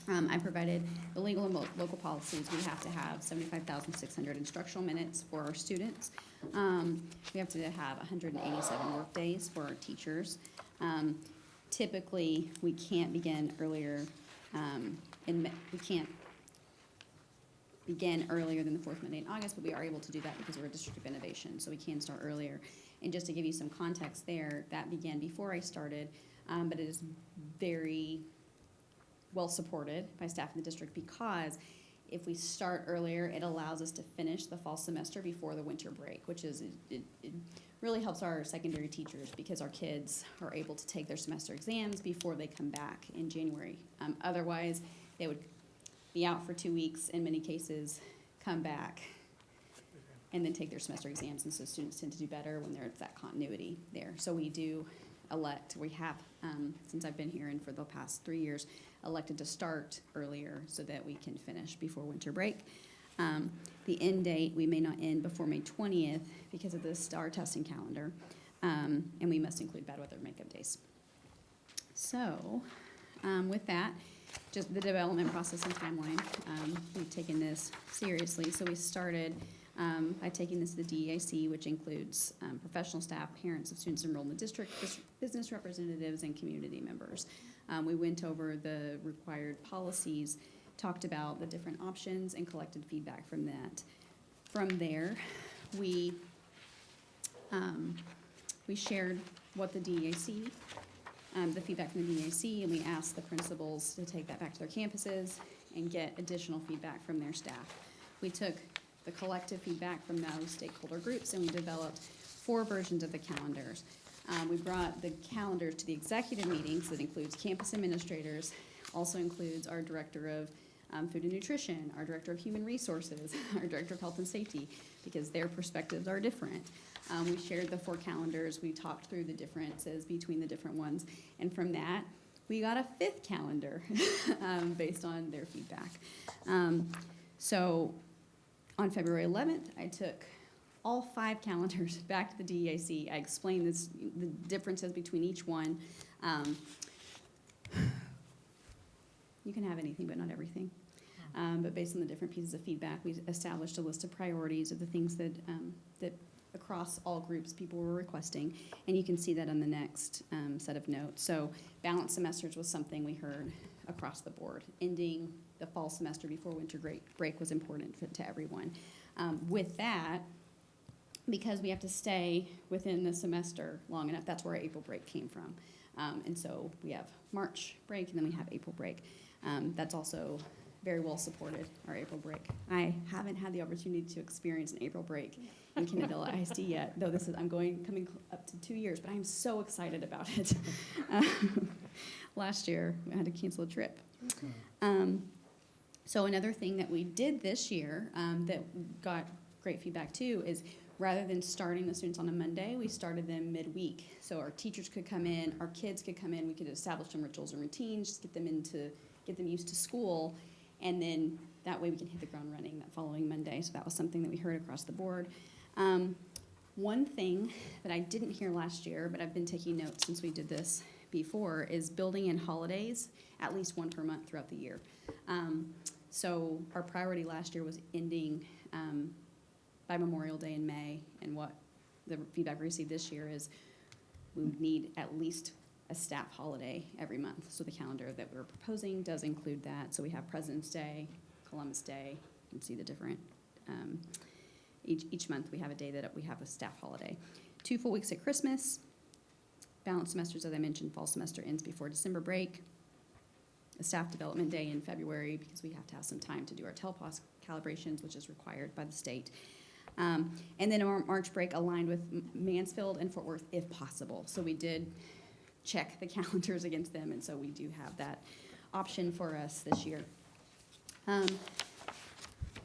I provided the legal and local policies. We have to have 75,600 instructional minutes for our students. We have to have 187 work days for our teachers. Typically, we can't begin earlier, we can't begin earlier than the fourth Monday in August, but we are able to do that because we're a district of innovation, so we can start earlier. And just to give you some context there, that began before I started, but it is very well supported by staff in the district because if we start earlier, it allows us to finish the fall semester before the winter break, which is, it really helps our secondary teachers because our kids are able to take their semester exams before they come back in January. Otherwise, they would be out for 2 weeks in many cases, come back, and then take their semester exams, and so students tend to do better when there's that continuity there. So we do elect, we have, since I've been here and for the past 3 years, elected to start earlier so that we can finish before winter break. The end date, we may not end before May 20th because of the STAR testing calendar, and we must include bad weather makeup days. So with that, just the development process and timeline, we've taken this seriously. So we started by taking this to the DEIC, which includes professional staff, parents of students enrolled in the district, business representatives, and community members. We went over the required policies, talked about the different options, and collected feedback from that. From there, we shared what the DEIC, the feedback from the DEIC, and we asked the principals to take that back to their campuses and get additional feedback from their staff. We took the collective feedback from those stakeholder groups, and we developed 4 versions of the calendars. We brought the calendar to the executive meetings that includes campus administrators, also includes our director of food and nutrition, our director of human resources, our director of health and safety, because their perspectives are different. We shared the 4 calendars, we talked through the differences between the different ones, and from that, we got a 5th calendar based on their feedback. So on February 11th, I took all 5 calendars back to the DEIC. I explained the differences between each one. You can have anything, but not everything. But based on the different pieces of feedback, we established a list of priorities of the things that across all groups people were requesting, and you can see that on the next set of notes. So balanced semesters was something we heard across the board. Ending the fall semester before winter break was important to everyone. With that, because we have to stay within the semester long enough, that's where our April break came from. And so we have March break, and then we have April break. That's also very well supported, our April break. I haven't had the opportunity to experience an April break in Canadilla ISD yet, though coming up to 2 years, but I'm so excited about it. Last year, I had to cancel a trip. So another thing that we did this year that got great feedback too is rather than starting the students on a Monday, we started them midweek. So our teachers could come in, our kids could come in, we could establish some rituals and routines, get them used to school, and then that way we can hit the ground running that following Monday. So that was something that we heard across the board. One thing that I didn't hear last year, but I've been taking notes since we did this before, is building in holidays, at least 1 per month throughout the year. So our priority last year was ending by Memorial Day in May, and what the feedback we received this year is we need at least a staff holiday every month. So the calendar that we're proposing does include that. So we have President's Day, Columbus Day. You can see the different, each month we have a day that we have a staff holiday. 2 full weeks at Christmas. Balanced semesters, as I mentioned, fall semester ends before December break. a staff development day in February because we have to have some time to do our TELPOS calibrations, which is required by the state. And then our March break aligned with Mansfield and Fort Worth if possible. So we did check the calendars against them, and so we do have that option for us this year.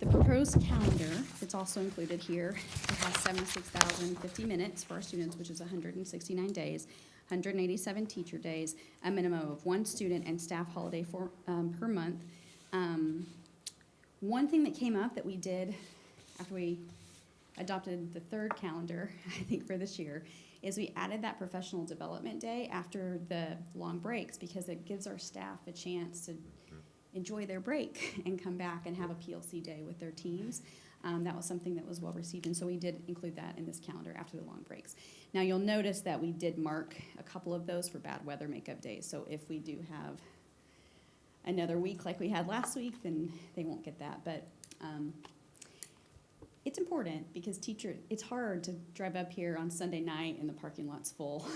The proposed calendar that's also included here, it has 76,050 minutes for our students, which is 169 days, 187 teacher days, a minimum of 1 student and staff holiday per month. One thing that came up that we did after we adopted the 3rd calendar, I think for this year, is we added that professional development day after the long breaks because it gives our staff a chance to enjoy their break and come back and have a PLC day with their teams. That was something that was well received, and so we did include that in this calendar after the long breaks. Now you'll notice that we did mark a couple of those for bad weather makeup days, so if we do have another week like we had last week, then they won't get that, but it's important because it's hard to drive up here on Sunday night and the parking lot's full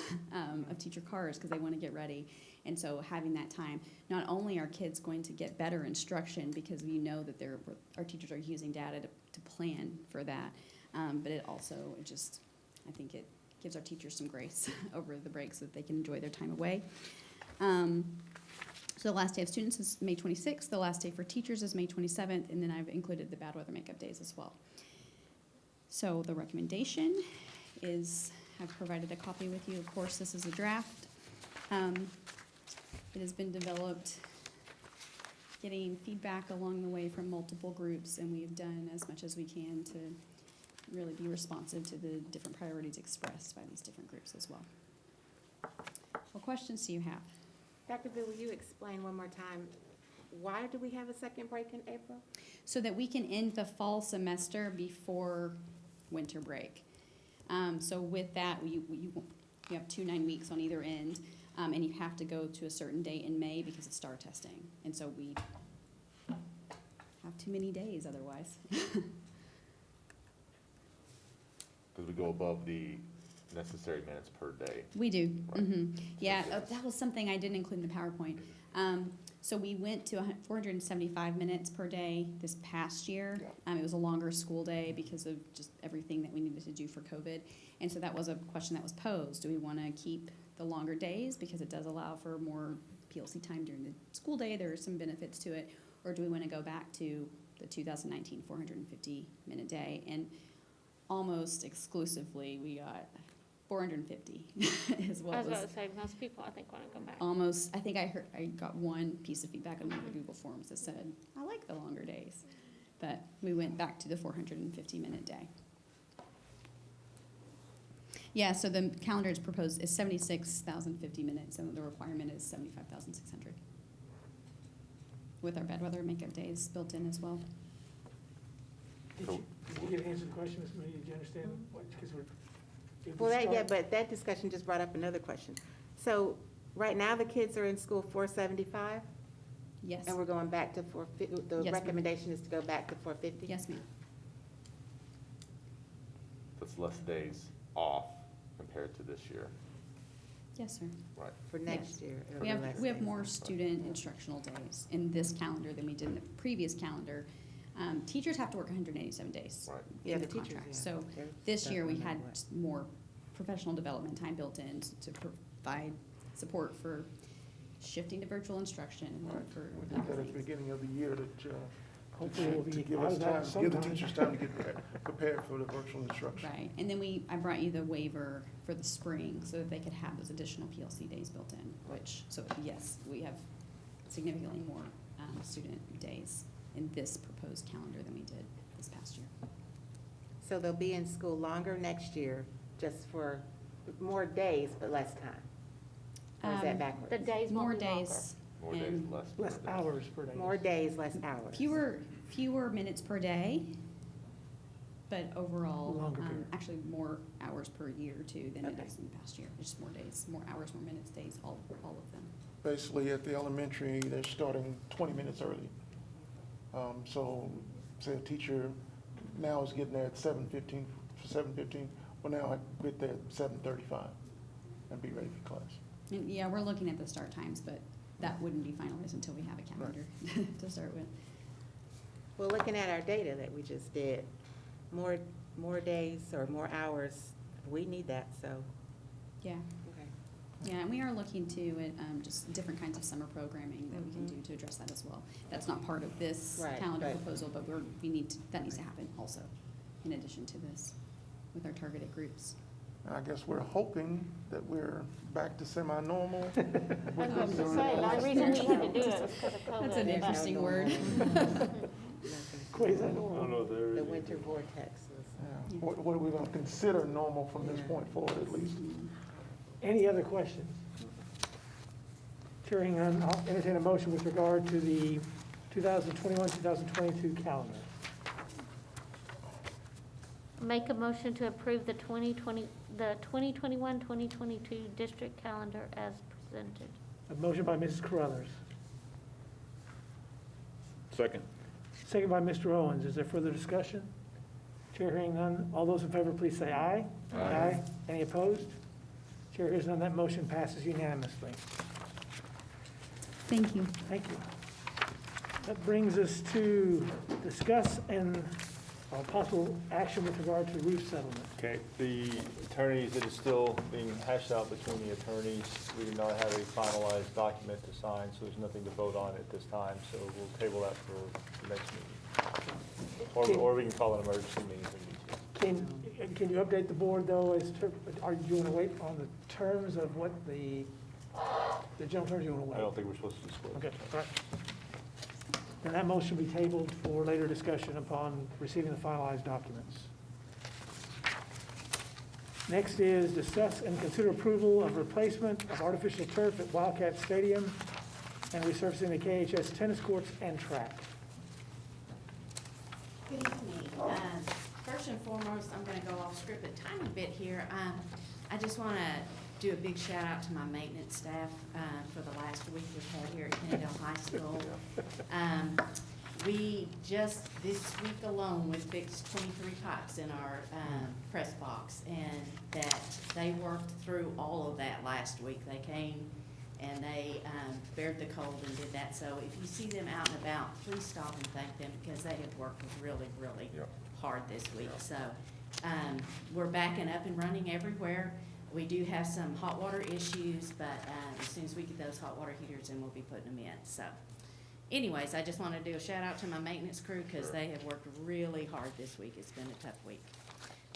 of teacher cars because they want to get ready. And so having that time, not only are kids going to get better instruction because we know that our teachers are using data to plan for that, but it also I think it gives our teachers some grace over the break so that they can enjoy their time away. So the last day of students is May 26th, the last day for teachers is May 27th, and then I've included the bad weather makeup days as well. So the recommendation is, I've provided a copy with you. Of course, this is a draft. It has been developed getting feedback along the way from multiple groups, and we have done as much as we can to really be responsive to the different priorities expressed by these different groups as well. What questions do you have? Dr. Bill, will you explain one more time, why do we have a second break in April? So that we can end the fall semester before winter break. So with that, you have 2 9 weeks on either end, and you have to go to a certain date in May because of STAR testing. And so we have too many days otherwise. Because we go above the necessary minutes per day. We do. Right. Mm-hmm. Yeah, that was something I didn't include in the PowerPoint. So we went to 475 minutes per day this past year. It was a longer school day because of just everything that we needed to do for COVID. And so that was a question that was posed. Do we want to keep the longer days because it does allow for more PLC time during the school day? There are some benefits to it. Or do we want to go back to the 2019 450-minute day? And almost exclusively, we got 450 is what I was was. about to say, most people, I think, want to go back. Almost, I think I got one piece of feedback on one of the Google Forms that said, I like the longer days. But we went back to the 450-minute day. Yeah, so the calendar is proposed is 76,050 minutes, and the requirement is 75,600. With our bad weather makeup days built in as well. Did you answer the question, Ms. Marie? Did you understand what, because we're. Well, but that discussion just brought up another question. So right now, the kids are in school 475? Yes. And we're going back to 450, the Yes, ma'am. recommendation is to go back to 450? Yes, ma'am. That's less days off compared to this year. Yes, sir. Right. For next year. it'll We be have, less we have days. more student instructional days in this calendar than we did in the previous calendar. Teachers have to work 187 days Right. Yeah, in the the teachers, contract. yeah. So They're this year, we stuck no had matter what. more professional development time built in to provide support for shifting to virtual instruction and then for We did that other at the things. beginning of the year to Hopefully we'll be give out us of that time, give the sometime. teachers time to get prepared for the virtual instruction. Right, and then I brought you the waiver for the spring so that they could have those additional PLC days built in, so yes, we have significantly more student days in this proposed calendar than we did this past year. So they'll be in school longer next year, just for more days, but less time? Or is that backwards? The days More won't be longer. days. More days, and Less hours per day. More days, less hours? Fewer minutes per day, but overall, Longer period. actually more hours per year too than it Okay. is in the past year. It's just more days, more hours, more minutes, days, all of them. Basically, at the elementary, they're starting 20 minutes early. So, say a teacher now is getting there at 7:15, well, now I get there at 7:35 and be ready for class. And yeah, we're looking at the start times, but that wouldn't be finalized until we have a calendar to start with. Well, looking at our data that we just did, more days or more hours, we need that, so. Yeah. Okay. Yeah, and we are looking to just different kinds of summer programming that we can do to address that as well. That's not part of this Right, calendar but- proposal, but that needs to happen also, in addition to this, with our targeted groups. And I guess we're hoping that we're back to semi-normal. The reason we had to do it was because of COVID. That's an interesting word. know if there is The any- winter vortex was. What are we gonna consider normal from this point forward at least? Any other questions? Hearing none, I'll entertain a motion with regard to the 2021-2022 calendar. Make a motion to approve the 2021-2022 district calendar as presented. A motion by Mrs. Carruthers, Second. second by Mr. Owens. Is there further discussion? Chair hearing none. All those in favor, please say aye. Aye. Any opposed? Chair hears none. That motion passes unanimously. Thank you. Thank you. That brings us to discuss and possible action with regard to roof settlement. Okay, the attorneys, it is still being hashed out between the attorneys. We do not have a finalized document to sign, so there's nothing to vote on at this time, so we'll table that for the next meeting. Or we can call an emergency meeting if we need to. Can you update the board, though, as to, are you going to wait on the terms of what the general terms you want to wait? I don't think we're supposed to disclose. Okay, all right. And that motion will be tabled for later discussion upon receiving the finalized documents. Next is discuss and consider approval of replacement of artificial turf at Wildcat Stadium and resurfacing the KHS tennis courts and track. Good evening. First and foremost, I'm going to go off script a tiny bit here. I just want to do a big shout out to my maintenance staff for the last week we've had here at Kennedale High School. We just this week alone, we fixed 23 pipes in our press box, and that they worked through all of that last week. They came and they bared the cold and did that. So if you see them out and about, please stop and thank them because they have worked really, really hard this week. So we're backing up and running everywhere. We do have some hot water issues, but as soon as we get those hot water heaters in, we'll be putting them in. So anyways, I just want to do a shout out to my maintenance crew because they have worked really hard this week. It's been a tough week.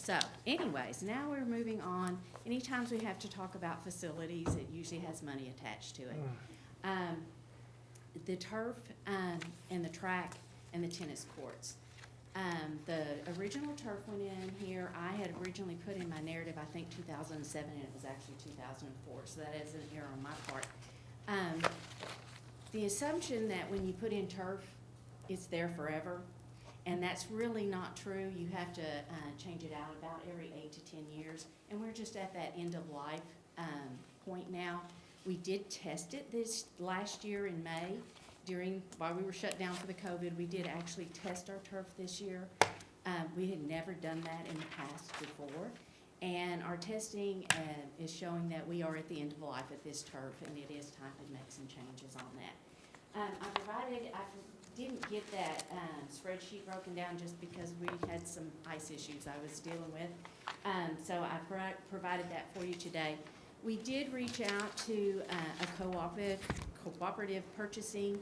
So anyways, now we're moving on. Anytime we have to talk about facilities, it usually has money attached to it. The turf and the track and the tennis courts. The original turf went in here. I had originally put in my narrative, I think 2007, and it was actually 2004, so that is an error on my part. The assumption that when you put in turf, it's there forever, and that's really not true. You have to change it out about every 8 to 10 years, and we're just at that end of life point now. We did test it this last year in May. While we were shut down for the COVID, we did actually test our turf this year. We had never done that in the past before. And our testing is showing that we are at the end of life at this turf, and it is time to make some changes on that. I didn't get that spreadsheet broken down just because we had some ice issues I was dealing with. So I provided that for you today. We did reach out to a cooperative purchasing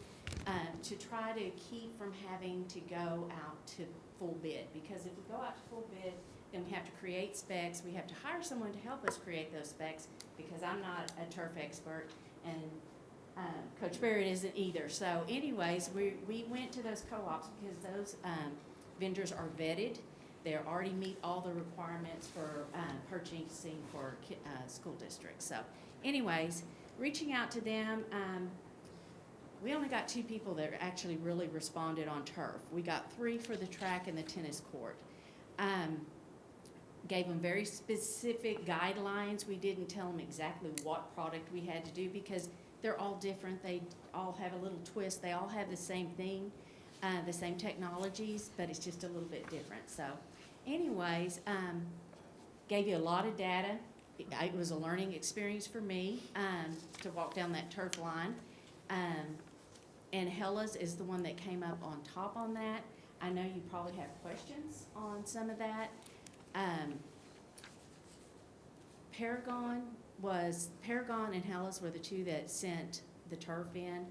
to try to keep from having to go out to full bid, because if we go out to full bid, then we have to create specs. We have to hire someone to help us create those specs because I'm not a turf expert and Coach Barrett isn't either. So anyways, we went to those co-ops because those vendors are vetted. They already meet all the requirements for purchasing for school districts. So anyways, reaching out to them, we only got 2 people that actually really responded on turf. We got 3 for the track and the tennis court. Gave them very specific guidelines. We didn't tell them exactly what product we had to do because they're all different. They all have a little twist. They all have the same thing, the same technologies, but it's just a little bit different. So anyways, gave you a lot of data. It was a learning experience for me to walk down that turf line. And Hella's is the one that came up on top on that. I know you probably have questions on some of that. Paragon and Hella's were the two that sent the turf in.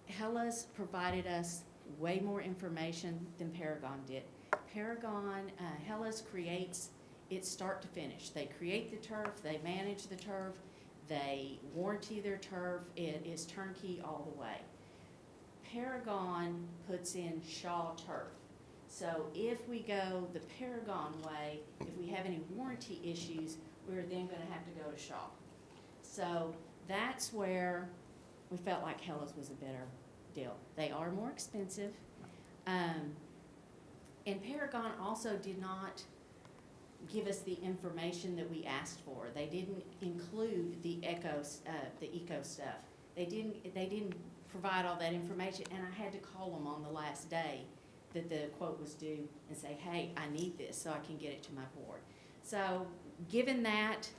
Hella's provided us way more information than Paragon did. Hella's creates it start to finish. They create the turf, they manage the turf, they warranty their turf. It is turnkey all the way. Paragon puts in Shaw turf. So if we go the Paragon way, if we have any warranty issues, we're then gonna have to go to Shaw. So that's where we felt like Hella's was a better deal. They are more expensive. And Paragon also did not give us the information that we asked for. They didn't include the eco stuff. They didn't provide all that information, and I had to call them on the last day that the quote was due and say, hey, I need this so I can get it to my board. So given that,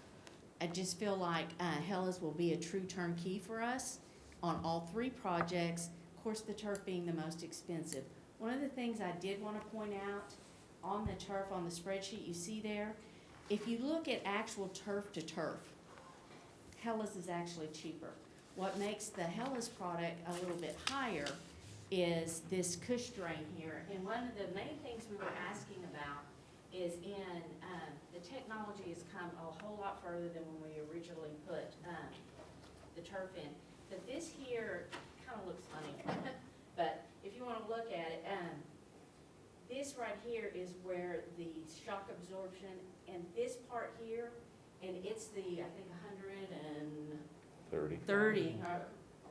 I just feel like Hella's will be a true turnkey for us on all three projects, of course the turf being the most expensive. One of the things I did want to point out on the turf, on the spreadsheet you see there, if you look at actual turf to turf, Hella's is actually cheaper. What makes the Hella's product a little bit higher is this cush drain here. And one of the main things we were asking about is in, the technology has come a whole lot further than when we originally put the turf in. But this here kind of looks funny, but if you want to look at it, this right here is where the shock absorption, and this part here, and it's the, I think, 130,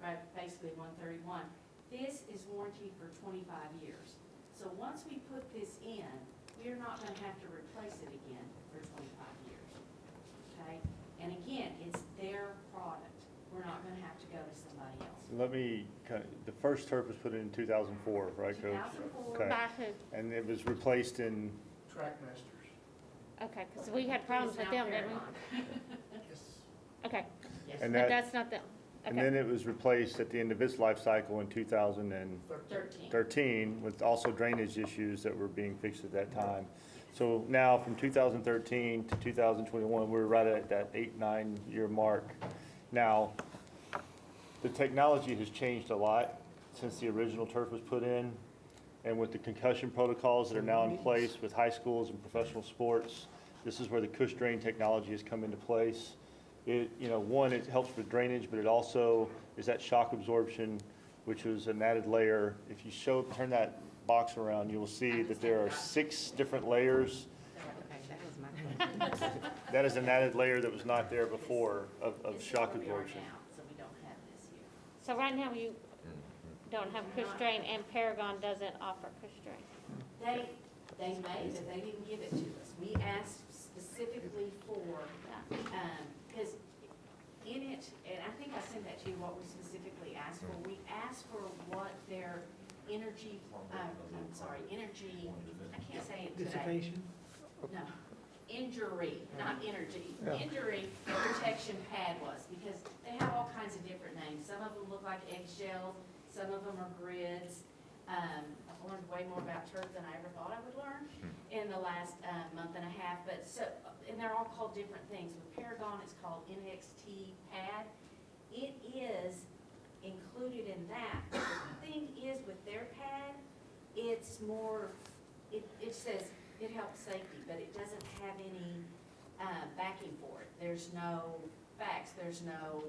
right, basically 131. This is warranted for 25 years. So once we put this in, we're not going to have to replace it again for 25 years, okay? And again, it's their product. We're not going to have to go to somebody else. The first turf was put in 2004, right, Coach? 2004. Okay. By who? And it was replaced in, Trackmasters. Okay, because we had problems with them, didn't we? Okay, Yes. and but that, that's not them. and Okay. then it was replaced at the end of its life cycle in 2013 13. with also drainage issues that were being fixed at that time. So now from 2013 to 2021, we're right at that 8-9 year mark. Now, the technology has changed a lot since the original turf was put in, and with the concussion protocols that are now in place with high schools and professional sports, this is where the cush drain technology has come into place. It, one, it helps with drainage, but it also is that shock absorption, which was an added layer. If you turn that box around, you will see that there are 6 different layers. That is an added layer that was not there before of shock absorption. So we don't have this here. So right now you don't have cush drain, and Paragon doesn't offer cush drain. They may, but they didn't give it to us. We asked specifically for, because in it, and I think I sent that to you, what we specifically asked for. We asked for what their energy, I can't say it today. Dissipation? No, injury, not energy. Injury protection pad was, because they have all kinds of different names. Some of them look like eggshells, some of them are grids. I've learned way more about turf than I ever thought I would learn in the last month and a half. But so, and they're all called different things. With Paragon, it's called NXT pad. It is included in that. The thing is with their pad, it's more, it says it helps safety, but it doesn't have any backing for it. There's no facts, there's no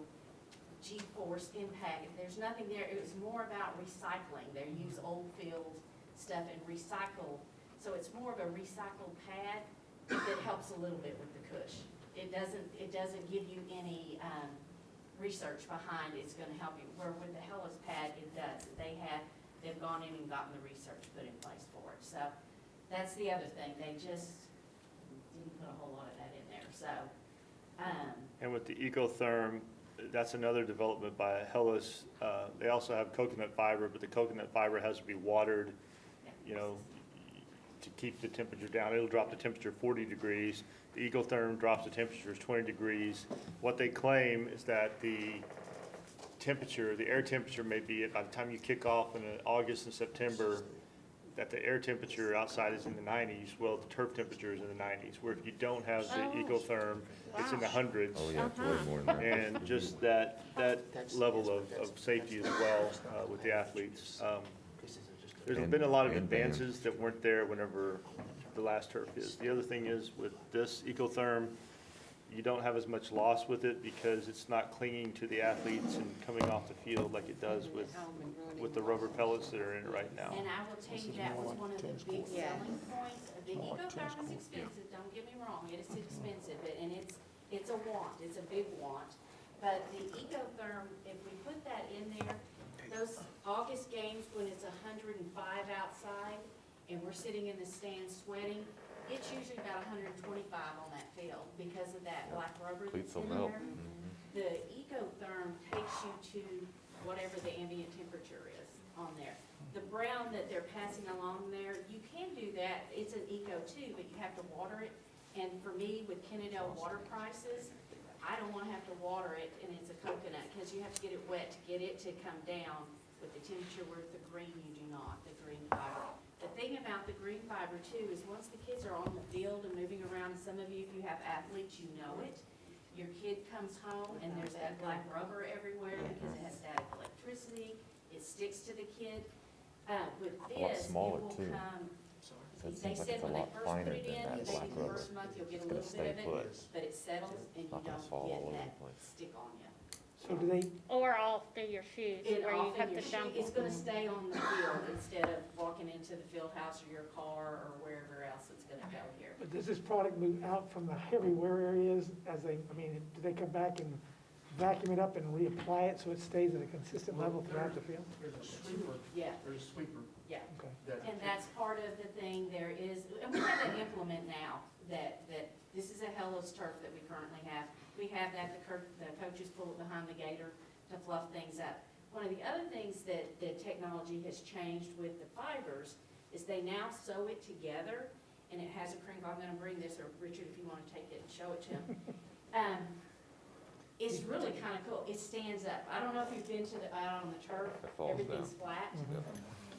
G-force impact, there's nothing there. It was more about recycling. They use old field stuff and recycle, so it's more of a recycled pad that helps a little bit with the cush. It doesn't give you any research behind it's gonna help you, where with the Hella's pad, it does. They've gone in and gotten the research put in place for it. So that's the other thing. They just didn't put a whole lot of that in there, so. And with the Ecotherm, that's another development by Hellas. They also have coconut fiber, but the coconut fiber has to be watered, to keep the temperature down. It'll drop the temperature 40 degrees. The Ecotherm drops the temperature 20 degrees. What they claim is that the temperature, the air temperature may be, by the time you kick off in August and September, that the air temperature outside is in the 90s, well, the turf temperature is in the 90s, where if you don't have the ecotherm, it's in the hundreds. Oh, yeah, it's way more than that. And just that level of safety as well with the athletes. There's been a lot of advances that weren't there whenever the last turf is. The other thing is with this ecotherm, you don't have as much loss with it because it's not clinging to the athletes and coming off the field like it does with the rubber pellets that are in it right now. And I will tell you, that was one of the big selling points. The ecotherm is expensive, don't get me wrong, it is expensive, and it's a want, it's a big want. But the ecotherm, if we put that in there, those August games when it's 105 outside and we're sitting in the stands sweating, it's usually about 125 on that field because of that black rubber that's in there. The ecotherm takes you to whatever the ambient temperature is on there. The brown that they're passing along there, you can do that. It's an eco too, but you have to water it. And for me, with Kennedale water prices, I don't want to have to water it, and it's a coconut, because you have to get it wet to get it to come down with the temperature, where the green you do not, the green fiber. The thing about the green fiber too is once the kids are on the field and moving around, some of you, if you have athletes, you know it. Your kid comes home and there's that black rubber everywhere because it has static electricity. It sticks to the kid. With this, it will come. They said when they first put it in, maybe the first month you'll get a little bit of it, but it settles and you don't get that stick on you. So do they, Or all through your shoes, It where you off have in to your dump shoe. It's gonna stay on the field instead of walking into the field house or your car or wherever else it's gonna go here. but does this product move out from the heavy wear areas as they, I mean, do they come back and vacuum it up and reapply it so it stays at a consistent level throughout the field? There's a sweeper. Yeah. There's a sweeper. Yeah, Okay. and that's part of the thing, there is, and we have an implement now, that this is a Hellos turf that we currently have. We have that, the coaches pull it behind the gator to fluff things up. One of the other things that technology has changed with the fibers is they now sew it together, and it has a crinkle. I'm gonna bring this, or Richard, if you wanna take it and show it to him. It's really kinda cool, it stands up. I don't know if you've been to out on the turf, everything's flat.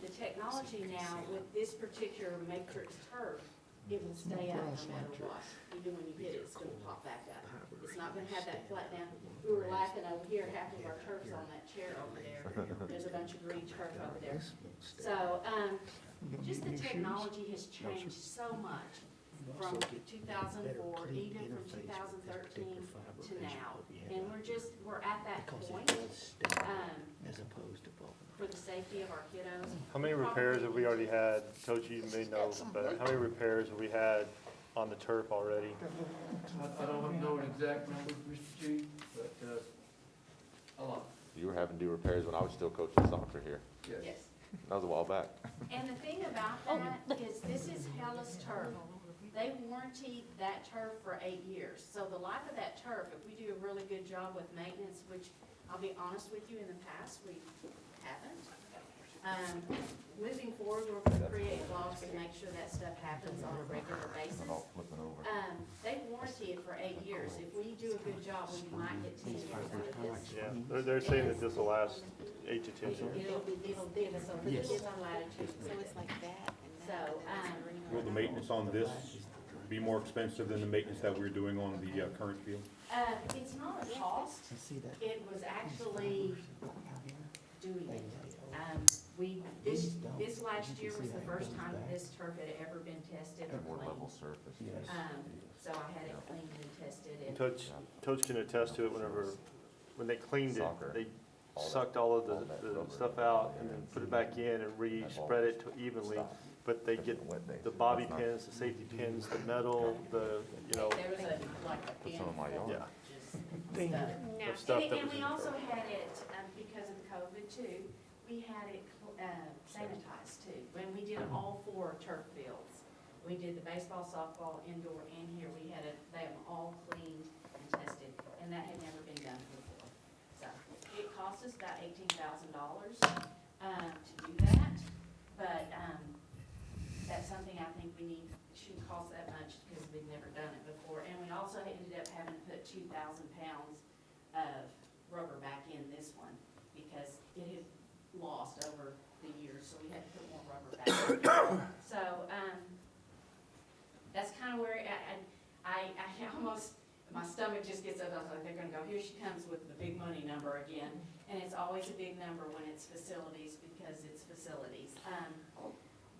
The technology now with this particular matrix turf, it will stay up no matter what. Even when you hit it, it's gonna pop back up. It's not gonna have that flat down. We were laughing over here, half of our turf's on that chair over there. There's a bunch of green turf over there. So, just the technology has changed so much from 2004, even from 2013 to now. And we're at that point, for the safety of our kiddos. How many repairs have we already had? Coach, you may know, but how many repairs have we had on the turf already? I don't know an exact number, Mr. Chief, but, a lot. You were having to do repairs when I was still coaching soccer here. Yes. That was a while back. And the thing about that is this is Hellas turf. They warranty that turf for 8 years. So the life of that turf, if we do a really good job with maintenance, which I'll be honest with you, in the past, we haven't. Moving forward, we're gonna create laws to make sure that stuff happens on a regular basis. They warranty it for 8 years. If we do a good job, we might get 10 years out of this. Yeah, they're saying that this will last 8 to 10 years. It'll give us a little bit of latitude. So it's like that. So, Will the maintenance on this be more expensive than the maintenance that we're doing on the current field? it's not a cost. It was actually doing it. This last year was the first time that this turf had ever been tested or More cleaned. level surface. So I had it cleaned and tested and. Coach can attest to it when they cleaned it, Soccer. they sucked all of the stuff out and then put it back in and re-spread it evenly. But they get the bobby pins, the safety pins, the metal, There was like a bin some of my full yard. of just stuff. And we also had it, because of COVID too, we had it sanitized too. When we did all 4 turf fields, we did the baseball, softball, indoor, and here, we had them all cleaned and tested, and that had never been done before. So, it cost us about $18,000 to do that, but that's something I think it shouldn't cost that much because we've never done it before. And we also ended up having to put 2,000 pounds of rubber back in this one. it had lost over the years, so we had to put more rubber back. So, that's kind of where I almost, my stomach just gets up, I was like, they're gonna go, here she comes with the big money number again. And it's always a big number when it's facilities, because it's facilities.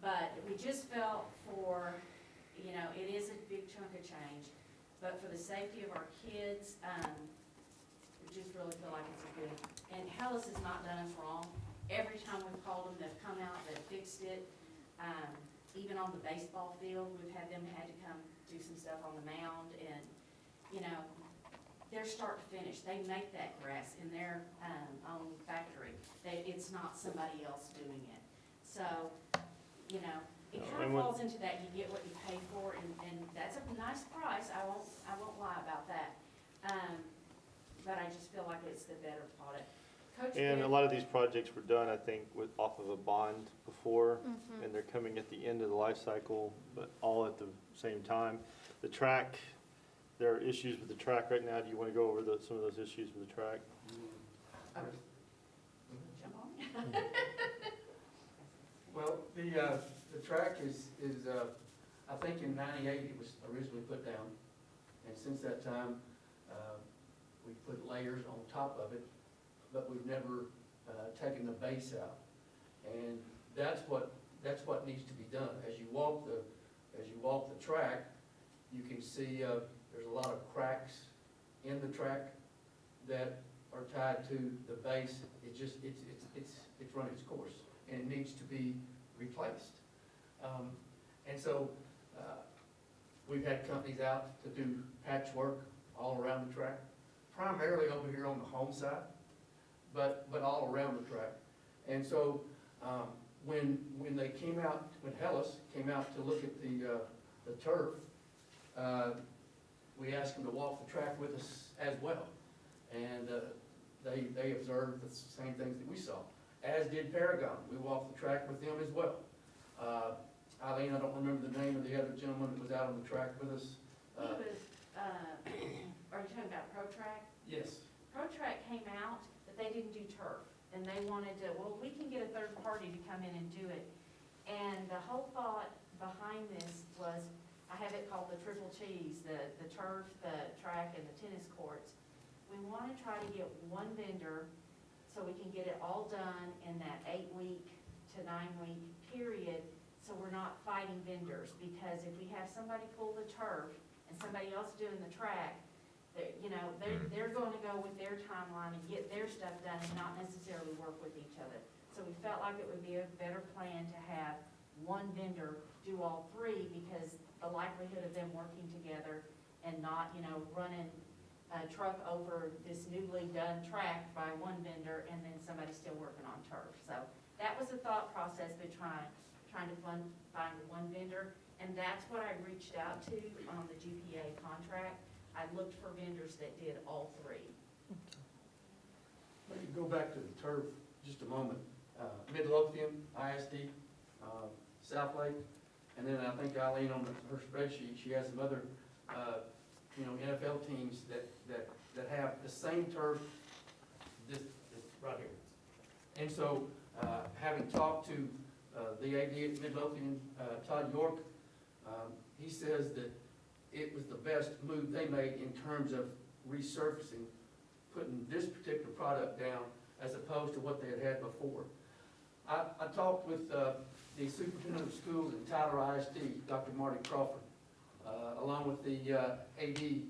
But we just felt for, you know, it is a big chunk of change, but for the safety of our kids, we just really feel like it's a good, and Hellas has not done us wrong. Every time we've called them, they've come out, they've fixed it. Even on the baseball field, we've had them had to come do some stuff on the mound, and, you know, they're start to finish. They make that grass in their own factory. It's not somebody else doing it. So, you know, it kind of falls into that, you get what you pay for, and that's a nice price. I won't lie about that. But I just feel like it's the better product. Coach And a Bill- lot of these projects were done, I think, off of a bond before, and they're coming at the end of the life cycle, but all at the same time. The track, there are issues with the track right now. Do you want to go over some of those issues with the track? Jump on. Well, the track is, I think in '98 it was originally put down, and since that time, we put layers on top of it, but we've never taken the base out. And that's what needs to be done. As you walk the track, you can see there's a lot of cracks in the track that are tied to the base. It's run its course, and it needs to be replaced. And so we've had companies out to do patchwork all around the track, primarily over here on the home side, but all around the track. And so when they came out, when Hellas came out to look at the turf, we asked them to walk the track with us as well. And they observed the same things that we saw, as did Paragon. We walked the track with them as well. Eileen, I don't remember the name of the other gentleman that was out on the track with us. He was, are you talking about ProTrack? Yes. ProTrack came out, but they didn't do turf. And they wanted to, well, we can get a third party to come in and do it. And the whole thought behind this was, I have it called the triple cheese, the turf, the track, and the tennis courts. We want to try to get one vendor so we can get it all done in that 8-week to 9-week period, so we're not fighting vendors. Because if we have somebody pull the turf and somebody else doing the track, they're going to go with their timeline and get their stuff done and not necessarily work with each other. So we felt like it would be a better plan to have one vendor do all three, because the likelihood of them working together and not, running a truck over this newly done track by one vendor and then somebody still working on turf. So that was the thought process, but trying to find one vendor. And that's what I reached out to on the GPA contract. I looked for vendors that did all three. Let me go back to the turf just a moment. Midlothian, ISD, South Lake, and then I think Eileen on her spreadsheet, she has some other, NFL teams that have the same turf, this right here. And so, having talked to the AD at Midlothian, Todd York, he says that it was the best move they made in terms of resurfacing, putting this particular product down as opposed to what they had before. I talked with the superintendent of schools at Tyler ISD, Dr. Marty Crawford, along with the AD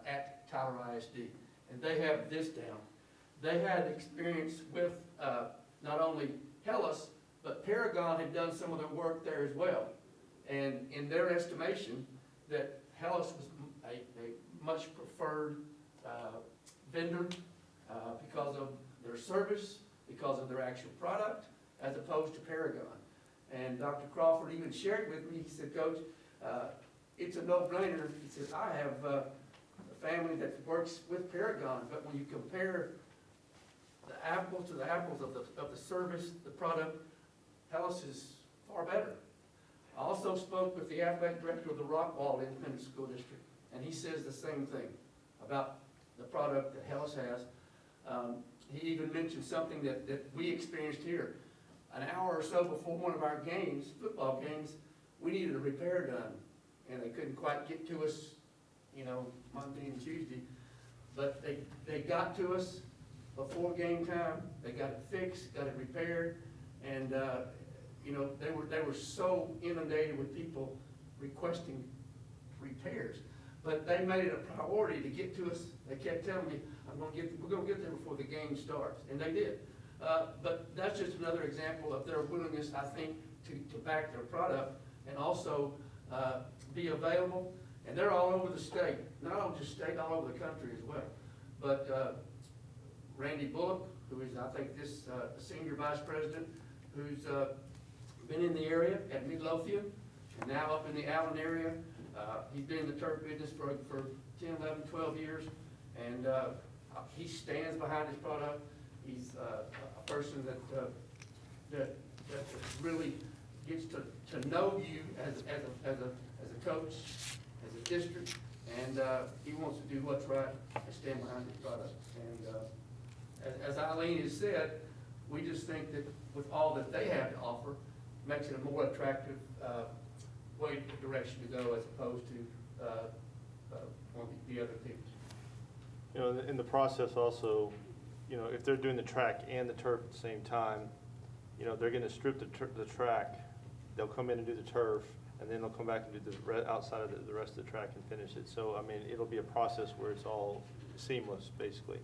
at Tyler ISD, and they have this down. They had experience with not only Hellas, but Paragon had done some of their work there as well. And in their estimation, that Hellas was a much preferred vendor because of their service, because of their actual product, as opposed to Paragon. And Dr. Crawford even shared with me, he said, Coach, it's a no-brainer. He said, I have a family that works with Paragon, but when you compare the apples to the apples of the service, the product, Hellas is far better. I also spoke with the athletic director of the Rockwall Independent School District, and he says the same thing about the product that Hellas has. he even mentioned something that we experienced here. An hour or so before one of our games, football games, we needed a repair done, and they couldn't quite get to us, Monday and Tuesday. But they got to us before game time, they got it fixed, got it repaired, and, they were so inundated with people requesting repairs. But they made it a priority to get to us. They kept telling me, we're gonna get there before the game starts, and they did. But that's just another example of their willingness, I think, to back their product and also be available. And they're all over the state, not only just state, all over the country as well. But Randy Bullock, who is, I think, this senior vice president, who's been in the area at Midlothian and now up in the Allen area. He's been in the turf business for 10, 11, 12 years, and he stands behind his product. He's a person that really gets to know you as a coach, as a district, and he wants to do what's right and stand behind his product. And as Eileen has said, we just think that with all that they have to offer, makes it a more attractive direction to go as opposed to one of the other teams. In the process also, if they're doing the track and the turf at the same time, they're gonna strip the track, they'll come in and do the turf, and then they'll come back and do the outside of the rest of the track and finish it. So, I mean, it'll be a process where it's all seamless, basically.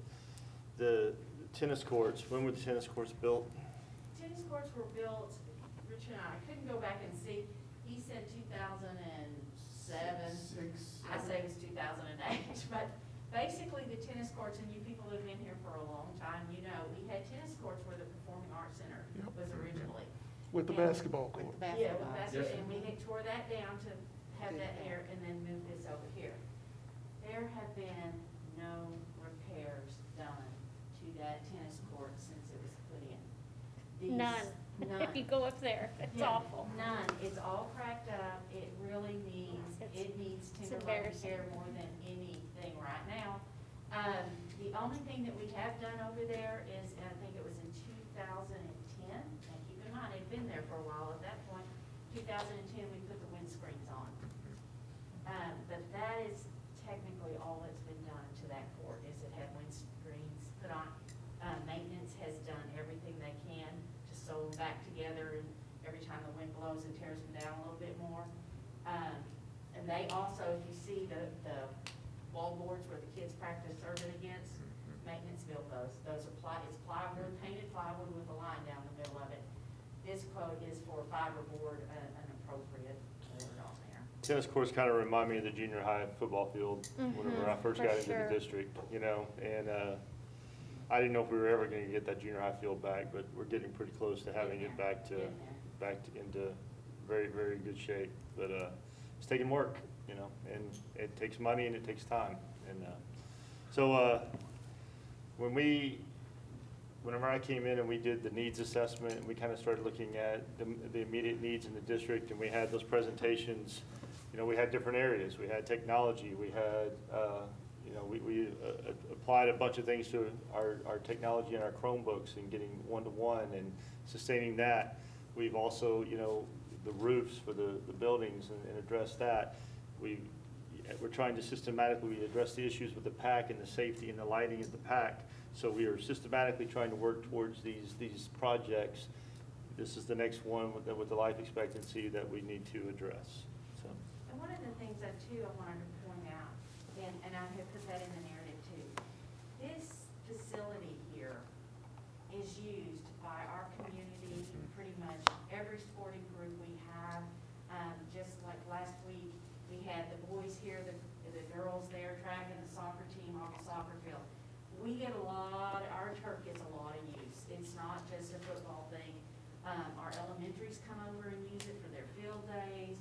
The tennis courts, when were the tennis courts built? Tennis courts were built, Rich and I couldn't go back and see, he said 2007. I say it was 2008, but basically the tennis courts, and you people who have been here for a long time, we had tennis courts where the Performing Arts Center was originally. With the basketball court. Yeah, with basketball, and we had tore that down to have that there and then moved this over here. There have been no repairs done to that tennis court since it was put in. None. If you go up there, it's awful. None. It's all cracked up. It really needs timberland care more than anything right now. The only thing that we have done over there is, and I think it was in 2010, and keep in mind, it'd been there for a while at that point. 2010, we put the windscreens on. But that is technically all that's been done to that court, is it had windscreens put on. Maintenance has done everything they can to sew them back together, and every time the wind blows, it tears them down a little bit more. And they also, if you see the wall boards where the kids practice serving against, maintenance built those. Those are it's plywood, painted plywood with a line down the middle of it. This quote is for fiberboard, an appropriate board on there. Tennis courts kind of remind me of the junior high football field whenever I first got into the district, and I didn't know if we were ever going to get that junior high field back, but we're getting pretty close to having it back into very, very good shape. But it's taking work, and it takes money and it takes time. And so whenever I came in and we did the needs assessment, and we kind of started looking at the immediate needs in the district, and we had those presentations, we had different areas. We had technology, we had, we applied a bunch of things to our technology and our Chromebooks and getting one-to-one and sustaining that. We've also, the roofs for the buildings and address that. We're trying to systematically address the issues with the PAC and the safety and the lighting of the PAC. So we are systematically trying to work towards these projects. This is the next one with the life expectancy that we need to address. So. And one of the things that too I wanted to point out, and I have put that in the narrative too, this facility here is used by our community, pretty much every sporting group we have. Just like last week, we had the boys here, the girls there, track and the soccer team on the soccer field. We get our turf gets a lot of use. It's not just a football thing. Our elementaries come over and use it for their field days.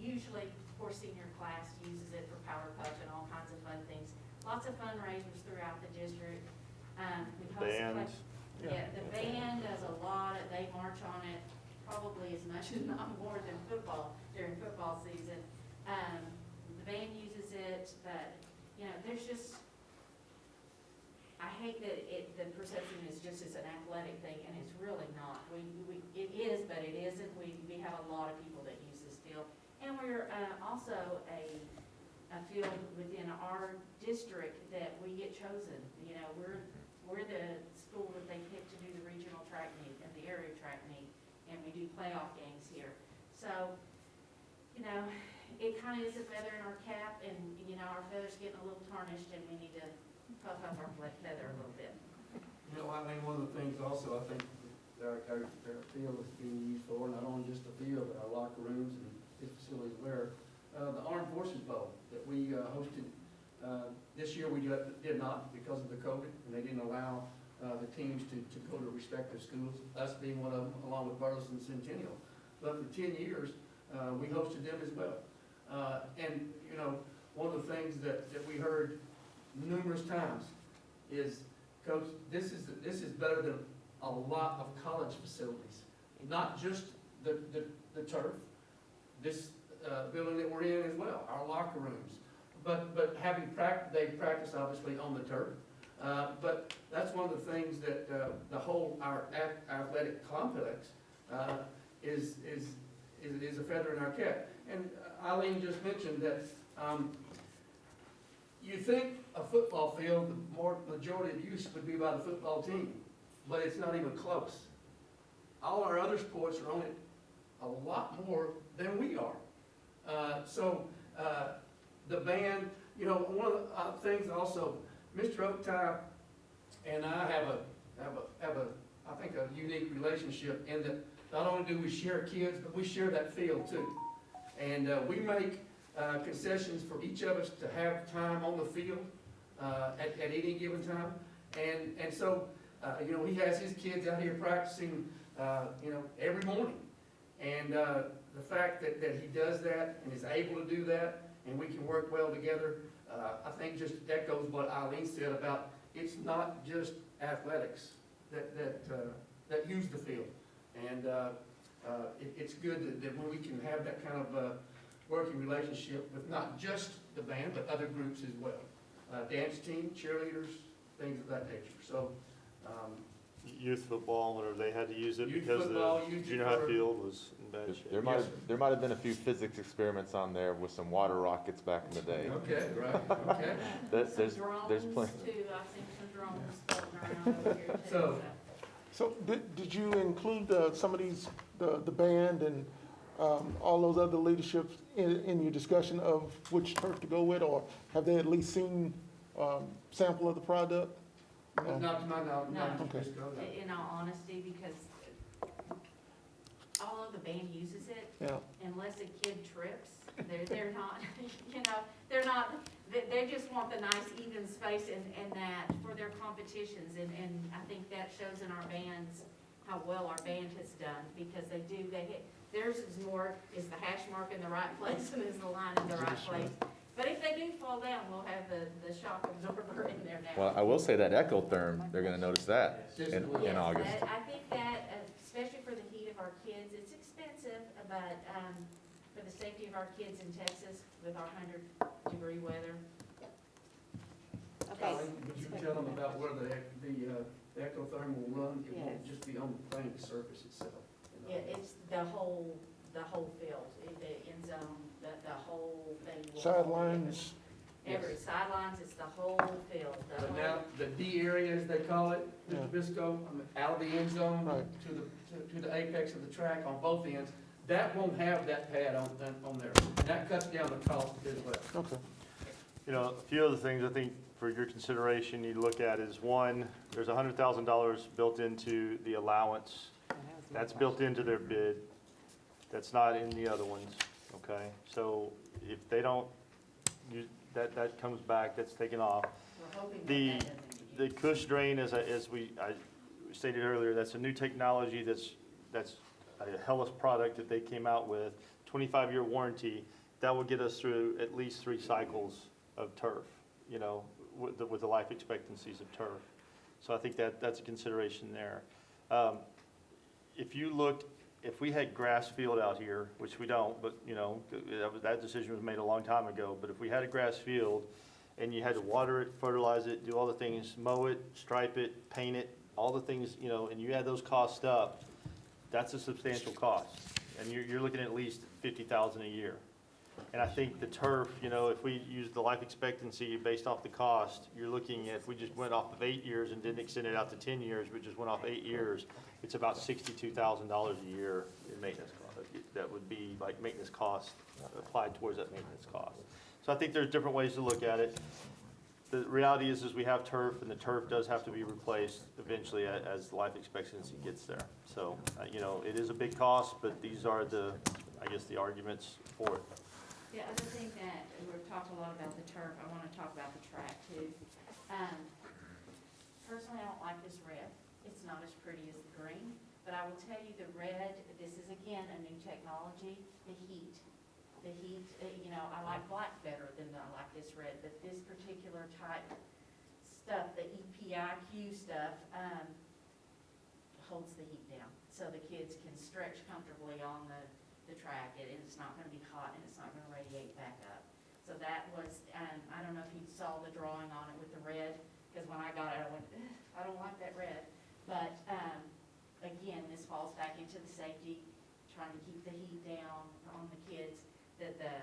Usually, of course, senior class uses it for Power Puff and all kinds of fun things. Lots of fundraisers throughout the district. We host the band does a lot. They march on it probably as much, if not more, than football during football season. The band uses it, but there's just, I hate that the perception is just as an athletic thing, and it's really not. It is, but it isn't. We have a lot of people that use this field. And we're also a field within our district that we get chosen. You know, we're the school that they pick to do the regional track meet and the area track meet, and we do playoff games here. So, you know, it kind of is a feather in our cap, and, you know, our feather's getting a little tarnished, and we need to puff up our feather a little bit. You know, I think one of the things also, I think our field is being used for, not only just the field, but our locker rooms and the facilities where, the Armed Forces Bowl that we hosted, this year we did not because of the COVID, and they didn't allow the teams to go to respective schools, us being one of them, along with Burleson Centennial. But for 10 years, we hosted them as well. And, you know, one of the things that we heard numerous times is, Coach, this is better than a lot of college facilities. Not just the turf, this building that we're in as well, our locker rooms. But having they practice obviously on the turf. But that's one of the things that our athletic complex is a feather in our cap. And Eileen just mentioned that you think a football field, the majority of use would be by the football team, but it's not even close. All our other sports are on it a lot more than we are. So the band, you know, one of the things also, Mr. Oaktie and I have I think a unique relationship in that not only do we share kids, but we share that field too. And we make concessions for each of us to have time on the field at any given time. And so, you know, he has his kids out here practicing, you know, every morning. And the fact that he does that and is able to do that, and we can work well together, I think just echoes what Eileen said about it's not just athletics that use the field. And it's good that when we can have that kind of working relationship with not just the band, but other groups as well. Dance team, cheerleaders, things of that nature. So, Youth football, whenever they had to use it Youth because football, the youth junior high for- field was in bad shape. There might have been a few physics experiments on there with some water rockets back in the day. Okay, right, okay. There's Drones plenty. too, I've seen some drones floating around over here too. So, So did you include some of these, the band and all those other leaderships in your discussion of which turf to go with, or have they at least seen sample of the product? not to my knowledge, not to Okay. this go. In all honesty, because although the band uses it, Yeah. unless a kid trips, they're not, you know, they just want the nice even space and that for their competitions. And I think that shows in our bands, how well our band has done, because they hit, theirs is the hash mark in the right place and is the line in the right place. But if they do fall down, we'll have the shock absorber in there now. Well, I will say that ectotherm, they're gonna notice that in Yes, August. I think that, especially for the heat of our kids, it's expensive, but for the safety of our kids in Texas with our 100-degree weather. Okay. Eileen, would you tell them about where the ectotherm will run? It won't Yes. just be on the playing surface itself. Yeah, it's the whole field, the end zone, the whole thing. will- Sidelines? Every sidelines, it's the whole field, the But whole. now, the D area, as they call it, Yeah. Mr. Bisco, out of the end zone Right. to the apex of the track on both ends, that won't have that pad on there. That cuts down the cost as well. Okay. You know, a few other things I think for your consideration you look at is, one, there's $100,000 built into the allowance. That's built into their bid. That's not in the other ones, okay? So if they don't, that comes back, that's taken off. We're hoping that The, that doesn't the Cush drain, as I stated earlier, that's a new technology that's a Hellas product that they came out with, 25-year warranty. That will get us through at least 3 cycles of turf, you know, with the life expectancies of turf. So I think that's a consideration there. If we had grass field out here, which we don't, but, you know, that decision was made a long time ago, but if we had a grass field and you had to water it, fertilize it, do all the things, mow it, stripe it, paint it, all the things, you know, and you add those costs up, that's a substantial cost. And you're looking at least $50,000 a year. And I think the turf, you know, if we use the life expectancy based off the cost, you're looking at, if we just went off of 8 years and didn't extend it out to 10 years, we just went off 8 years, it's about $62,000 a year in maintenance cost. That would be like maintenance cost applied towards that maintenance cost. So I think there's different ways to look at it. The reality is we have turf, and the turf does have to be replaced eventually as life expectancy gets there. So, you know, it is a big cost, but these are I guess, the arguments for it. The other thing that, we've talked a lot about the turf, I want to talk about the track too. Personally, I don't like this red. It's not as pretty as the green, but I will tell you the red, this is again a new technology, the heat, you know, I like black better than I like this red, but this particular type stuff, the EPIQ stuff, holds the heat down. So the kids can stretch comfortably on the track, and it's not gonna be hot, and it's not gonna radiate back up. So that was, I don't know if you saw the drawing on it with the red, because when I got it, I went, I don't like that red. But, again, this falls back into the safety, trying to keep the heat down on the kids, that the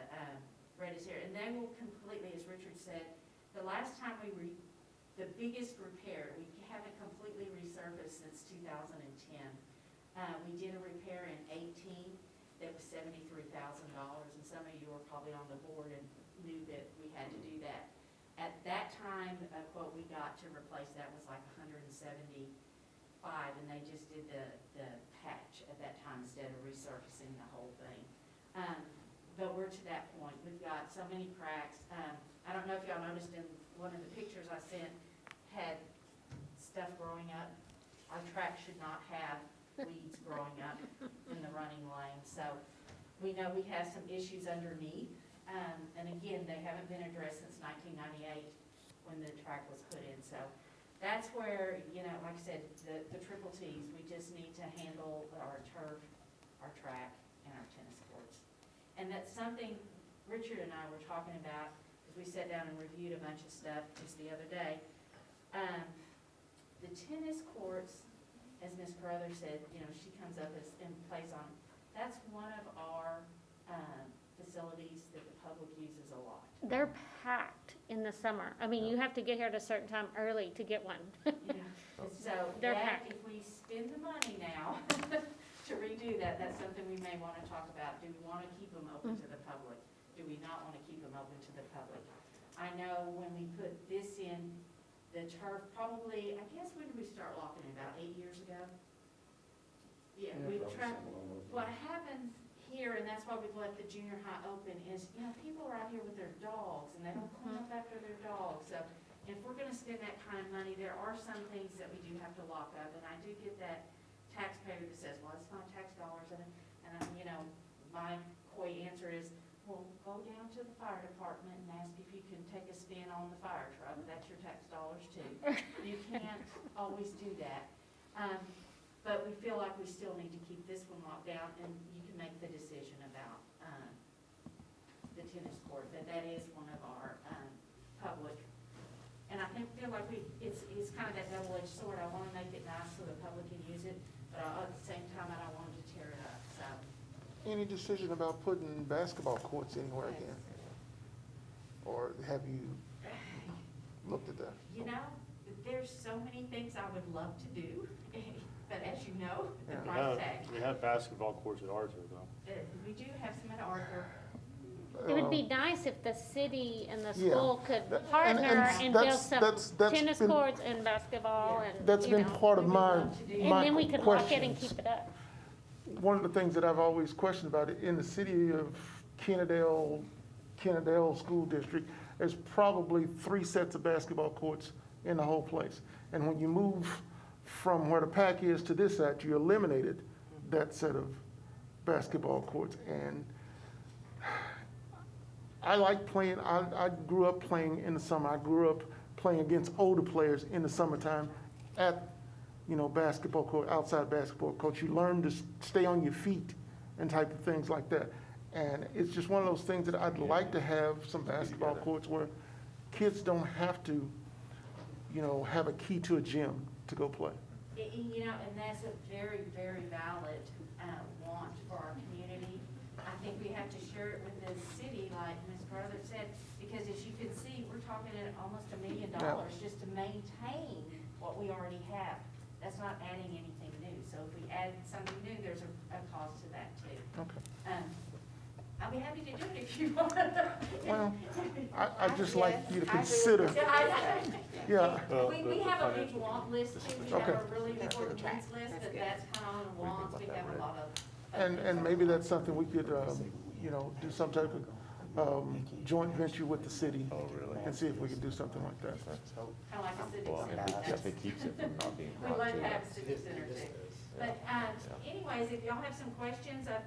red is here. And they will completely, as Richard said, the last time the biggest repair, we haven't completely resurfaced since 2010. We did a repair in 2018 that was $73,000, and some of you were probably on the board and knew that we had to do that. At that time, a quote we got to replace that was like $175, and they just did the patch at that time instead of resurfacing the whole thing. But we're to that point. We've got so many cracks. I don't know if y'all noticed in one of the pictures I sent had stuff growing up. Our track should not have weeds growing up in the running lane. So we know we have some issues underneath. And again, they haven't been addressed since 1998 when the track was put in. So that's where, you know, like I said, the triple T's, we just need to handle our turf, our track, and our tennis courts. And that's something Richard and I were talking about as we sat down and reviewed a bunch of stuff just the other day. The tennis courts, as Ms. Carruthers said, you know, she comes up and plays on. That's one of our facilities that the public uses a lot. They're packed in the summer. I mean, you have to get here at a certain time early to get one. So They're that, packed. if we spend the money now to redo that, that's something we may want to talk about. Do we want to keep them open to the public? Do we not want to keep them open to the public? I know when we put this in, the turf probably, I guess, when did we start locking it? About 8 years ago? Yeah, we've tried. What happens here, and that's why we've let the junior high open, is, you know, people are out here with their dogs, and they don't clean up after their dogs. So if we're gonna spend that kind of money, there are some things that we do have to lock up, and I do get that taxpayer that says, well, it's my tax dollars, and you know, my coy answer is, well, go down to the fire department and ask if you can take a spin on the fire truck. That's your tax dollars too. You can't always do that. But we feel like we still need to keep this one locked down, and you can make the decision about the tennis court, but that is one of our public. And I feel like it's kind of that double-edged sword. I want to make it nice so the public can use it, but at the same time, I don't want them to tear it up, so. Any decision about putting basketball courts anywhere again? Or have you looked at that? You know, there's so many things I would love to do, but as you know, the price tag. We have basketball courts at Arthur, though. We do have some at Arthur. It would be nice if the city and the Yeah. school could And partner and build that's some tennis been- courts and basketball and, That's you been know. part of my And then we could lock it and questions. keep it up. One of the things that I've always questioned about it, in the city of Kennedale School District, there's probably 3 sets of basketball courts in the whole place. And when you move from where the pack is to this set, you eliminated that set of basketball courts. And I like playing, I grew up playing in the summer. I grew up playing against older players in the summertime at, you know, basketball court, outside basketball court. You learn to stay on your feet and type of things like that. And it's just one of those things that I'd like to have some basketball courts where kids don't have to, have a key to a gym to go play. And that's a very, very valid want for our community. I think we have to share it with the city, like Ms. Carter said, because as you can see, we're talking at almost $1 million just to maintain what we already have. That's not adding anything new. So if we add something new, there's a cost to that too. Okay. I'll be happy to do it if you want. Well, I'd just like you to consider. Yeah. We have a big want list too. We have Okay. a really important needs list, but that's kind of on the wants. We have a lot of. And maybe that's something we could, do some type of joint venture with the city. And see if we can do something like that. Kind of like a civic Well, center. if it keeps it from not being We brought love to to have us. a civic center too. But anyways, if y'all have some questions, I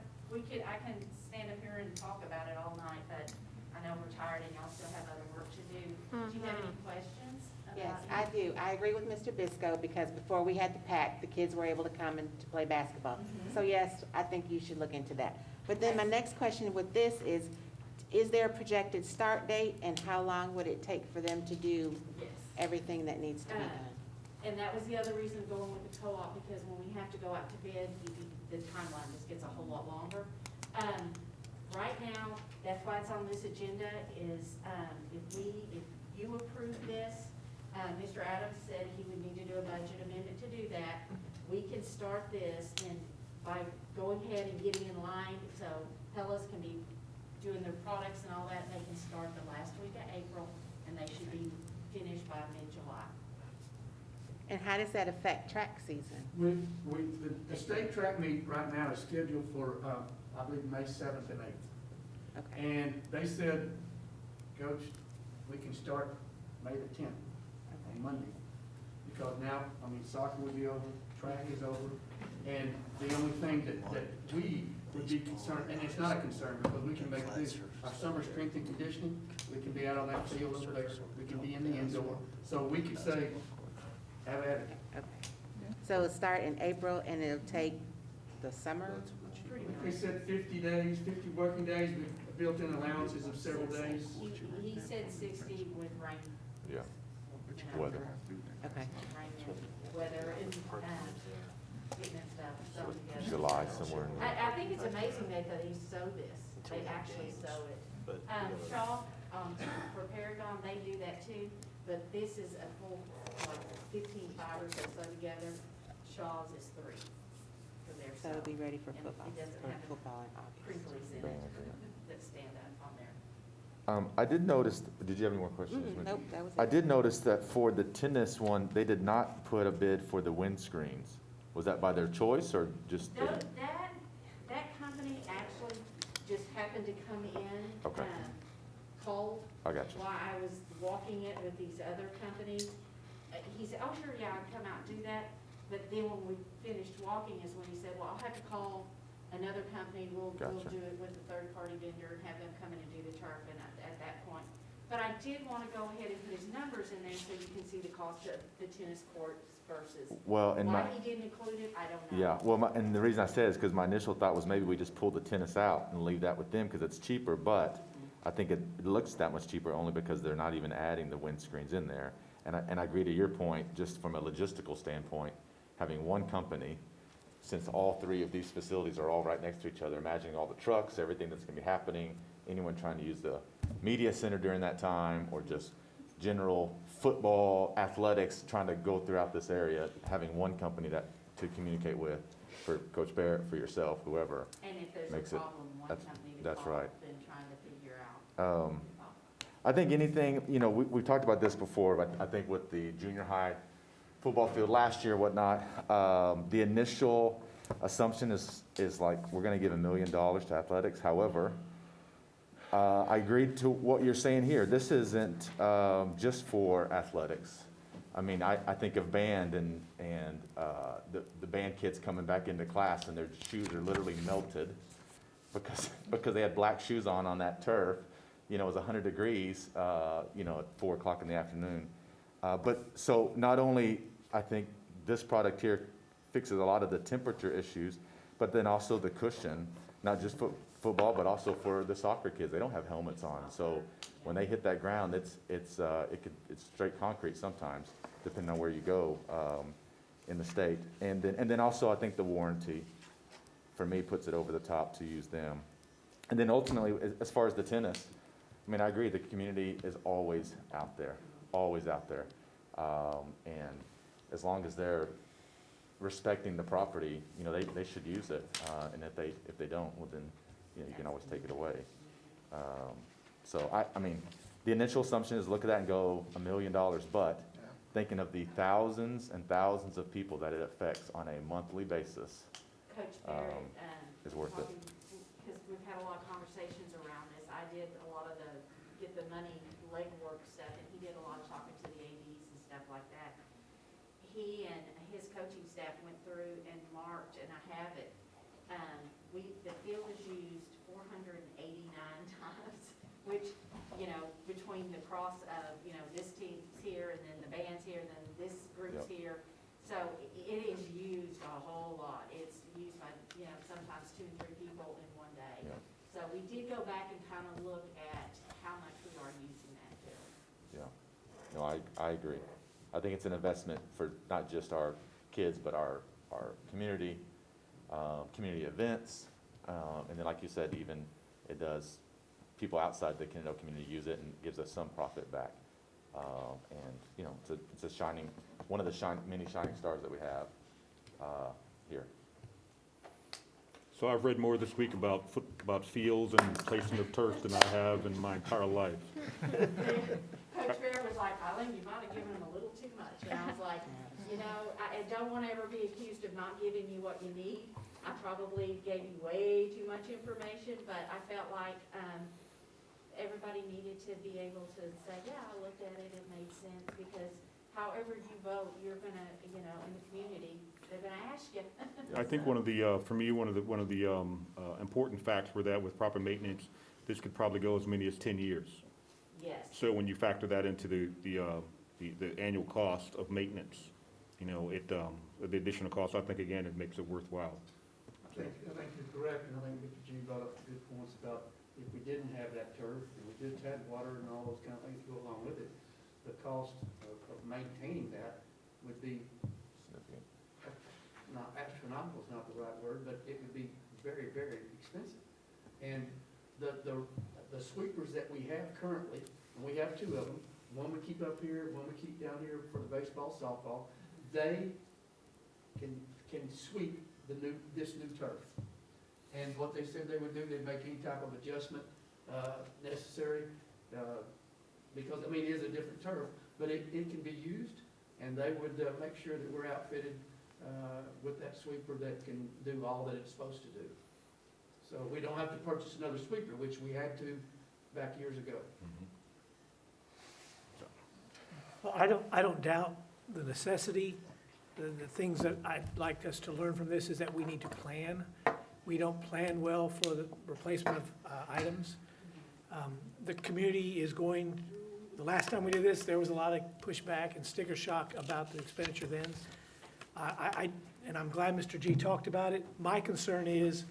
can stand up here and talk about it all night, but I know we're tired and y'all still have other work to do. Do you have any questions? Yes, I do. I agree with Mr. Bisco because before we had the pack, the kids were able to come and to play basketball. So yes, I think you should look into that. But then my next question with this is there a projected start date and how long would it take for them to do Yes. everything that needs to be done? And that was the other reason going with the co-op, because when we have to go out to bid, the timeline just gets a whole lot longer. Right now, that's why it's on this agenda, is if you approve this, Mr. Adams said he would need to do a budget amendment to do that. We can start this and by going ahead and getting in line, so Hellas can be doing their products and all that, they can start the last week of April, and they should be finished by mid-July. And how does that affect track season? The state track meet right now is scheduled for, I believe, May 7th and 8th. Okay. And they said, Coach, we can start May the 10th, on Monday. Because now, soccer will be over, track is over, and the only thing that we would be concerned, and it's not a concern, because we can make this, our summer strength and conditioning, we can be out on that field over there, we can be in the indoor. So we could say, have at it. Okay. So it'll start in April and it'll take the summer? They said 50 days, 50 working days with built-in allowances of several days. He said 60 with rain. Yeah. you know, Weather. Okay. Rain and weather and, getting that stuff sewn together. July somewhere. I think it's amazing that they sew this. They actually sew it. Shaw, for Paragon, they do that too, but this is a full, like 15 fibers that sew together. Shaw's is 3 for their So it'll be ready for And football, It doesn't for have football in August. crinkles in it that stand up on there. I did notice, did you have any more questions? Nope, that was it. I did notice that for the tennis one, they did not put a bid for the windscreens. Was that by their choice or just? No, that company actually just happened to come in, Okay. cold. I got you. While I was walking it with these other companies. He said, oh, sure, yeah, I'd come out and do that. But then when we finished walking is when he said, well, I'll have to call another company. We'll Gotcha. do it with a third-party vendor and have them come in and do the turf and at that point. But I did want to go ahead and put his numbers in there so you can see the cost of the tennis courts versus. Well, and why my- he didn't include it, I don't know. Yeah, well, and the reason I said is because my initial thought was maybe we just pull the tennis out and leave that with them because it's cheaper, but I think it looks that much cheaper only because they're not even adding the windscreens in there. And I agree to your point, just from a logistical standpoint, having one company, since all 3 of these facilities are all right next to each other, imagining all the trucks, everything that's gonna be happening, anyone trying to use the media center during that time, or just general football, athletics, trying to go throughout this area, having one company to communicate with, for Coach Barrett, for yourself, whoever. And if there's makes a it- problem, one that's- company to that's call, right. then trying to figure out. I think anything, we've talked about this before, but I think with the junior high football field last year, whatnot, the initial assumption is like, we're gonna give $1 million to athletics. However, I agreed to what you're saying here. This isn't just for athletics. I mean, I think of band and the band kids coming back into class and their shoes are literally melted because they had black shoes on that turf. It was 100 degrees, at 4 o'clock in the afternoon. But so not only, I think this product here fixes a lot of the temperature issues, but then also the cushion, not just football, but also for the soccer kids. They don't have helmets on, so when they hit that ground, it's straight concrete sometimes, depending on where you go in the state. And then also, I think the warranty, for me, puts it over the top to use them. And then ultimately, as far as the tennis, I mean, I agree, the community is always out there, always out there. And as long as they're respecting the property, you know, they should use it. And if they don't, well then, you know, you can always take it away. So I mean, the initial assumption is look at that and go $1 million, but thinking of the thousands and thousands of people that it affects on a monthly basis, Coach Barrett, is worth it. Because we've had a lot of conversations around this. I did a lot of get the money legwork stuff, and he did a lot of talking to the ADs and stuff like that. He and his coaching staff went through and marked, and I have it. The field is used 489 times, which, you know, between the cross of, you know, this team's here, and then the band's here, and then this group's here. So it is used a whole lot. It's used by, you know, sometimes 2 and 3 people in one day. Yeah. So we did go back and kind of look at how much we are using that field. Yeah, no, I agree. I think it's an investment for not just our kids, but our community, community events. And then like you said, even it does, people outside the Kennedale community use it and gives us some profit back. And, you know, it's a shining, one of the many shining stars that we have here. So I've read more this week about fields and placing of turf than I have in my entire life. Coach Bear was like, Eileen, you might have given him a little too much. And I was like, you know, I don't want to ever be accused of not giving you what you need. I probably gave you way too much information, but I felt like everybody needed to be able to say, yeah, I looked at it, it made sense, because however you vote, you're gonna, you know, in the community, they're gonna ask you. I think one of the, for me, one of the important facts were that with proper maintenance, this could probably go as many as 10 years. Yes. So when you factor that into the annual cost of maintenance, you know, the additional cost, I think, again, it makes it worthwhile. I think you're correct, and I think Mr. G brought up good points about if we didn't have that turf, and we just had water and all those kind of things to go along with it, the cost of maintaining that would be, not astronomical is not the right word, but it would be very, very expensive. And the sweepers that we have currently, and we have 2 of them, one we keep up here, one we keep down here for the baseball, softball, they can sweep this new turf. And what they said they would do, they'd make any type of adjustment necessary, because, I mean, it is a different turf, but it can be used, and they would make sure that we're outfitted with that sweeper that can do all that it's supposed to do. So we don't have to purchase another sweeper, which we had to back years ago. Well, I don't doubt the necessity. The things that I'd like us to learn from this is that we need to plan. We don't plan well for the replacement of items. The community is going, the last time we did this, there was a lot of pushback and sticker shock about the expenditure then. And I'm glad Mr. G talked about it. My concern is,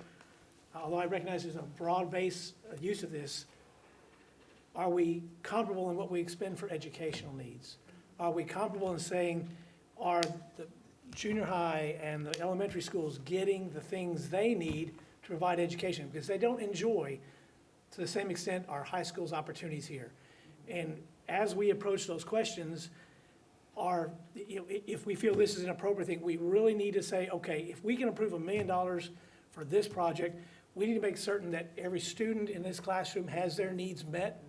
although I recognize there's a broad base use of this, are we comparable in what we expend for educational needs? Are we comparable in saying, are the junior high and the elementary schools getting the things they need to provide education? Because they don't enjoy, to the same extent, our high school's opportunities here. And as we approach those questions, if we feel this is an appropriate thing, we really need to say, okay, if we can approve $1 million for this project, we need to make certain that every student in this classroom has their needs met.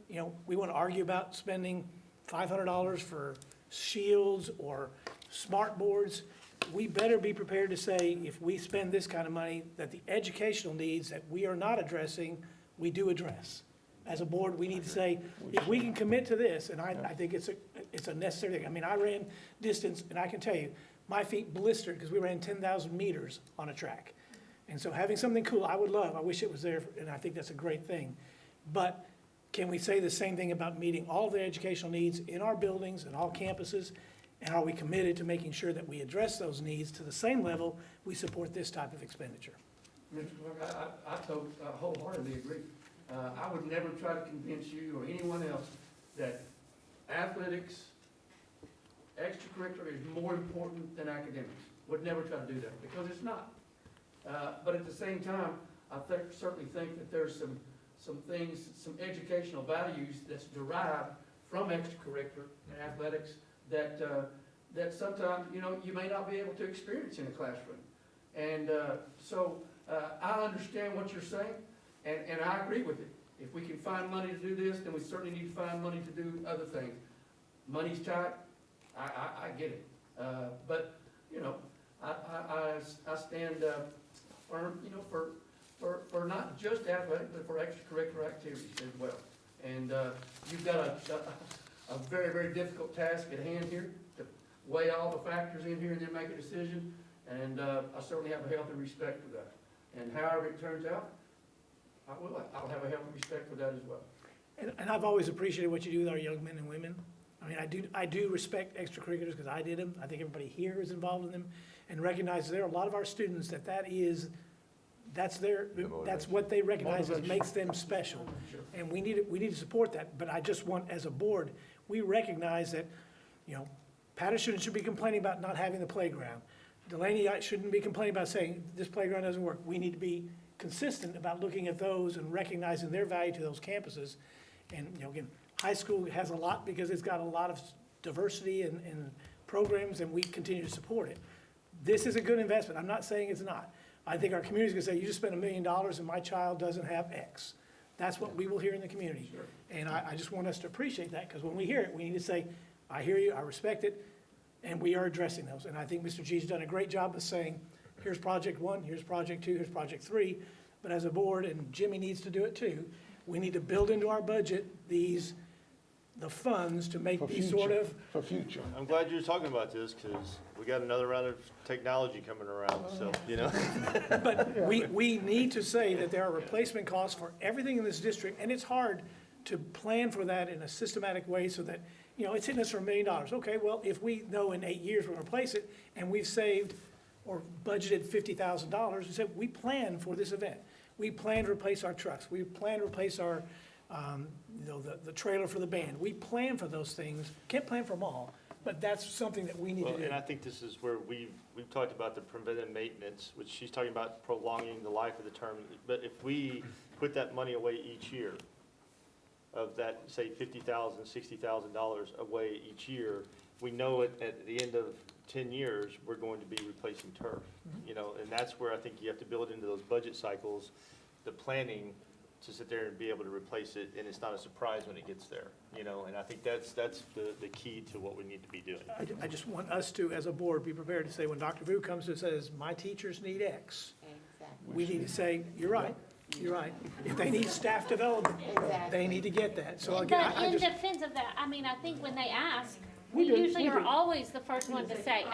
You know, we want to argue about spending $500 for shields or smart boards. We better be prepared to say, if we spend this kind of money, that the educational needs that we are not addressing, we do address. As a board, we need to say, if we can commit to this, and I think it's a necessary thing. I mean, I ran distance, and I can tell you, my feet blistered because we ran 10,000 meters on a track. And so having something cool, I would love, I wish it was there, and I think that's a great thing. But can we say the same thing about meeting all the educational needs in our buildings and all campuses? And are we committed to making sure that we address those needs to the same level we support this type of expenditure? Mr. Clark, I wholeheartedly agree. I would never try to convince you or anyone else that athletics, extracurricular is more important than academics. Would never try to do that, because it's not. But at the same time, I certainly think that there's some things, some educational values that's derived from extracurricular and athletics that, that sometimes, you may not be able to experience in a classroom. And so I understand what you're saying, and I agree with it. If we can find money to do this, then we certainly need to find money to do other things. Money's tight, I get it. But, I stand firm, for not just athletic, but for extracurricular activities as well. And you've got a very, very difficult task at hand here to weigh all the factors in here and then make a decision. And I certainly have a healthy respect for that. And however it turns out, I'll have a healthy respect for that as well. And I've always appreciated what you do with our young men and women. I mean, I do respect extracurriculars because I did them. I think everybody here is involved in them and recognizes there are a lot of our students that's what they recognize as makes them special. And we need to support that. But I just want, as a board, we recognize that, Patterson should be complaining about not having the playground. Delaney shouldn't be complaining about saying this playground doesn't work. We need to be consistent about looking at those and recognizing their value to those campuses. And, again, high school has a lot because it's got a lot of diversity and programs, and we continue to support it. This is a good investment. I'm not saying it's not. I think our community's gonna say, you just spent $1 million and my child doesn't have X. That's what we will hear in the community. Sure. And I just want us to appreciate that, because when we hear it, we need to say, I hear you, I respect it, and we are addressing those. And I think Mr. G's done a great job of saying, here's project 1, here's project 2, here's project 3. But as a board, and Jimmy needs to do it too, we need to build into our budget the funds to make these sort of. For future. I'm glad you're talking about this, because we got another round of technology coming around, so, But we need to say that there are replacement costs for everything in this district, and it's hard to plan for that in a systematic way so that, it's hitting us for $1 million. Okay, well, if we know in 8 years we're gonna replace it, and we've saved or budgeted $50,000, we said, we plan for this event. We plan to replace our trucks. We plan to replace our, the trailer for the band. We plan for those things. Can't plan for them all, but that's something that we need to do. And I think this is where we've talked about the preventive maintenance, which she's talking about prolonging the life of the term. But if we put that money away each year, of that, say, $50,000, $60,000 away each year, we know at the end of 10 years, we're going to be replacing turf, and that's where I think you have to build into those budget cycles, the planning to sit there and be able to replace it, and it's not a surprise when it gets there, and I think that's the key to what we need to be doing. I just want us to, as a board, be prepared to say, when Dr. Vu comes and says, my teachers need X, we need to say, you're right. If they need staff development, they need to get that. So again, But in defense of that, I think when they ask, we usually are always the first one to say,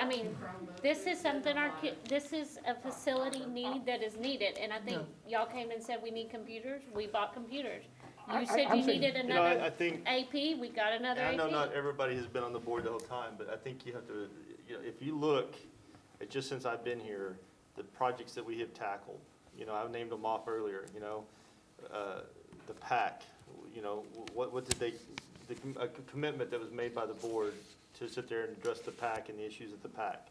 this is something this is a facility need that is needed. And I think y'all came and said we need computers, we bought computers. You said you needed another I think, AP, we got another AP. I know not everybody has been on the board the whole time, but I think you have to, if you look at just since I've been here, the projects that we have tackled, I named them off earlier, the PAC, what did they, a commitment that was made by the board to sit there and address the PAC and the issues at the PAC.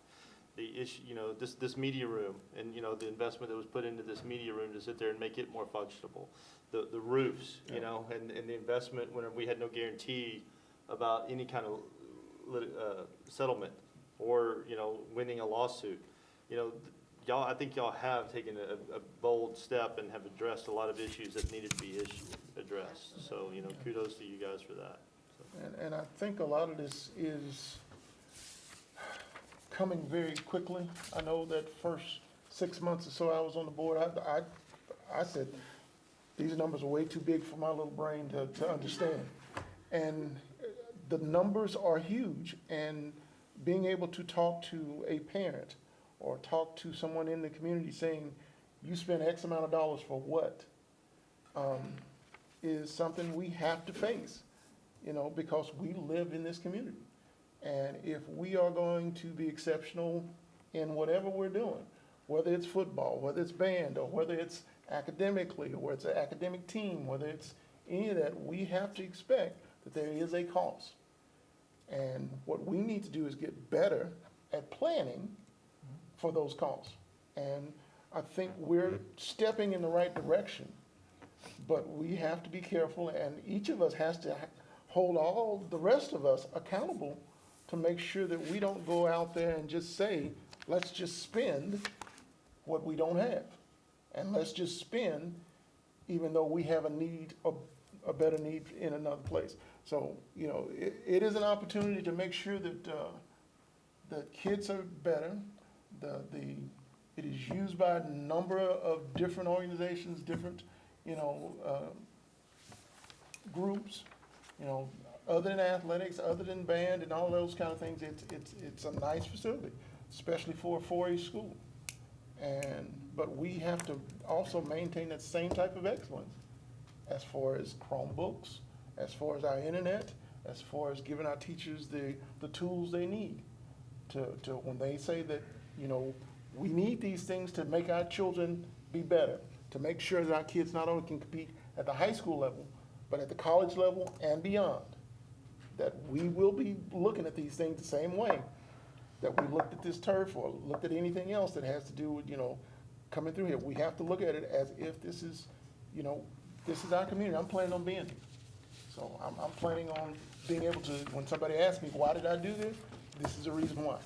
The issue, this media room and, the investment that was put into this media room to sit there and make it more functional. The roofs, and the investment when we had no guarantee about any kind of settlement or, winning a lawsuit. I think y'all have taken a bold step and have addressed a lot of issues that needed to be addressed. So, kudos to you guys for that. So. And I think a lot of this is coming very quickly. I know that first 6 months or so I was on the board, I said, these numbers are way too big for my little brain to understand. And the numbers are huge, and being able to talk to a parent or talk to someone in the community saying, you spent X amount of dollars for what, is something we have to face, because we live in this community. And if we are going to be exceptional in whatever we're doing, whether it's football, whether it's band, or whether it's academically, or whether it's an academic team, whether it's any of that, we have to expect that there is a cost. And what we need to do is get better at planning for those costs. And I think we're stepping in the right direction, but we have to be careful, and each of us has to hold all the rest of us accountable to make sure that we don't go out there and just say, let's just spend what we don't have. And let's just spend even though we have a need, a better need in another place. So, you know, it is an opportunity to make sure that, that kids are better. It is used by a number of different organizations, different, you know, groups, you know, other than athletics, other than band and all those kind of things. It's a nice facility, especially for a 4-H school. But we have to also maintain that same type of excellence as far as Chromebooks, as far as our internet, as far as giving our teachers the tools they need to when they say that, you know, we need these things to make our children be better, to make sure that our kids not only can compete at the high school level, but at the college level and beyond. That we will be looking at these things the same way that we looked at this turf or looked at anything else that has to do with, you know, coming through here. We have to look at it as if this is, you know, this is our community. I'm planning on being here. So I'm planning on being able to, when somebody asks me, why did I do this? This is the reason why.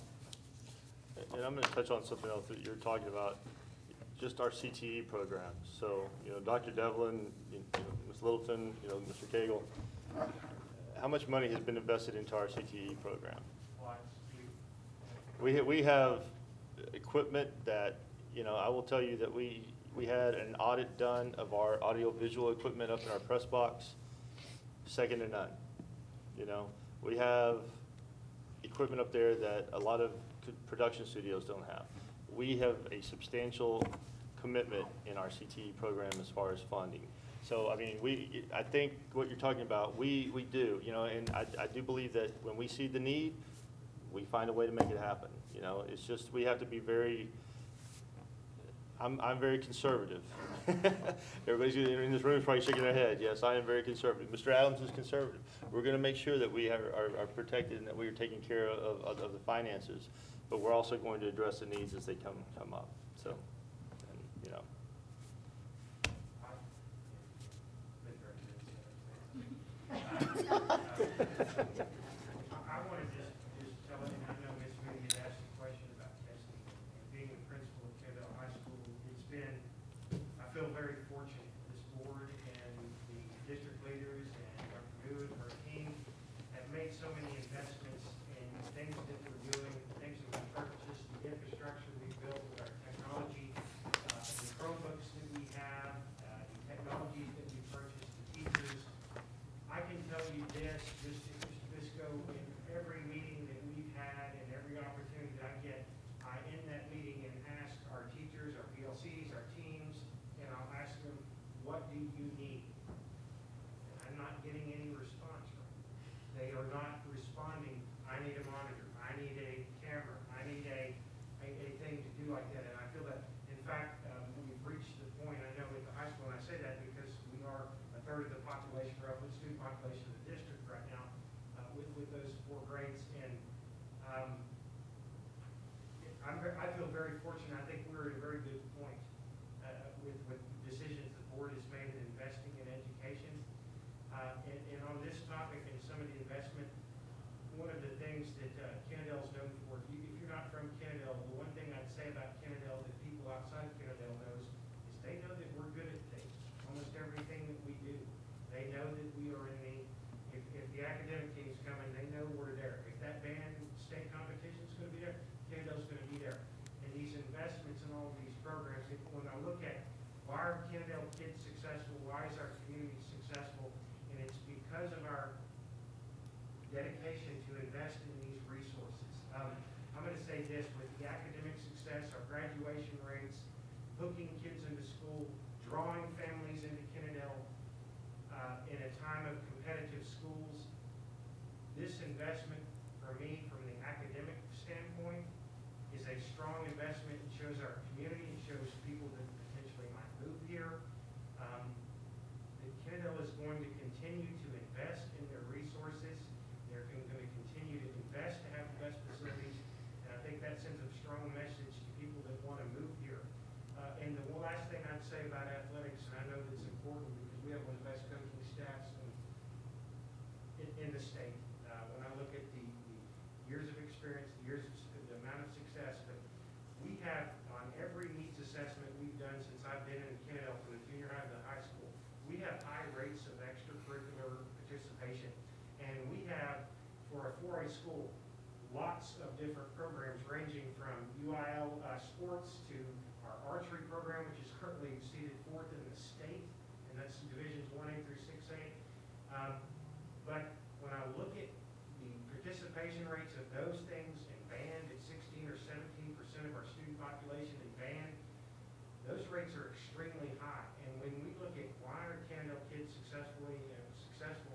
And I'm gonna touch on something else that you're talking about, just our CTE program. So, you know, Dr. Devlin, you know, Ms. Littleton, you know, Mr. Cagle, how much money has been invested into our CTE program? We have equipment that, you know, I will tell you that we had an audit done of our audio-visual equipment up in our press box, second to none. You know, we have equipment up there that a lot of production studios don't have. We have a substantial commitment in our CTE program as far as funding. So, I mean, I think what you're talking about, we do, you know, and I do believe that when we see the need, we find a way to make it happen. You know, it's just, we have to be very, I'm very conservative. Everybody's in this room is probably shaking their head. Yes, I am very conservative. Mr. Adams is conservative. We're gonna make sure that we are protected and that we are taking care of the finances, but we're also going to address the needs as they come up, so, and, you know. I want to just tell you, I know Ms. Moody had asked a question about testing, and being the principal at Kendall High School, it's been, I feel very fortunate. This board and the district leaders and Dr. New and her team have made so many investments in things that we're doing, things that we purchased, the infrastructure we built with our technology, the Chromebooks that we have, the technologies that we purchased, the teachers. I can tell you this, just go in every meeting that we've had and every opportunity that I get, I end that meeting and ask our teachers, our PLCs, our teams, and I'll ask them, what do you need? And I'm not getting any response from them. They are not responding, I need a monitor, I need a camera, I need a thing to do like that. And I feel that, in fact, we've reached the point, I know at the high school, and I say that because we are a third of the population, roughly student population of the district right now, with those 4 grades. And I feel very fortunate. I think we're at a very good point with decisions the board has made in investing in education. And on this topic and some of the investment, one of the things that Kennedale's known for, if you're not from Kennedale, the one thing I'd say about Kennedale that people outside of Kennedale knows is they know that we're good at things, almost everything that we do. They know that we are in if the academic team's coming, they know we're there. If that band state competition's gonna be there, Kennedale's gonna be there. And these investments in all of these programs, when I look at why are Kennedale kids successful, why is our community successful, and it's because of our dedication to invest in these resources. I'm gonna say this, with the academic success, our graduation rates, hooking kids into school, drawing families into Kennedale, in a time of competitive schools, this investment for me, from the academic standpoint, is a strong investment. It shows our community high school, lots of different programs ranging from UIL sports to our archery program, which is currently seated 4th in the state, and that's divisions 1A through 6A. But when I look at the participation rates of those things in band at 16 or 17% of our student population in band, those rates are extremely high. And when we look at why are Cannondale kids successful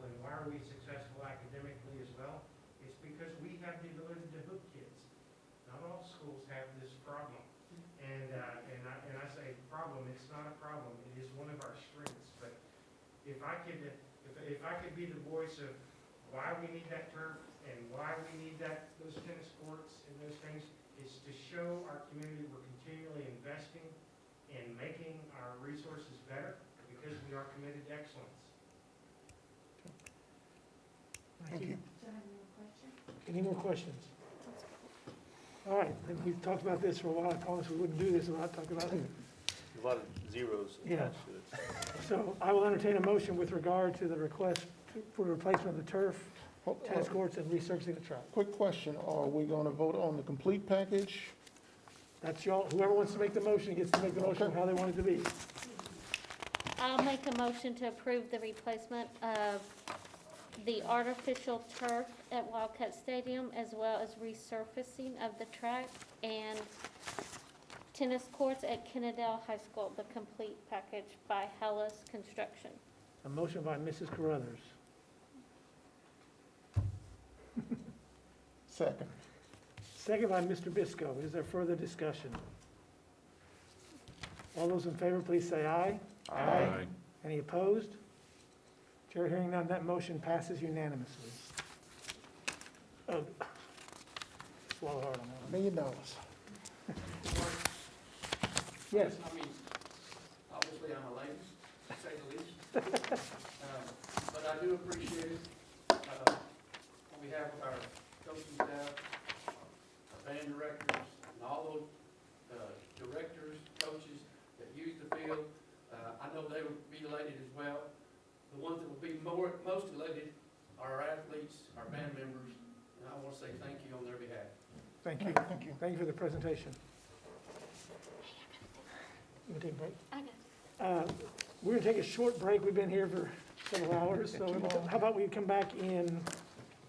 and why are we successful academically as well, it's because we have the ability to hook kids. Not all schools have this problem. And I say problem, it's not a problem. It is one of our strengths. But if I could be the voice of why we need that turf and why we need those tennis courts and those things, is to show our community we're continually investing in making our resources better because we are committed to excellence. Thank you. Any more questions? All right, then we've talked about this for a while. I promised we wouldn't do this without talking about it. There's a lot of zeros Yeah. attached to it. So I will entertain a motion with regard to the request for replacement of the turf, tennis courts, and resurfacing the track. Quick question, are we gonna vote on the complete package? That's y'all, whoever wants to make the motion gets to make the motion of how they want it to be. I'll make a motion to approve the replacement of the artificial turf at Wildcat Stadium, as well as resurfacing of the track and tennis courts at Kennedale High School, the complete package by Hellas Construction. A motion by Mrs. Carruthers. Second. Second by Mr. Biscoe. Is there further discussion? All those in favor, please say aye. Aye. Any opposed? Chair hearing none, that motion passes unanimously. Swallow hard on that one. $1 million. Yes. I mean, obviously, I'm a lady, to say the least. But I do appreciate it, on behalf of our coaching staff, our band directors, and all those directors, coaches that use the field. I know they would be elated as well. The ones that will be most elated are our athletes, our band members, and I want to say thank you on their behalf. Thank you. Thank you. Thank you for the presentation. You want to take a break? I got it. We're going to take a short break. We've been here for several hours, so how about we come back in,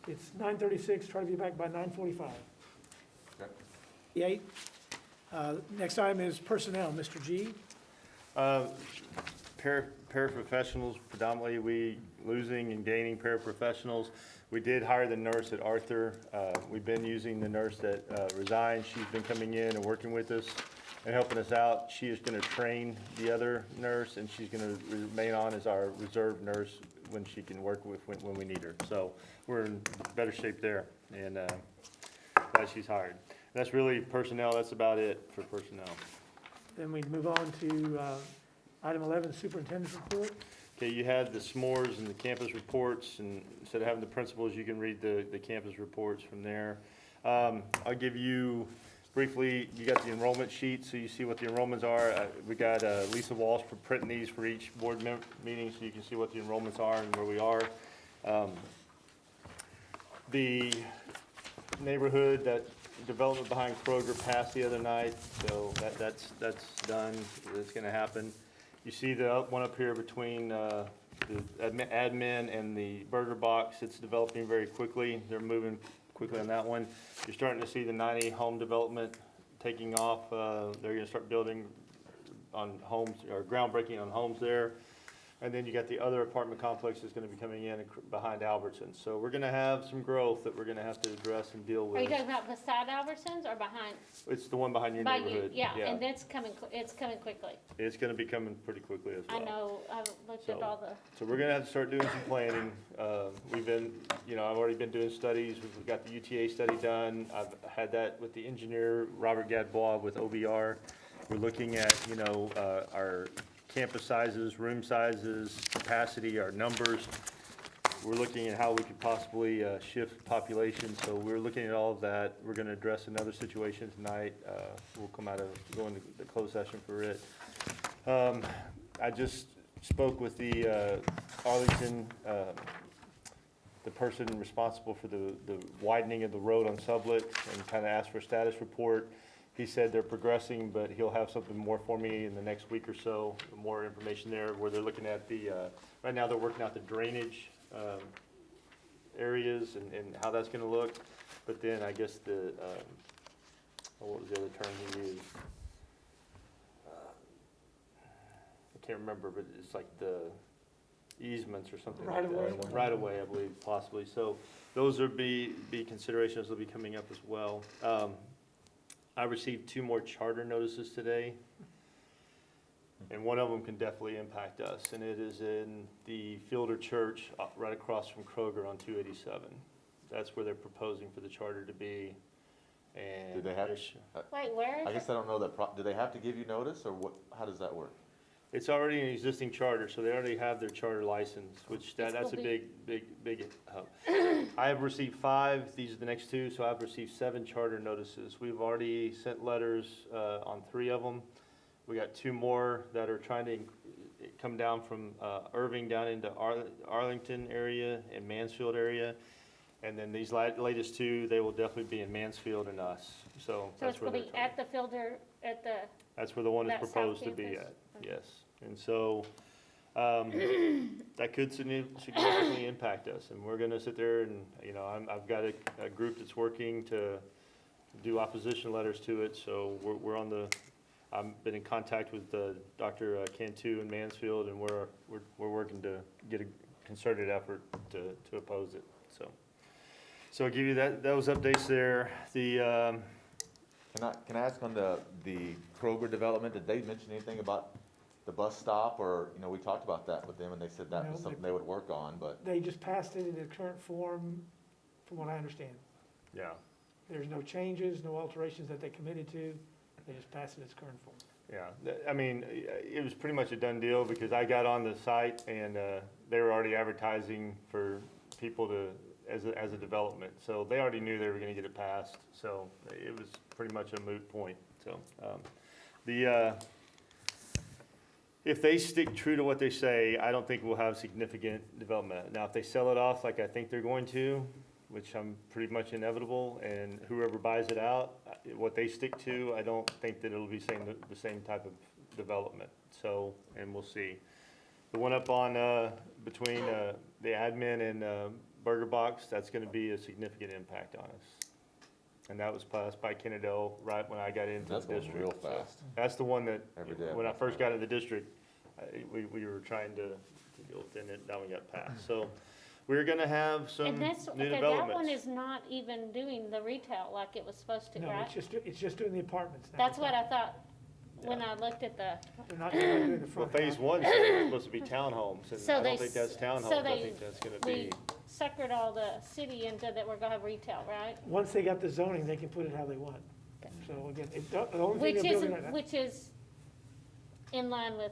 it's 9:36, try to be back by 9:45. Okay. Next item is personnel, Mr. G. Paraprofessionals, predominantly we losing and gaining paraprofessionals. We did hire the nurse at Arthur. We've been using the nurse that resigned. She's been coming in and working with us and helping us out. She is going to train the other nurse, and she's going to remain on as our reserve nurse when she can work with, when we need her. So we're in better shape there, and glad she's hired. And that's really personnel. That's about it for personnel. Then we move on to item 11, superintendent's report. Okay, you had the s'mores and the campus reports, and instead of having the principals, you can read the campus reports from there. I'll give you briefly, you got the enrollment sheet, so you see what the enrollments are. We got Lisa Walsh for printing these for each board meeting, so you can see what the enrollments are and where we are. The neighborhood, that development behind Kroger passed the other night, so that's done. It's gonna happen. You see the one up here between the admin and the burger box. It's developing very quickly. They're moving quickly on that one. You're starting to see the 90 home development taking off. They're gonna start building on homes, or groundbreaking on homes there. And then you got the other apartment complex that's gonna be coming in behind Albertsons. So we're gonna have some growth that we're gonna have to address and deal with. Are you talking about beside Albertsons or behind? It's the one behind your By you, neighborhood. yeah, and it's coming quickly. It's gonna be coming pretty quickly as well. I know, I've looked at all the, So we're gonna have to start doing some planning. We've been, I've already been doing studies. We've got the UTA study done. I've had that with the engineer, Robert Gadbois with OBR. We're looking at, our campus sizes, room sizes, capacity, our numbers. We're looking at how we could possibly shift population. So we're looking at all of that. We're gonna address another situation tonight. We'll go into the closed session for it. I just spoke with the Arlington the person responsible for the widening of the road on Sublette and kind of asked for a status report. He said they're progressing, but he'll have something more for me in the next week or so, more information there, where they're looking at the, right now they're working out the drainage areas and how that's gonna look. But then I guess what was the other term he used? I can't remember, but it's like the easements or something like that. Right-of-way. Right-of-way, I believe, possibly. So those would be considerations that'll be coming up as well. I received 2 more charter notices today, and one of them can definitely impact us, and it is in the Fielder Church, right across from Kroger on 287. That's where they're proposing for the charter to be, and. Do they have, Wait, where is I it? guess I don't know that, do they have to give you notice, or what, how does that work? It's already an existing charter, so they already have their charter license, which that's a will big help. I have received 5, these are the next 2, so I've received 7 charter notices. We've already sent letters on 3 of them. We got 2 more that are trying to come down from Irving down into Arlington area and Mansfield area. And then these latest 2, they will definitely be in Mansfield and us, so So that's it's where gonna they're be at the Fielder, at the, That's where the one is that south proposed to be campus? at, yes. And so, that could significantly impact us, and we're gonna sit there and, I've got a group that's working to do opposition letters to it, so we're on the, I've been in contact with Dr. Cantu in Mansfield, and we're working to get a concerted effort to oppose it, so. So I'll give you those updates there. Can I ask on the Kroger development, did they mention anything about the bus stop, or, we talked about that with them, and they said that was No, something they would work on, but, They just passed it in the current form, from what I understand. Yeah. There's no changes, no alterations that they committed to. They just passed it in its current form. Yeah, I mean, it was pretty much a done deal, because I got on the site and they were already advertising for people as a development. So they already knew they were gonna get it passed, so it was pretty much a moot point, so. If they stick true to what they say, I don't think we'll have significant development. Now, if they sell it off like I think they're going to, which I'm pretty much inevitable, and whoever buys it out, what they stick to, I don't think that it'll be the same type of development. So, and we'll see. The one up on, between the admin and Burger Box, that's gonna be a significant impact on us. And that was passed by Kennedale right when I got into the that's going district. real So fast. that's the one that, Every day I when I pass first by. got into the district, we were trying to deal with it, and now we got passed. So we're gonna have some and new that's, developments. okay, that one is not even doing the retail like it was supposed to, No, right? it's just doing the apartments now. That's what I thought when I looked at the, They're not doing the Well, front. phase half. 1 said it's supposed to be townhomes, and So I they don't think that's so townhomes, I they- think that's gonna we be, suckered all the city into that we're gonna have retail, right? Once they got the zoning, they can put it how they want. So again, the only thing Which they're building right isn't, now. which is in line with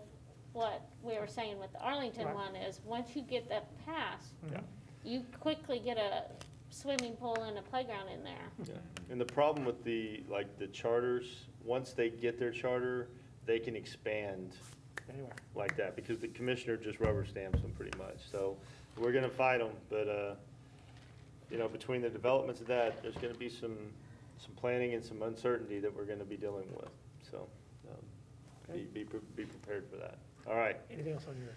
what we were saying with the Arlington Right. one is, once you get that passed, Yeah. you quickly get a swimming pool and a playground in there. yeah. And the problem with the charters, once they get their charter, they can expand Anywhere. like that, because the commissioner just rubber stamps them pretty much. So we're gonna fight them, but, between the developments of that, there's gonna be some planning and some uncertainty that we're gonna be dealing with. So, Okay. be prepared for that. All right. Anything else on your?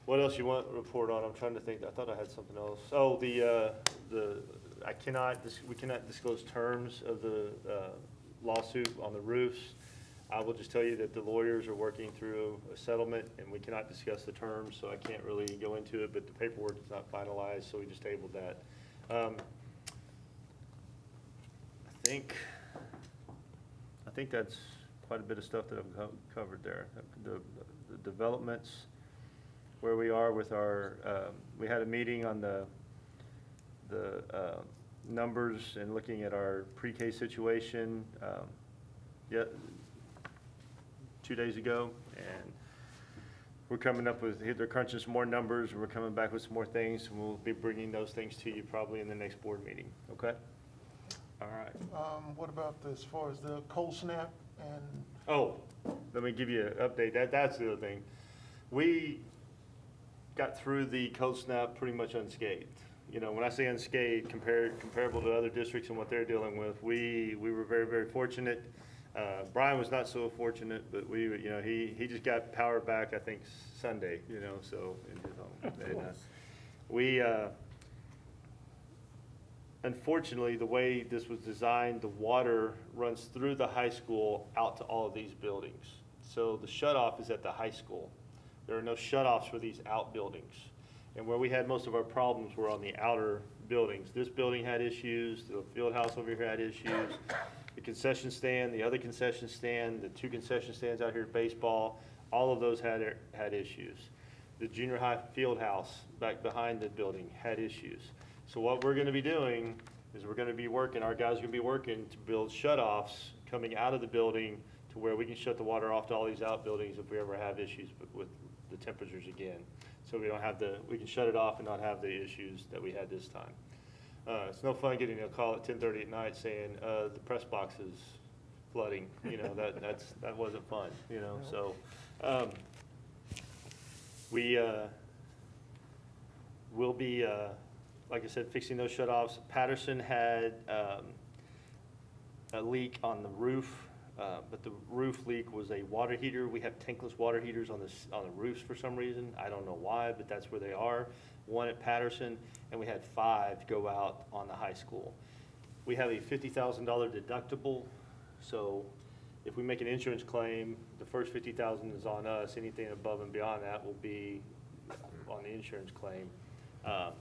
What else you want to report on? I'm trying to think. I thought I had something else. Oh, we cannot disclose terms of the lawsuit on the roofs. I will just tell you that the lawyers are working through a settlement, and we cannot discuss the terms, so I can't really go into it, but the paperwork is not finalized, so we just tabled that. I think that's quite a bit of stuff that I've covered there. The developments, where we are with our, we had a meeting on the numbers and looking at our pre-K situation, 2 days ago, and we're coming up with, they're crunching some more numbers, and we're coming back with some more things, and we'll be bringing those things to you probably in the next board meeting, okay? All right. What about as far as the cold snap and? Oh, let me give you an update. That's the other thing. We got through the cold snap pretty much unscathed. You know, when I say unscathed, comparable to other districts and what they're dealing with, we were very, very fortunate. Brian was not so fortunate, but he just got power back, I think, Sunday, so in his home. And, we, unfortunately, the way this was designed, the water runs through the high school out to all of these buildings. So the shut-off is at the high school. There are no shut-offs for these outbuildings. And where we had most of our problems were on the outer buildings. This building had issues, the field house over here had issues, the concession stand, the other concession stand, the 2 concession stands out here at baseball, all of those had issues. The junior high field house back behind the building had issues. So what we're gonna be doing is we're gonna be working, our guys are gonna be working to build shut-offs coming out of the building to where we can shut the water off to all these outbuildings if we ever have issues with the temperatures again. So we don't have we can shut it off and not have the issues that we had this time. It's no fun getting a call at 10:30 at night saying, the press box is flooding, that wasn't fun, so. We'll be, like I said, fixing those shut-offs. Patterson had a leak on the roof, but the roof leak was a water heater. We have tankless water heaters on the roofs for some reason. I don't know why, but that's where they are. 1 at Patterson, and we had 5 go out on the high school. We have a $50,000 deductible, so if we make an insurance claim, the first $50,000 is on us. Anything above and beyond that will be on the insurance claim. At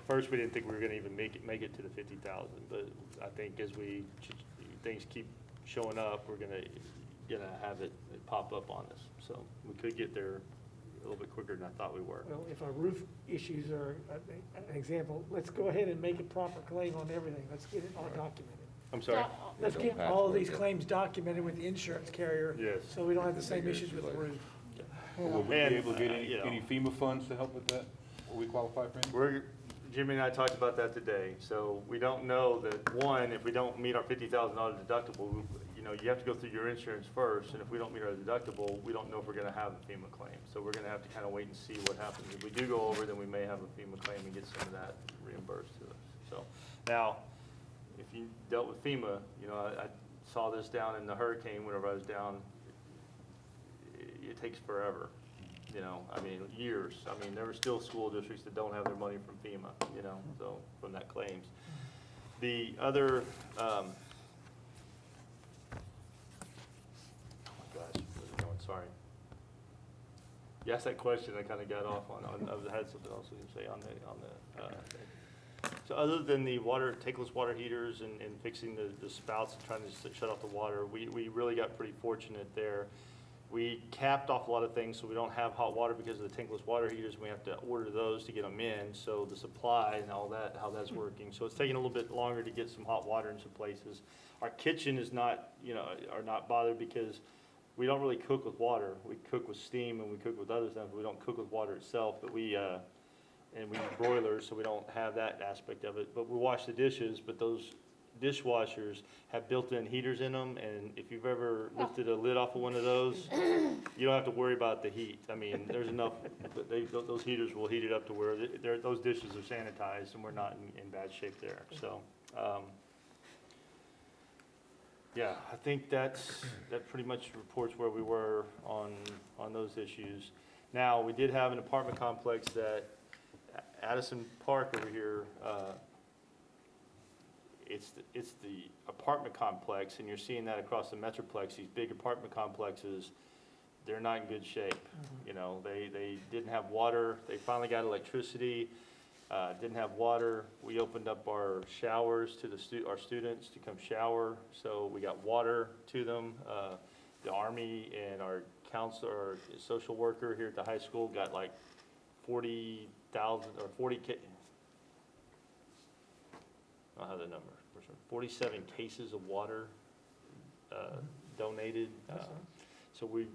first, we didn't think we were going to even make it to the $50,000, but I think as things keep showing up, we're going to have it pop up on us. So we could get there a little bit quicker than I thought we were. Well, if our roof issues are an example, let's go ahead and make a proper claim on everything. Let's get it all documented. I'm sorry? Let's get all of these claims documented with the insurance carrier. Yes. So we don't have the same issues with the roof. Will we be able to get any FEMA funds to help with that? Will we qualify for any? Jimmy and I talked about that today. So we don't know that, one, if we don't meet our $50,000 deductible, you have to go through your insurance first, and if we don't meet our deductible, we don't know if we're gonna have a FEMA claim. So we're gonna have to kind of wait and see what happens. If we do go over, then we may have a FEMA claim and get some of that reimbursed to us. So now, if you dealt with FEMA, I saw this down in the hurricane whenever I was down. It takes forever, years. There are still school districts that don't have their money from FEMA, so from that claims. The other, oh my gosh, where's it going? Sorry. You asked that question, I kind of got off on, I had something else to say on the so other than the tankless water heaters and fixing the spouts and trying to shut off the water, we really got pretty fortunate there. We capped off a lot of things so we don't have hot water because of the tankless water heaters. We have to order those to get them in. So the supply and all that, how that's working. So it's taking a little bit longer to get some hot water in some places. Our kitchen is not, are not bothered because we don't really cook with water. We cook with steam and we cook with other stuff. We don't cook with water itself, but and we use broilers, so we don't have that aspect of it. But we wash the dishes, but those dishwashers have built-in heaters in them, and if you've ever lifted a lid off of one of those, you don't have to worry about the heat. There's enough, those heaters will heat it up to where those dishes are sanitized, and we're not in bad shape there. So, yeah, I think that pretty much reports where we were on those issues. Now, we did have an apartment complex that Addison Park over here, it's the apartment complex, and you're seeing that across the Metroplex. These big apartment complexes, they're not in good shape. They didn't have water. They finally got electricity, didn't have water. We opened up our showers to our students to come shower, so we got water to them. The Army and our counselor, our social worker here at the high school got like 40,000 or 40K. I don't have the number. 47 cases of water donated. So we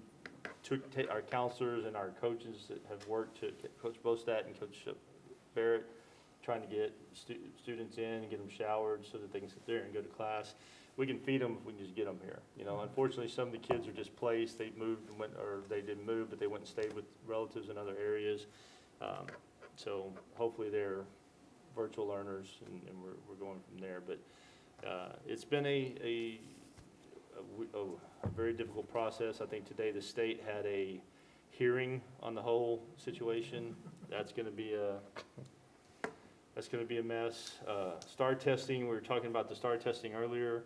took our counselors and our coaches that have worked to Coach Bostat and Coach Barrett, trying to get students in and get them showered so that they can sit there and go to class. We can feed them if we can just get them here. Unfortunately, some of the kids are displaced. They moved and went, or they didn't move, but they went and stayed with relatives in other areas. So hopefully they're virtual learners, and we're going from there. But it's been a very difficult process. I think today the state had a hearing on the whole situation. That's going to be a mess. STAR testing, we were talking about the STAR testing earlier.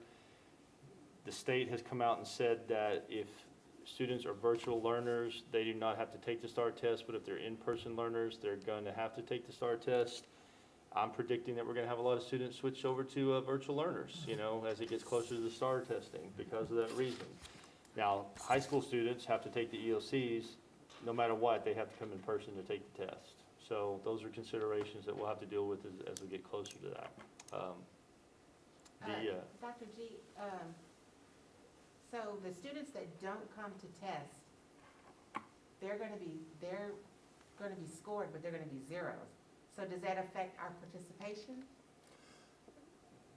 The state has come out and said that if students are virtual learners, they do not have to take the STAR test, but if they're in-person learners, they're going to have to take the STAR test. I'm predicting that we're going to have a lot of students switch over to virtual learners, as it gets closer to the STAR testing because of that reason. Now, high school students have to take the EOCs. No matter what, they have to come in person to take the test. So those are considerations that we'll have to deal with as we get closer to that. Dr. G, so the students that don't come to test, they're going to be scored, but they're going to be zeros. So does that affect our participation?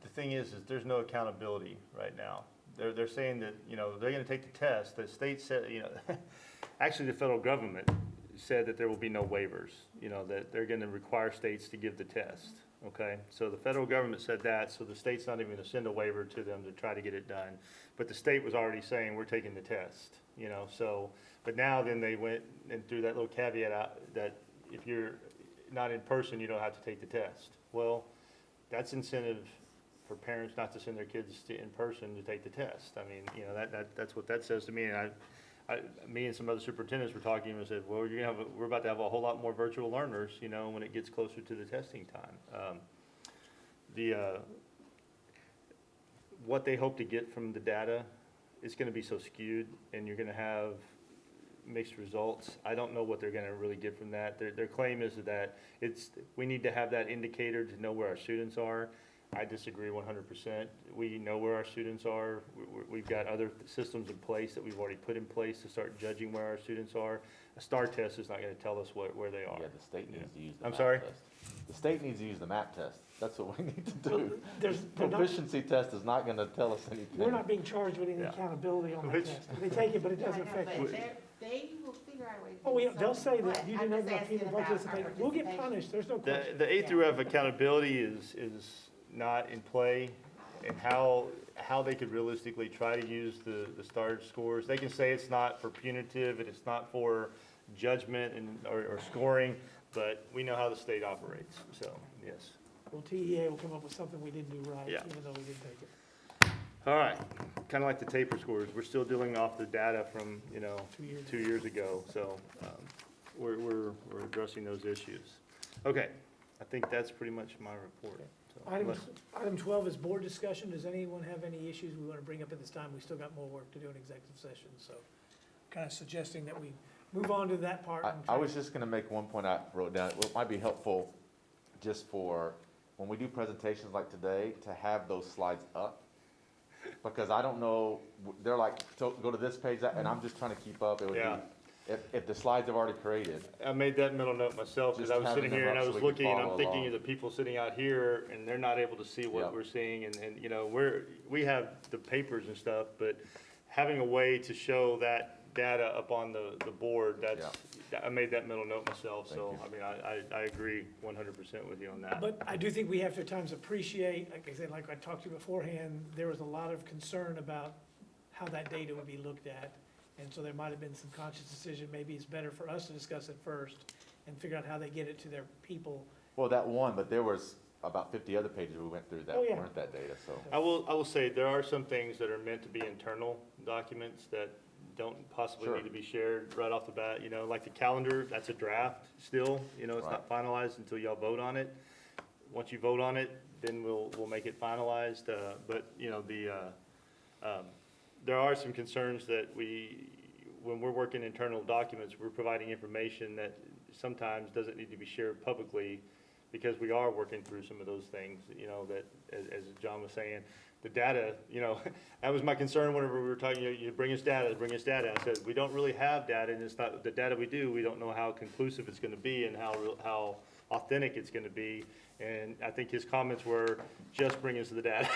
The thing is there's no accountability right now. They're saying that, they're going to take the test. The state said, actually the federal government said that there will be no waivers, that they're going to require states to give the test, okay? So the federal government said that, so the state's not even going to send a waiver to them to try to get it done. But the state was already saying, we're taking the test, so, but now then they went and threw that little caveat out that if you're not in person, you don't have to take the test. Well, that's incentive for parents not to send their kids in person to take the test. I mean, that's what that says to me. And me and some other superintendents were talking and said, well, we're about to have a whole lot more virtual learners, when it gets closer to the testing time. What they hope to get from the data is going to be so skewed, and you're going to have mixed results. I don't know what they're going to really get from that. Their claim is that we need to have that indicator to know where our students are. I disagree 100%. We know where our students are. We've got other systems in place that we've already put in place to start judging where our students are. A STAR test is not going to tell us where they are. Yeah, the state needs to use the I'm MAP sorry? test. The state needs to use the MAP test. That's what we need to do. There's- Proficiency test is not gonna tell us anything. We're not being charged with any Yeah. accountability on that Which- test. They take it, but it doesn't Yeah, I know, affect but you. they will figure out a way to do Oh, yeah, they'll something. say that But you I'm didn't have just enough people asking about our participate. We'll get participation. punished, there's no question. The A through F accountability is not in play, and how they could realistically try to use the STAR scores. They can say it's not for punitive, and it's not for judgment or scoring, but we know how the state operates, so, yes. Well, TEA will come up with something we didn't do right, Yeah. even though we did take it. All right, kind of like the taper scores, we're still dealing off the data from, 2 years ago, so we're addressing those issues. Okay, I think that's pretty much my report. So, Item 12 is board discussion. Does anyone have any issues we want to bring up at this time? We still got more work to do in executive session, so kind of suggesting that we move on to that part. and I try- was just gonna make one point I wrote down. It might be helpful just for, when we do presentations like today, to have those slides up. Because I don't know, they're like, so go to this page, and I'm just trying to keep up. It would Yeah. be, if the slides have already created. I made that mental note myself, because Just I was having sitting them here and up I so was we can looking, and I'm follow thinking along. of the people sitting out here, and they're not able to see what Yep. we're seeing, and we have the papers and stuff, but having a way to show that data up on the board, I made that mental note myself, so, I mean, I agree 100% with you on that. But I do think we have to at times appreciate, like I said, like I talked to you beforehand, there was a lot of concern about how that data would be looked at. And so there might have been some conscious decision, maybe it's better for us to discuss it first and figure out how they get it to their people. Well, that one, but there was about 50 other pages we went through that Oh, yeah. weren't that data, so. I will say, there are some things that are meant to be internal documents that don't possibly Sure. need to be shared right off the bat, like the calendar, that's a draft still, it's not finalized until y'all vote on it. Once you vote on it, then we'll make it finalized, but, there are some concerns that when we're working internal documents, we're providing information that sometimes doesn't need to be shared publicly, because we are working through some of those things, that, as John was saying, the data, that was my concern whenever we were talking, you bring us data. I said, we don't really have data, and it's not, the data we do, we don't know how conclusive it's gonna be and how authentic it's gonna be. And I think his comments were, just bring us the data,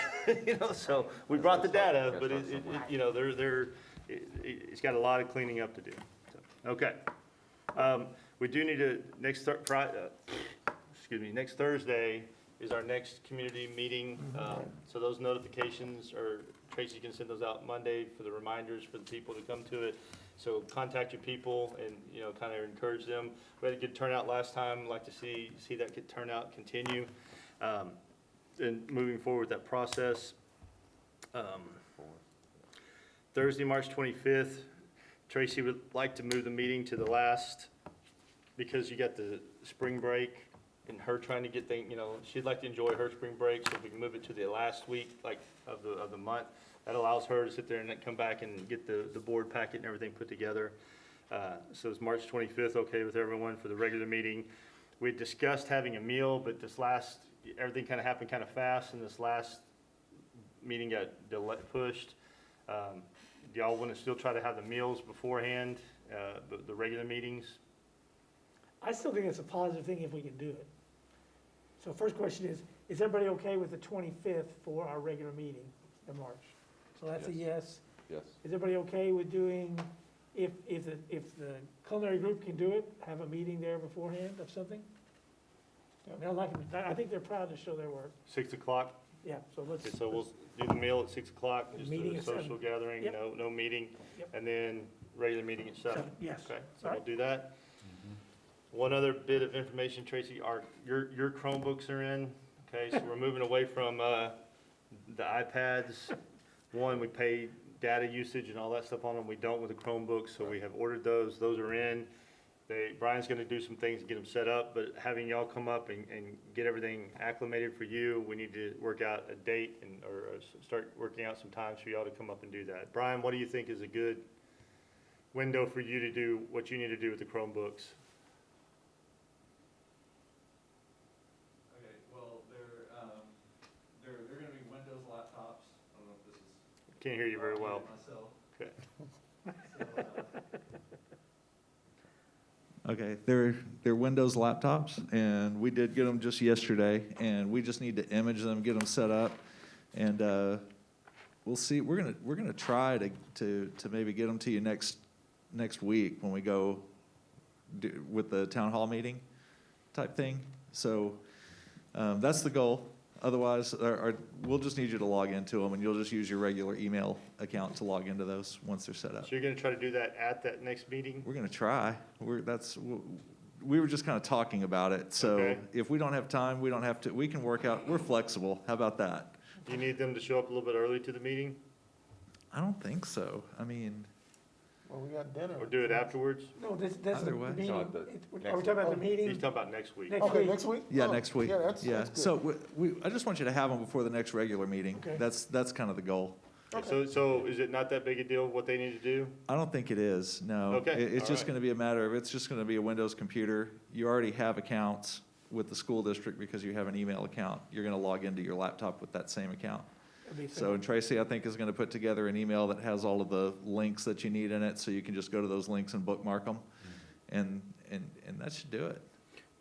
so we brought the data, but it's got a lot of cleaning up to do. So, okay. We do need to, next Thursday, is our next community meeting. So those notifications, or Tracy can send those out Monday for the reminders for the people to come to it. So contact your people and, you know, kind of encourage them. We had a good turnout last time. Like to see that good turnout continue. And moving forward with that process. Thursday, March 25th, Tracy would like to move the meeting to the last, because you got the spring break and her trying to get things, you know, she'd like to enjoy her spring break, so if we can move it to the last week, like, of the month, that allows her to sit there and then come back and get the board packet and everything put together. So it's March 25th, okay with everyone for the regular meeting. We discussed having a meal, but everything kind of happened kind of fast, and this last meeting got pushed. Do y'all want to still try to have the meals beforehand, the regular meetings? I still think it's a positive thing if we can do it. So first question is everybody okay with the 25th for our regular meeting in March? So that's a yes. Yes. Is everybody okay with doing, if the culinary group can do it, have a meeting there beforehand of something? I think they're proud to show their work. 6 o'clock? Yeah, so let's. Okay, so we'll do the meal at 6 o'clock, just Meeting a at social 7. gathering, Yep. no meeting, Yep. and then regular meeting at 7. Yes. Okay, so All we'll right. do that. One other bit of information, Tracy, your Chromebooks are in, okay, so we're moving away from the iPads. One, we pay data usage and all that stuff on them, we don't with the Chromebooks, so we have ordered those are in. Brian's gonna do some things to get them set up, but having y'all come up and get everything acclimated for you, we need to work out a date or start working out some times for y'all to come up and do that. Brian, what do you think is a good window for you to do what you need to do with the Chromebooks? Okay, well, they're gonna be Windows laptops. I don't know if this is. Can't hear you very well. Myself. Okay. Okay, they're Windows laptops, and we did get them just yesterday, and we just need to image them, get them set up, and we'll see. We're gonna try to maybe get them to you next week when we go with the town hall meeting type thing. So that's the goal. Otherwise, we'll just need you to log into them, and you'll just use your regular email account to log into those once they're set up. So you're gonna try to do that at that next meeting? We're gonna try. We were just kind of talking about it. So Okay. if we don't have time, we don't have to. We can work out. We're flexible. How about that? Do you need them to show up a little bit early to the meeting, I don't think so. I mean, Well, we got dinner. or do it afterwards? No, that's the Either way. meeting. No, the Are we next talking about the meeting? He's talking about next week. Next Okay, week. next week? yeah, Oh, next week. Yeah, that's good. So I just want you to have them before the next regular meeting. Okay. That's kind of the goal. So is it not that big a deal what they need to do? I don't think it is. No. Okay, It's all just right. going to be a matter of it's just going to be a Windows computer. You already have accounts with the school district because you have an email account. You're going to log into your laptop with that same account. It'll be So, and Tracy, I think, is going to put together an email that has all of the links that you need in it, so you can just go to those links and bookmark them, and that should do it.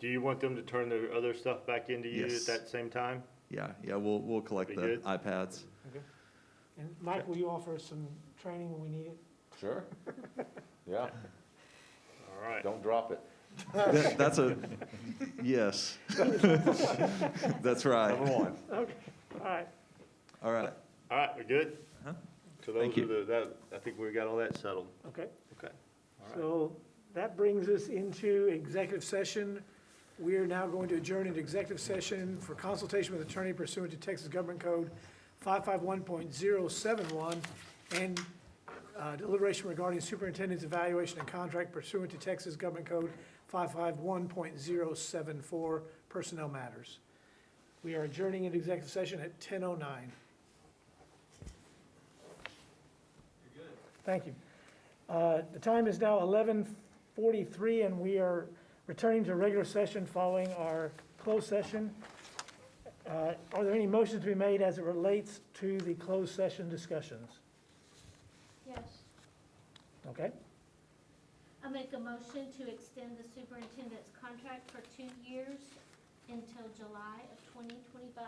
Do you want them to turn their other stuff back into you at Yes. that same time? Yeah, we'll collect Be the good. iPads. Okay. And Mike, will you offer us some training when we need it? Sure. Yeah, All right. don't drop it. That's a, yes. That's right. Number one. Okay, all right. All right. All right, we're good? Uh-huh. So Thank those you. are I think we got all that settled. Okay. Okay. All right. So that brings us into executive session. We are now going to adjourn into executive session for consultation with attorney pursuant to Texas Government Code 551.071 and deliberation regarding superintendent's evaluation and contract pursuant to Texas Government Code 551.074 personnel matters. We are adjourning into executive session at 10:09. Thank you. The time is now 11:43, and we are returning to regular session following our closed session. Are there any motions to be made as it relates to the closed session discussions? Yes. Okay, I make a motion to extend the superintendent's contract for 2 years until July of 2025.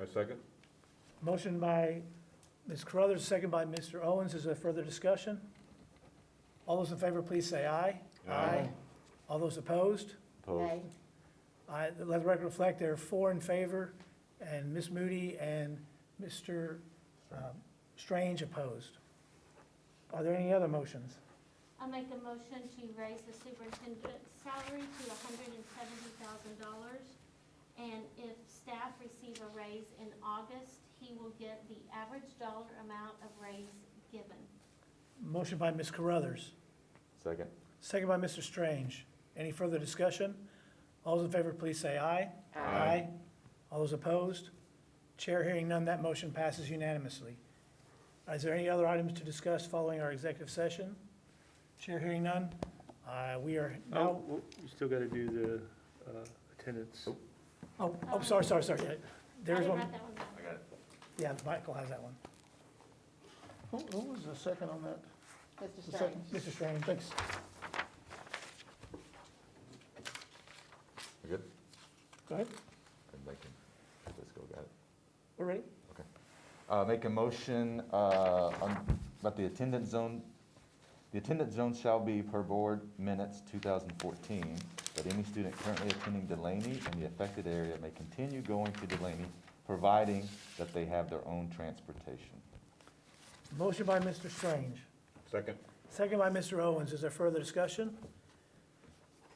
A second? motion by Ms. Carruthers, second by Mr. Owens. Is there further discussion? All those in favor, please say aye. Aye. All those opposed? Opposed? Let the record reflect, there are 4 in favor, and Ms. Moody and Mr. Strange opposed. Are there any other motions? I'll make a motion to raise the superintendent's salary to $170,000. And if staff receive a raise in August, he will get the average dollar amount of raise given. Motion by Ms. Carruthers, Second. second by Mr. Strange. Any further discussion? All those in favor, please say aye. Aye. All those opposed? Chair hearing none, that motion passes unanimously. Is there any other items to discuss following our executive session? Chair hearing none, we are now, Oh, well, you still gotta do the, attendance. sorry. There is I one. didn't have that one back. I got it. Yeah, Michael has that one. Who was the second on that? Mr. The Strange. second? Mr. Strange, thanks. We good? Go ahead, And make him, let's go, got it. we're ready? Make a motion about the attendance zone. The attendance zone shall be per board minutes 2014, that any student currently attending Delaney and the affected area may continue going to Delaney, providing that they have their own transportation. Motion by Mr. Strange, Second. second by Mr. Owens. Is there further discussion?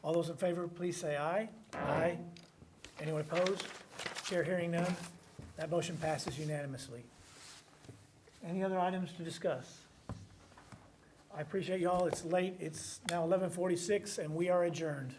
All those in favor, please say aye. Aye. Anyone opposed? Chair hearing none, that motion passes unanimously. Any other items to discuss? I appreciate y'all. It's late. It's now 11:46, and we are adjourned.